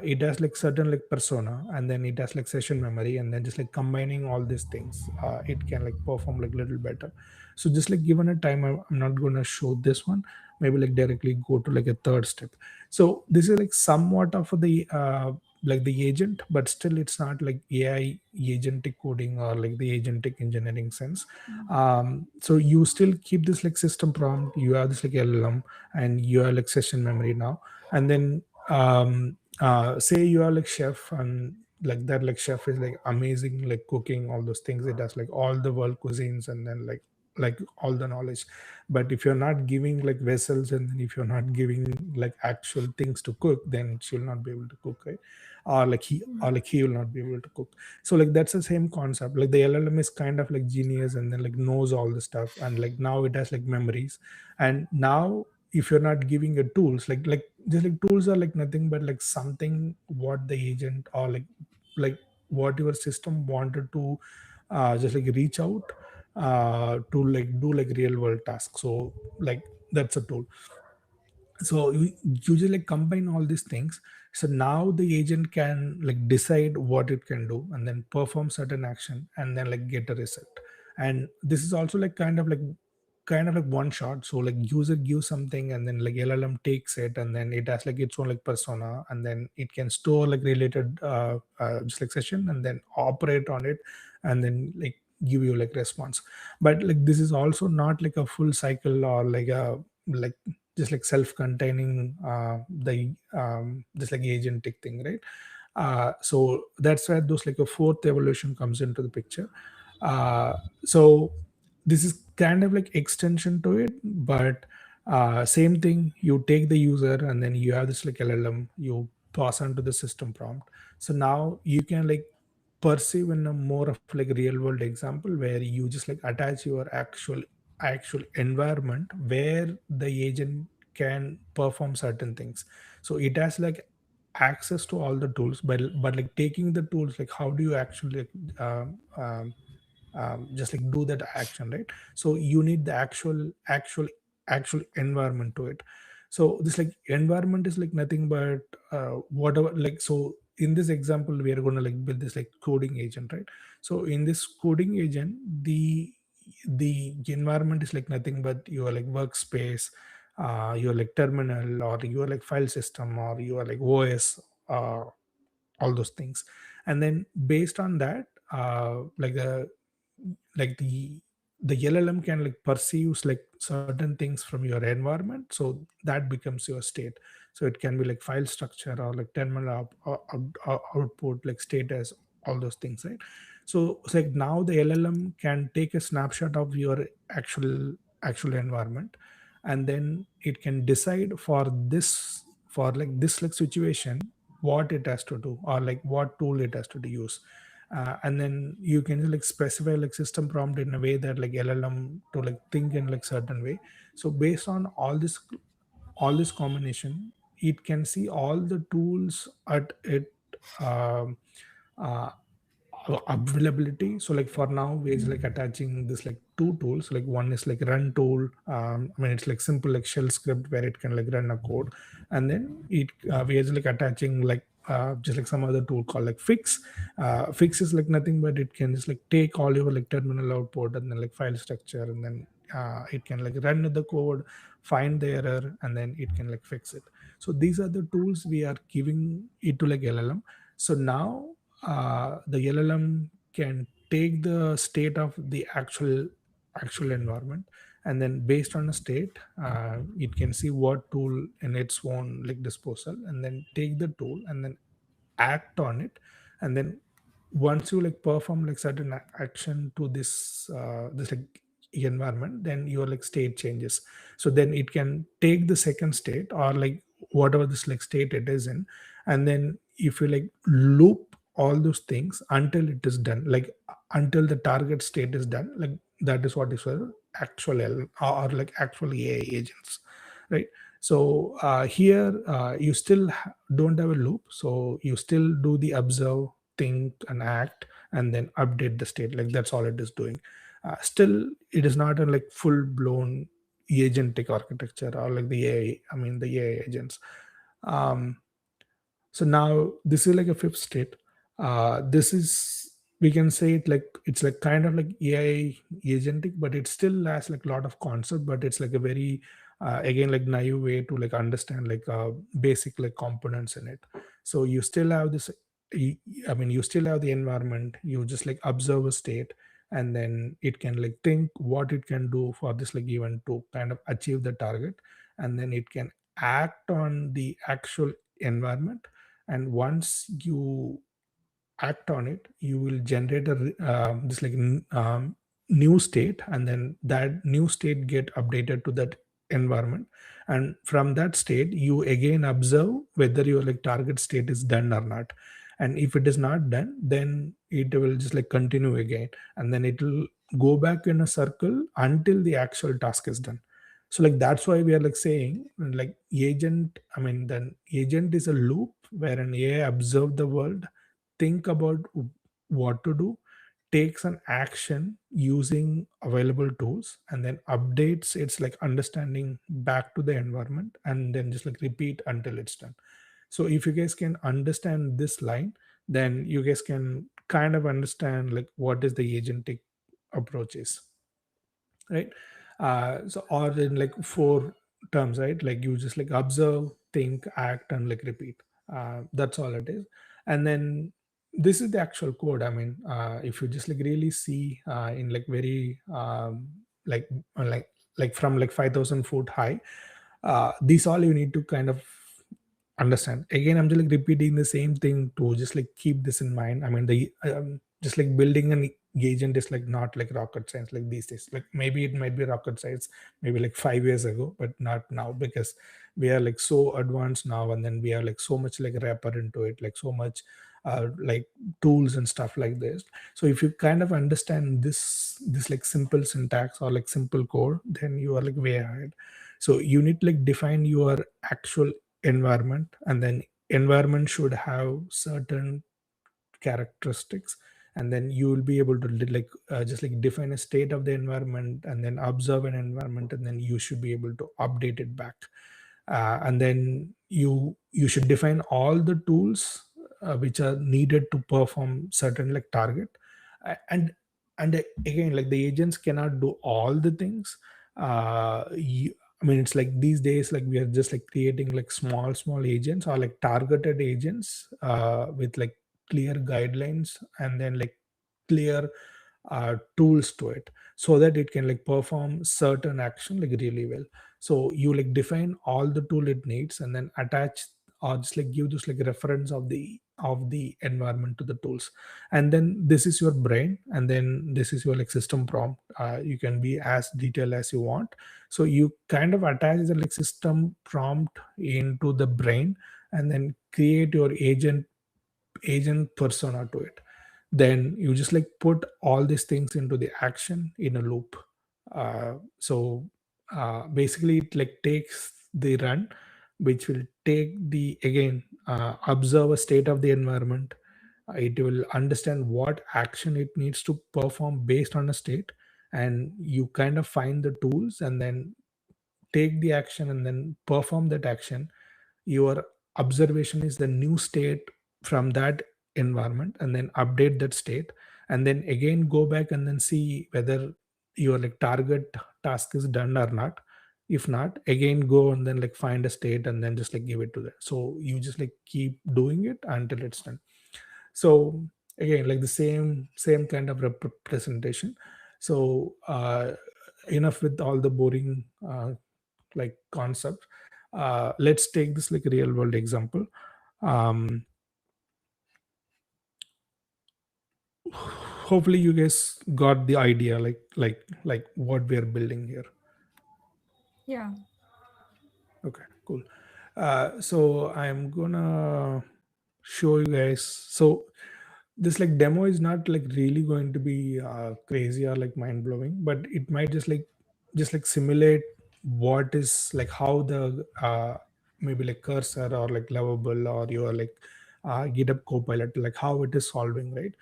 It has like certain like persona, and then it has like session memory, and then just like combining all these things, it can like perform like little better. So just like given a time, I'm not going to show this one. Maybe like directly go to like a third step. So this is like somewhat of the like the agent, but still it's not like AI agentic coding or like the agentic engineering sense. So you still keep this like system prompt, you have this like LLM, and you have like session memory now. And then say you are like chef, and like that like chef is like amazing like cooking all those things, it does like all the world cuisines, and then like all the knowledge. But if you're not giving like vessels, and then if you're not giving like actual things to cook, then she'll not be able to cook, right? Or like he will not be able to cook. So like that's the same concept. Like the LLM is kind of like genius, and then like knows all the stuff, and like now it has like memories. And now if you're not giving it tools, like just like tools are like nothing but like something what the agent, or like what your system wanted to just like reach out to like do like real world tasks. So like that's a tool. So you just like combine all these things. So now the agent can like decide what it can do, and then perform certain action, and then like get a result. And this is also like kind of like one shot. So like user gives something, and then like LLM takes it, and then it has like its own like persona, and then it can store like related just like session, and then operate on it, and then like give you like response. But like this is also not like a full cycle, or like a like just like self-containing the just like agentic thing, right? So that's where those like a fourth evolution comes into the picture. uh, so this is kind of like extension to it, but same thing. You take the user, and then you have this like LLM, you pass on to the system prompt. So now you can like perceive in a more of like real world example, where you just like attach your actual environment where the agent can perform certain things. So it has like access to all the tools, but like taking the tools, like how do you actually just like do that action, right? So you need the actual environment to it. So this like environment is like nothing but whatever, like so in this example we are going to like build this like coding agent, right? So in this coding agent, the environment is like nothing but your like workspace, your like terminal, or your like file system, or your like OS, all those things. And then based on that, like the LLM can like perceives like certain things from your environment, so that becomes your state. So it can be like file structure, or like terminal output, like status, all those things, right? So it's like now the LLM can take a snapshot of your actual environment, and then it can decide for this, for like this like situation, what it has to do, or like what tool it has to use. And then you can like specify like system prompt in a way that like LLM to like think in like certain way. So based on all this combination, it can see all the tools at it, um, uh, availability. So like for now we're like attaching this like two tools. Like one is like run tool. I mean, it's like simple like shell script where it can like run a code, and then it we are like attaching like just like some other tool called like fix. Fix is like nothing but it can just like take all your like terminal output and then like file structure, and then it can like run the code, find the error, and then it can like fix it. So these are the tools we are giving it to like LLM. So now the LLM can take the state of the actual environment, and then based on a state, it can see what tool in its own like disposal, and then take the tool and then act on it. And then once you like perform like certain action to this like environment, then your like state changes. So then it can take the second state, or like whatever this like state it is in, and then if you like loop all those things until it is done, like until the target state is done, like that is what is actual or like actual AI agents, right? So here you still don't have a loop, so you still do the observe, think, and act, and then update the state. Like that's all it is doing. Still, it is not a like full blown agentic architecture or like the AI. I mean, the AI agents. Um, so now this is like a fifth state. This is, we can say it like it's like kind of like AI agentic, but it still has like a lot of concept, but it's like a very again like naive way to like understand like basic like components in it. So you still have this, y- I mean, you still have the environment. You just like observe a state, and then it can like think what it can do for this like event to kind of achieve the target, and then it can act on the actual environment. And once you act on it, you will generate this like new state, and then that new state get updated to that environment. And from that state you again observe whether your like target state is done or not. And if it is not done, then it will just like continue again, and then it will go back in a circle until the actual task is done. So like that's why we are like saying like agent, I mean, then agent is a loop where an AI observe the world, think about what to do, takes an action using available tools, and then updates its like understanding back to the environment, and then just like repeat until it's done. So if you guys can understand this line, then you guys can kind of understand like what is the agentic approach is, right? So or in like four terms, right? Like you just like observe, think, act, and like repeat. That's all it is. And then this is the actual code. I mean, if you just like really see in like very like like from like 5,000 foot high, these all you need to kind of understand. Again, I'm just like repeating the same thing to just like keep this in mind. I mean, the just like building an agent is like not like rocket science like these days. Like maybe it might be rocket science maybe like 5 years ago, but not now, because we are like so advanced now, and then we are like so much like wrapper into it, like so much like tools and stuff like this. So if you kind of understand this like simple syntax or like simple code, then you are like way ahead. So you need to like define your actual environment, and then environment should have certain characteristics, and then you will be able to like just like define a state of the environment, and then observe an environment, and then you should be able to update it back. And then you should define all the tools which are needed to perform certain like target. And again, like the agents cannot do all the things. I mean, it's like these days like we are just like creating like small agents or like targeted agents with like clear guidelines, and then like clear tools to it, so that it can like perform certain action like really well. So you like define all the tool it needs, and then attach or just like give this like reference of the of the environment to the tools. And then this is your brain, and then this is your like system prompt. You can be as detailed as you want. So you kind of attach the like system prompt into the brain, and then create your agent persona to it. Then you just like put all these things into the action in a loop. Basically it like takes the run, which will take the again observe a state of the environment. It will understand what action it needs to perform based on a state, and you kind of find the tools and then take the action and then perform that action. Your observation is the new state from that environment, and then update that state, and then again go back and then see whether your like target task is done or not. If not, again go and then like find a state and then just like give it to that. So you just like keep doing it until it's done. So again, like the same kind of representation. So enough with all the boring like concept. Let's take this like real world example. um, Hopefully you guys got the idea, like what we are building here. Yeah. Okay, cool. So I'm gonna show you guys. So this like demo is not like really going to be crazy or like mind blowing, but it might just like simulate what is like how the maybe like cursor or like lovable or your like GitHub Copilot, like how it is solving, right?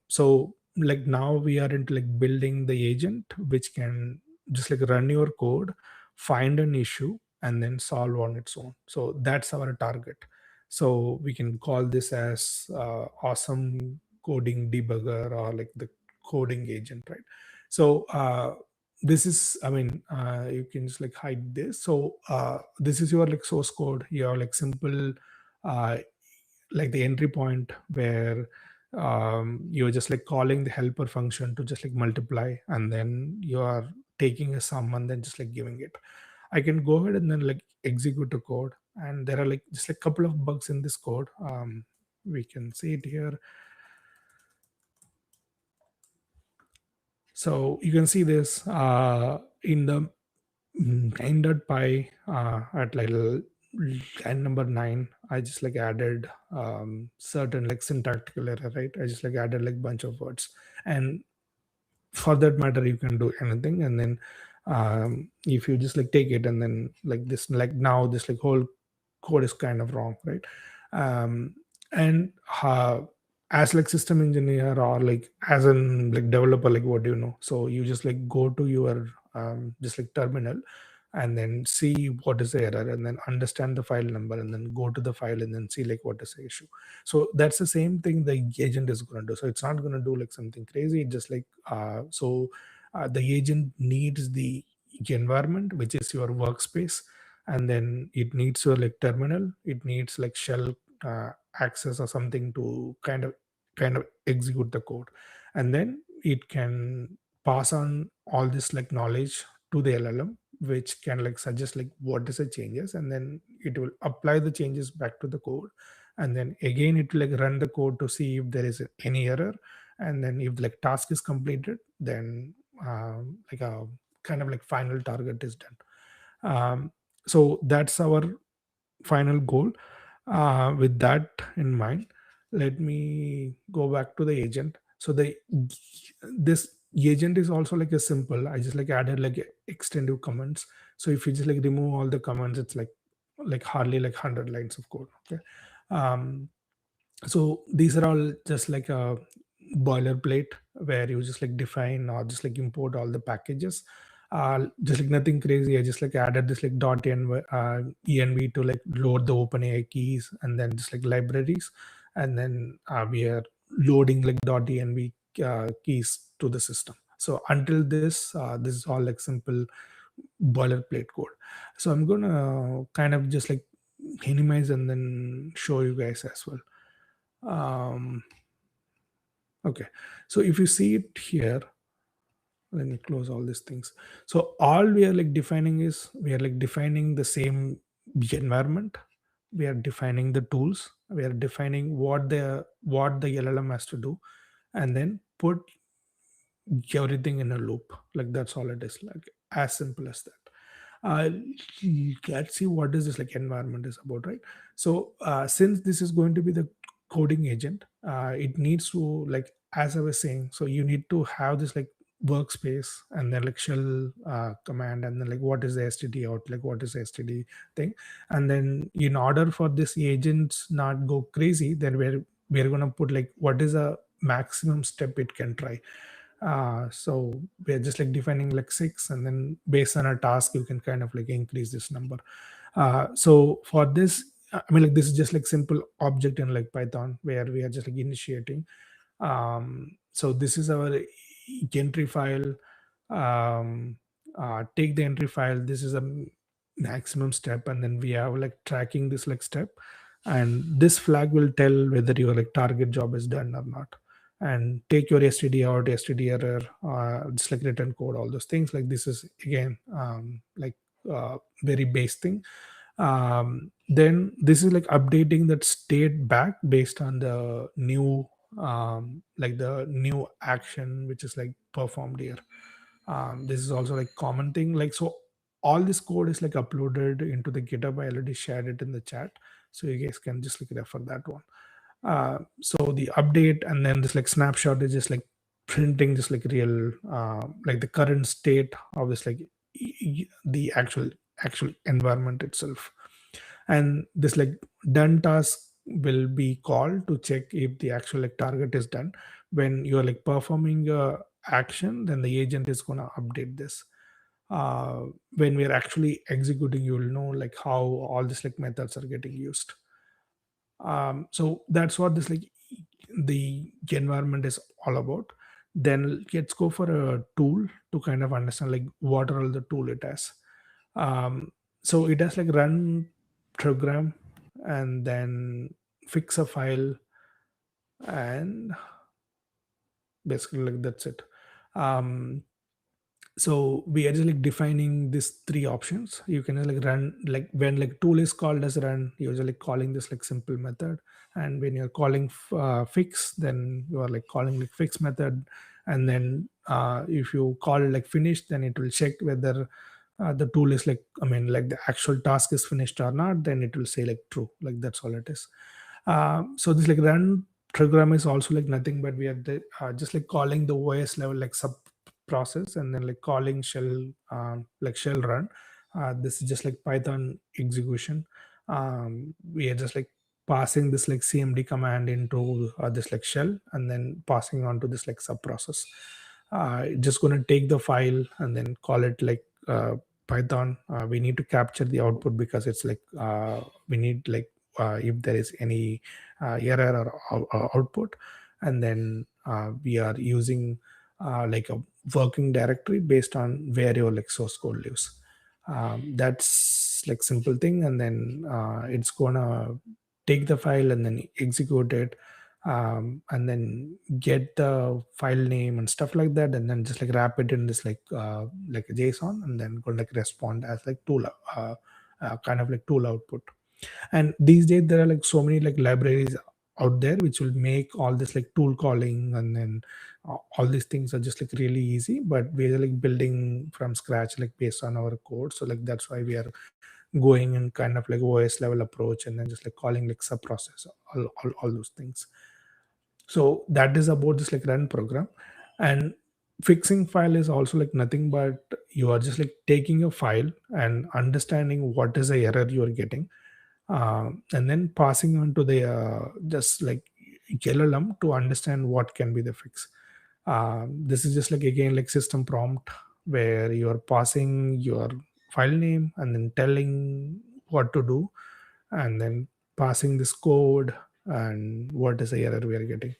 So like now we are into like building the agent which can just like run your code, find an issue, and then solve on its own. So that's our target. So we can call this as awesome coding debugger or like the coding agent, right? So this is, I mean, you can just like hide this. So this is your like source code. Your like simple, uh, like the entry point where you're just like calling the helper function to just like multiply, and then you are taking a sum and then just like giving it. I can go ahead and then like execute the code, and there are like just like couple of bugs in this code. We can see it here. So you can see this in the n.py at like line number 9. I just like added certain like syntactical error, right? I just like added like bunch of words, and for that matter you can do anything. And then if you just like take it and then like this, like now this like whole code is kind of wrong, right? um, and as like system engineer or like as an like developer, like what do you know? So you just like go to your just like terminal, and then see what is the error, and then understand the file number, and then go to the file and then see like what is the issue. So that's the same thing the agent is going to do. So it's not going to do like something crazy. It just like the agent needs the environment, which is your workspace, and then it needs your like terminal. It needs like shell uh, access or something to kind of execute the code, and then it can pass on all this like knowledge to the LLM, which can like suggest like what is the changes, and then it will apply the changes back to the code. And then again it will like run the code to see if there is any error, and then if like task is completed, then like a kind of like final target is done. So that's our final goal. With that in mind, let me go back to the agent. So the this agent is also like a simple. I just like added like extended comments. So if you just like remove all the comments, it's like hardly like 100 lines of code. Okay. Um, so these are all just like a boilerplate where you just like define or just like import all the packages. Just like nothing crazy. I just like added this like env to like load the OpenAI keys, and then just like libraries, and then we are loading like env keys to the system. So until this is all like simple boilerplate code. So I'm gonna kind of just like minimize and then show you guys as well. Okay, so if you see it here, let me close all these things. So all we are like defining is we are like defining the same environment, we are defining the tools, we are defining what the LLM has to do, and then put everything in a loop. Like that's all it is. Like as simple as that. uh, let's see what is this like environment is about, right? So since this is going to be the coding agent, it needs to, like as I was saying, so you need to have this like workspace, and then like shell command, and then like what is the std out, like what is the std thing. And then in order for this agents not go crazy, then we're going to put like what is a maximum step it can try. So we're just like defining like six, and then based on a task you can kind of like increase this number. So for this, I mean, like this is just like simple object in like Python where we are just like initiating. So this is our entry file. um, Take the entry file, this is a maximum step, and then we have like tracking this like step, and this flag will tell whether your like target job is done or not. And take your std out, std error, just like written code, all those things. Like this is again like very base thing. Then this is like updating that state back based on the new like the new action which is like performed here. This is also like common thing. Like so all this code is like uploaded into the GitHub. I already shared it in the chat, so you guys can just like refer that one. So the update and then this like snapshot is just like printing just like real like the current state of this like the actual environment itself. And this like done task will be called to check if the actual like target is done. When you're like performing a action, then the agent is going to update this. When we're actually executing, you will know like how all these like methods are getting used. So that's what this like the environment is all about. Then let's go for a tool to kind of understand like what are all the tool it has. So it has like run program, and then fix a file, and basically like that's it. um, so we are just like defining these three options. You can like run, like when like tool is called as run, you're just like calling this like simple method. And when you're calling fix, then you are like calling like fix method. And then if you call like finish, then it will check whether the tool is like, I mean, like the actual task is finished or not. Then it will say like true. Like that's all it is. So this like run program is also like nothing but we are just like calling the OS level like sub process, and then like calling shell like shell run. This is just like Python execution. We are just like passing this like cmd command into this like shell, and then passing on to this like sub process. Just going to take the file and then call it like Python. We need to capture the output because it's like we need like if there is any error or output. And then we are using like a working directory based on where your like source code lives. That's like simple thing. And then it's gonna take the file and then execute it, and then get the file name and stuff like that, and then just like wrap it in this like a JSON, and then go like respond as like tool kind of like tool output. And these days there are like so many like libraries out there which will make all this like tool calling, and then all these things are just like really easy. But we are like building from scratch like based on our code. So like that's why we are going in kind of like OS level approach, and then just like calling like sub process, all those things. So that is about this like run program. And fixing file is also like nothing but you are just like taking a file and understanding what is the error you are getting, and then passing on to the just like LLM to understand what can be the fix. This is just like again like system prompt where you are passing your file name and then telling what to do, and then passing this code and what is the error we are getting,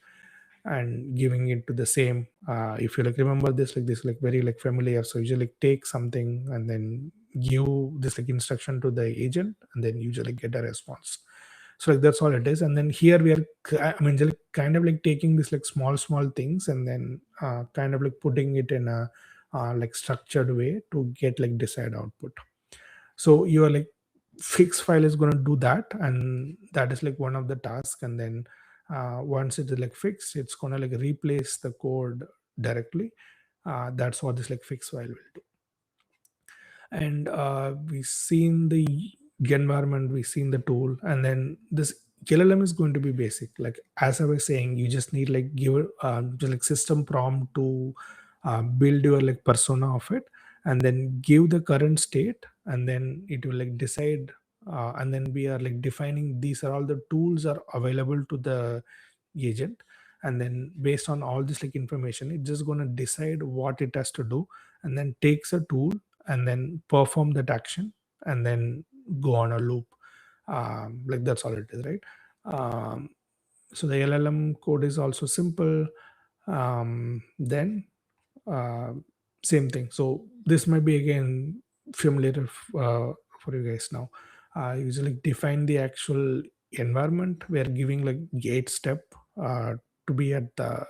and giving it to the same. If you like remember this like very like familiar. So usually like take something and then give this like instruction to the agent, and then usually get a response. So like that's all it is. And then here we are I mean just like kind of like taking this like small things, and then kind of like putting it in a like structured way to get like desired output. So you are like fix file is going to do that, and that is like one of the tasks. And then once it is like fixed, it's going to like replace the code directly. That's what this like fix file will do. And we've seen the environment, we've seen the tool, and then this LLM is going to be basic. Like as I was saying, you just need like give just like system prompt to build your like persona of it, and then give the current state, and then it will like decide. And then we are like defining these are all the tools are available to the agent, and then based on all this like information, it's just going to decide what it has to do, and then takes a tool and then perform that action, and then go on a loop. Like that's all it is, right? um, so the LLM code is also simple. Then uh, same thing. So this might be again familiar for you guys now. Usually define the actual environment. We are giving like gate step to be at the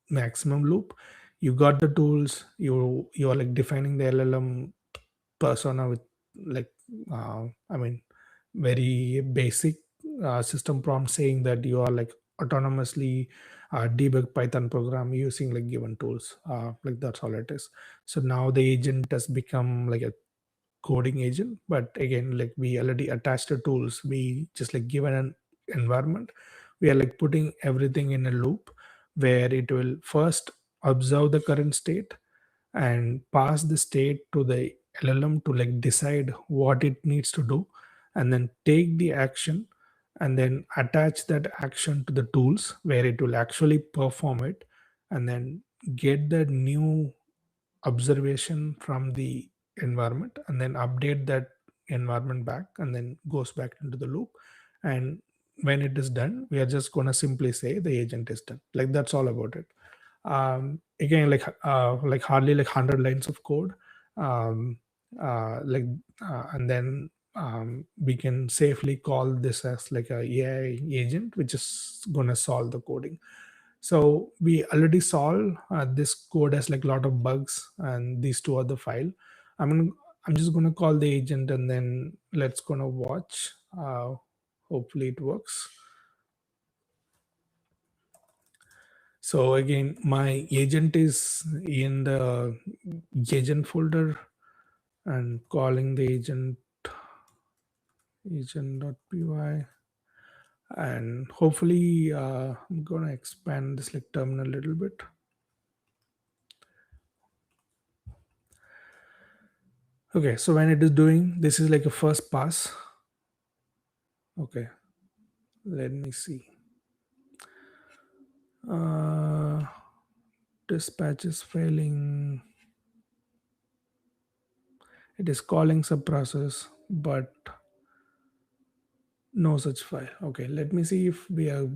maximum loop. You got the tools. You are like defining the LLM persona with like I mean very basic system prompt saying that you are like autonomously debug Python program using like given tools. Like that's all it is. So now the agent has become like a coding agent, but again, like we already attached the tools. We just like given an environment, we are like putting everything in a loop where it will first observe the current state and pass the state to the LLM to like decide what it needs to do, and then take the action, and then attach that action to the tools where it will actually perform it, and then get the new observation from the environment, and then update that environment back, and then goes back into the loop. And when it is done, we are just going to simply say the agent is done. Like that's all about it. Again, like hardly like 100 lines of code. um, like and then we can safely call this as like a AI agent which is going to solve the coding. So we already solved this code has like a lot of bugs, and these two are the file. I'm just gonna call the agent, and then let's gonna watch. Hopefully it works. So again, my agent is in the agent folder, and calling the agent.py, and hopefully I'm gonna expand this like terminal a little bit. Okay, so when it is doing, this is like a first pass. Okay, let me see. Uh, dispatch is failing. It is calling sub process, but no such file. Okay, let me see if we are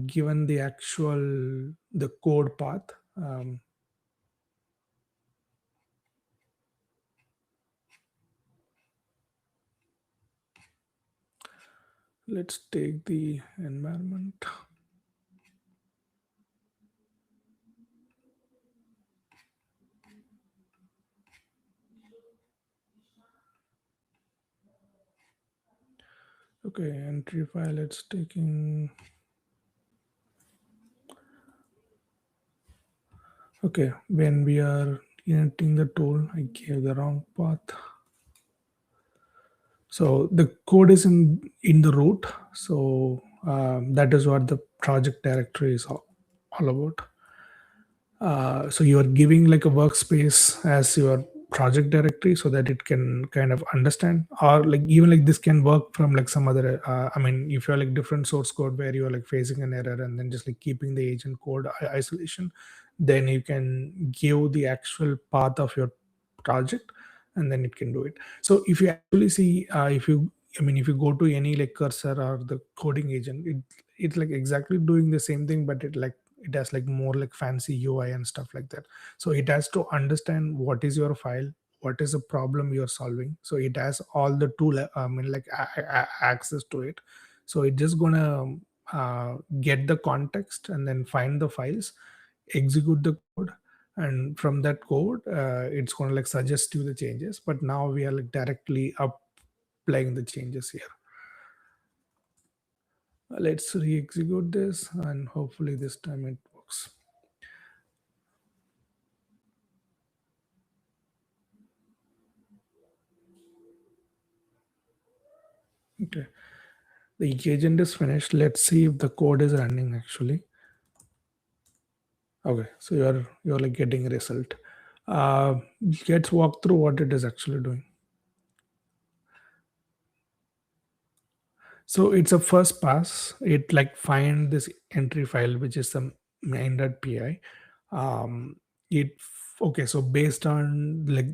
given the actual the code path. Let's take the environment. Okay, entry file, it's taking. Okay, when we are entering the tool, I gave the wrong path. So the code is in the root. So that is what the project directory is all about. So you are giving like a workspace as your project directory so that it can kind of understand, or like even like this can work from like some other if you're like different source code where you're like facing an error and then just like keeping the agent code isolation, then you can give the actual path of your project, and then it can do it. So if you actually see if you go to any like cursor or the coding agent, it's like exactly doing the same thing, but it has like more like fancy UI and stuff like that. So it has to understand what is your file, what is the problem you're solving. So it has all the tool access to it. So it just gonna get the context and then find the files, execute the code, and from that code it's going to like suggest you the changes. But now we are like directly up applying the changes here. Let's re-execute this, and hopefully this time it works. Okay, the agent is finished. Let's see if the code is running actually. Okay, so you're like getting a result. uh, let's walk through what it is actually doing. So it's a first pass. It like find this entry file, which is some main.py. Um, okay. So based on like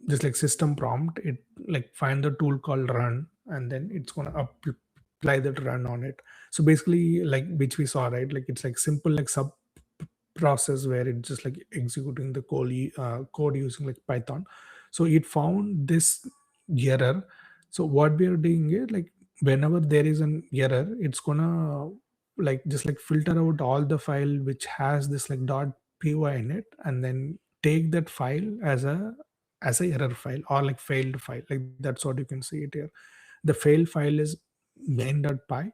just like system prompt, it like find the tool called run, and then it's gonna apply that run on it. So basically, like which we saw, right? Like it's like simple like sub process where it's just like executing the code using like Python. So it found this error. So what we are doing is like whenever there is an error, it's gonna like just like filter out all the file which has this like .py in it, and then take that file as a error file or like failed file. Like that's what you can see it here. The failed file is main.py.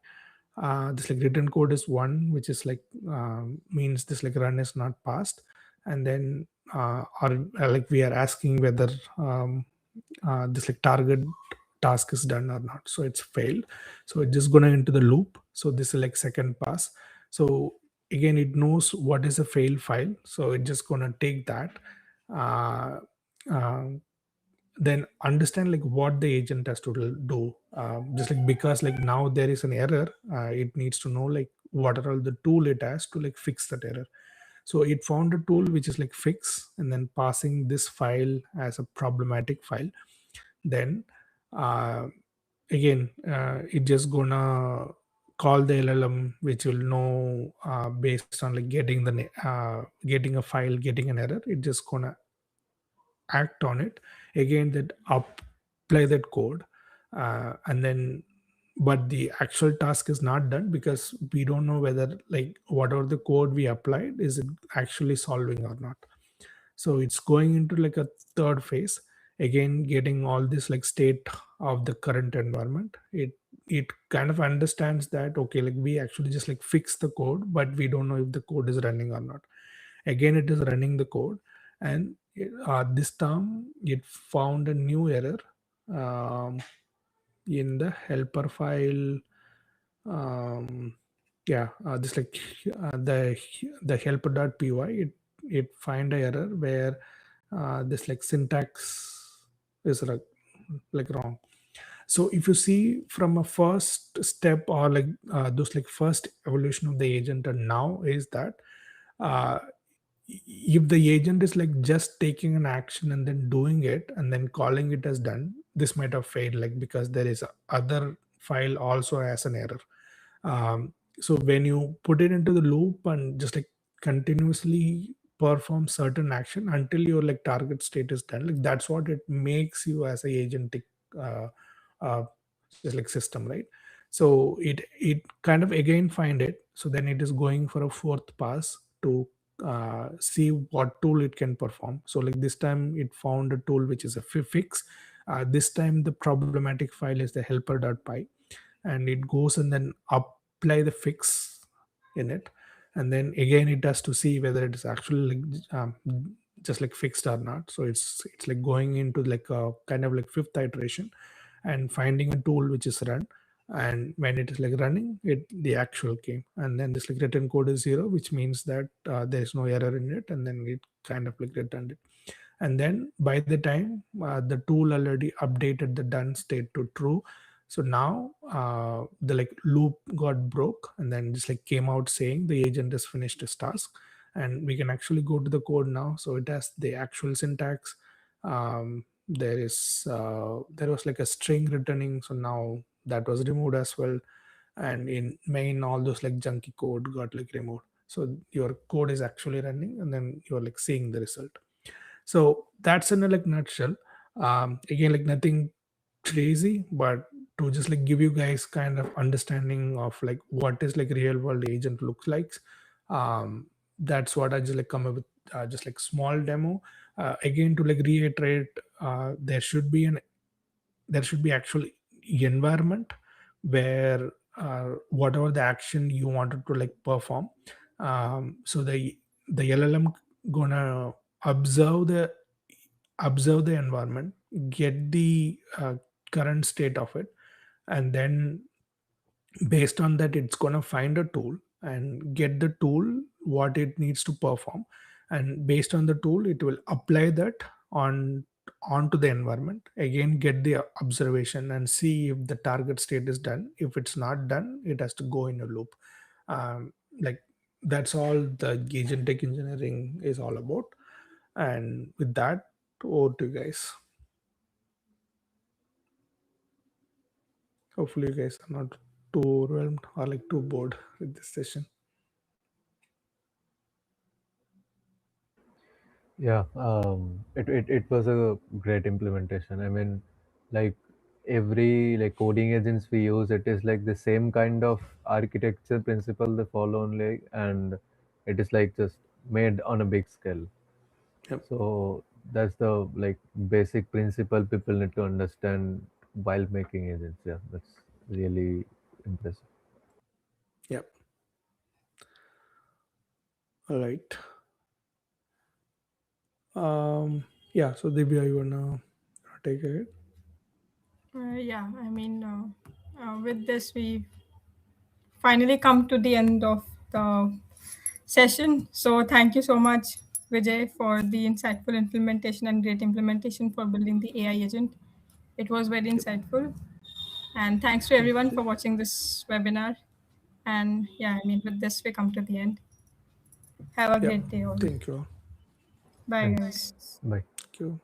This like written code is one, which is like means this like run is not passed, and then or like we are asking whether this like target task is done or not, so it's failed. So it's just gonna into the loop. So this is like second pass. So again it knows what is a failed file, so it's just gonna take that, uh, uh, then understand like what the agent has to do, just like because like now there is an error, it needs to know like what are all the tool it has to like fix that error. So it found a tool which is like fix, and then passing this file as a problematic file. Then uh, again it just gonna call the LLM, which will know based on like getting a file, getting an error. It just gonna act on it again, that apply that code, and then but the actual task is not done because we don't know whether like whatever the code we applied is it actually solving or not. So it's going into like a third phase, again getting all this like state of the current environment. It kind of understands that okay, like we actually just like fix the code, but we don't know if the code is running or not. Again it is running the code, and this time it found a new error um, in the helper file. um, yeah, this like the helper.py, it find a error where this like syntax is like wrong. So if you see from a first step or like those like first evolution of the agent and now is that uh, if the agent is like just taking an action and then doing it and then calling it as done, this might have failed, like because there is a other file also as an error. So when you put it into the loop and just like continuously perform certain action until your like target state is done, like that's what it makes you as a agentic uh, uh, just like system, right? So it kind of again find it, so then it is going for a fourth pass to see what tool it can perform. So like this time it found a tool which is a fix. This time the problematic file is the helper.py, and it goes and then apply the fix in it, and then again it has to see whether it is actually like just like fixed or not. So it's like going into like a kind of like fifth iteration and finding a tool which is run, and when it is like running it, the actual came, and then this like written code is 0, which means that there is no error in it, and then it kind of like returned it. And then by the time the tool already updated the done state to true, so now the like loop got broke, and then just like came out saying the agent has finished his task. And we can actually go to the code now, so it has the actual syntax. There was like a string returning, so now that was removed as well. And in main, all those like junky code got like removed, so your code is actually running, and then you're like seeing the result. So that's in a like nutshell. Again, like nothing crazy, but to just like give you guys kind of understanding of like what is like real world agent looks like. um that's what I just like come up with, just like small demo. Again, to like reiterate, there should be actually environment where whatever the action you wanted to like perform, so the LLM gonna observe the environment, get the current state of it, and then based on that it's going to find a tool and get the tool what it needs to perform, and based on the tool it will apply that on onto the environment, again get the observation and see if the target state is done. If it's not done, it has to go in a loop. Like that's all the agentic engineering is all about. And with that, over to you guys. Hopefully you guys are not too overwhelmed or like too bored with this session. Yeah, it was a great implementation. I mean, like every like coding agents we use, it is like the same kind of architecture principle they follow only, and it is like just made on a big scale. Yep. So that's the like basic principle people need to understand while making agents. Yeah, that's really impressive. Yep. All right. Yeah. So Divya, you wanna take it? Yeah, I mean, with this, we finally come to the end of the session. So, thank you so much, Vijay, for the insightful implementation and great implementation for building the AI agent. It was very Yep. insightful. And thanks to Thank everyone you. for watching this webinar. And yeah, I mean, with this, we come to the end. Have a Yep. great day, all. Thank you all. Bye, Thanks. guys. Bye. Thank you.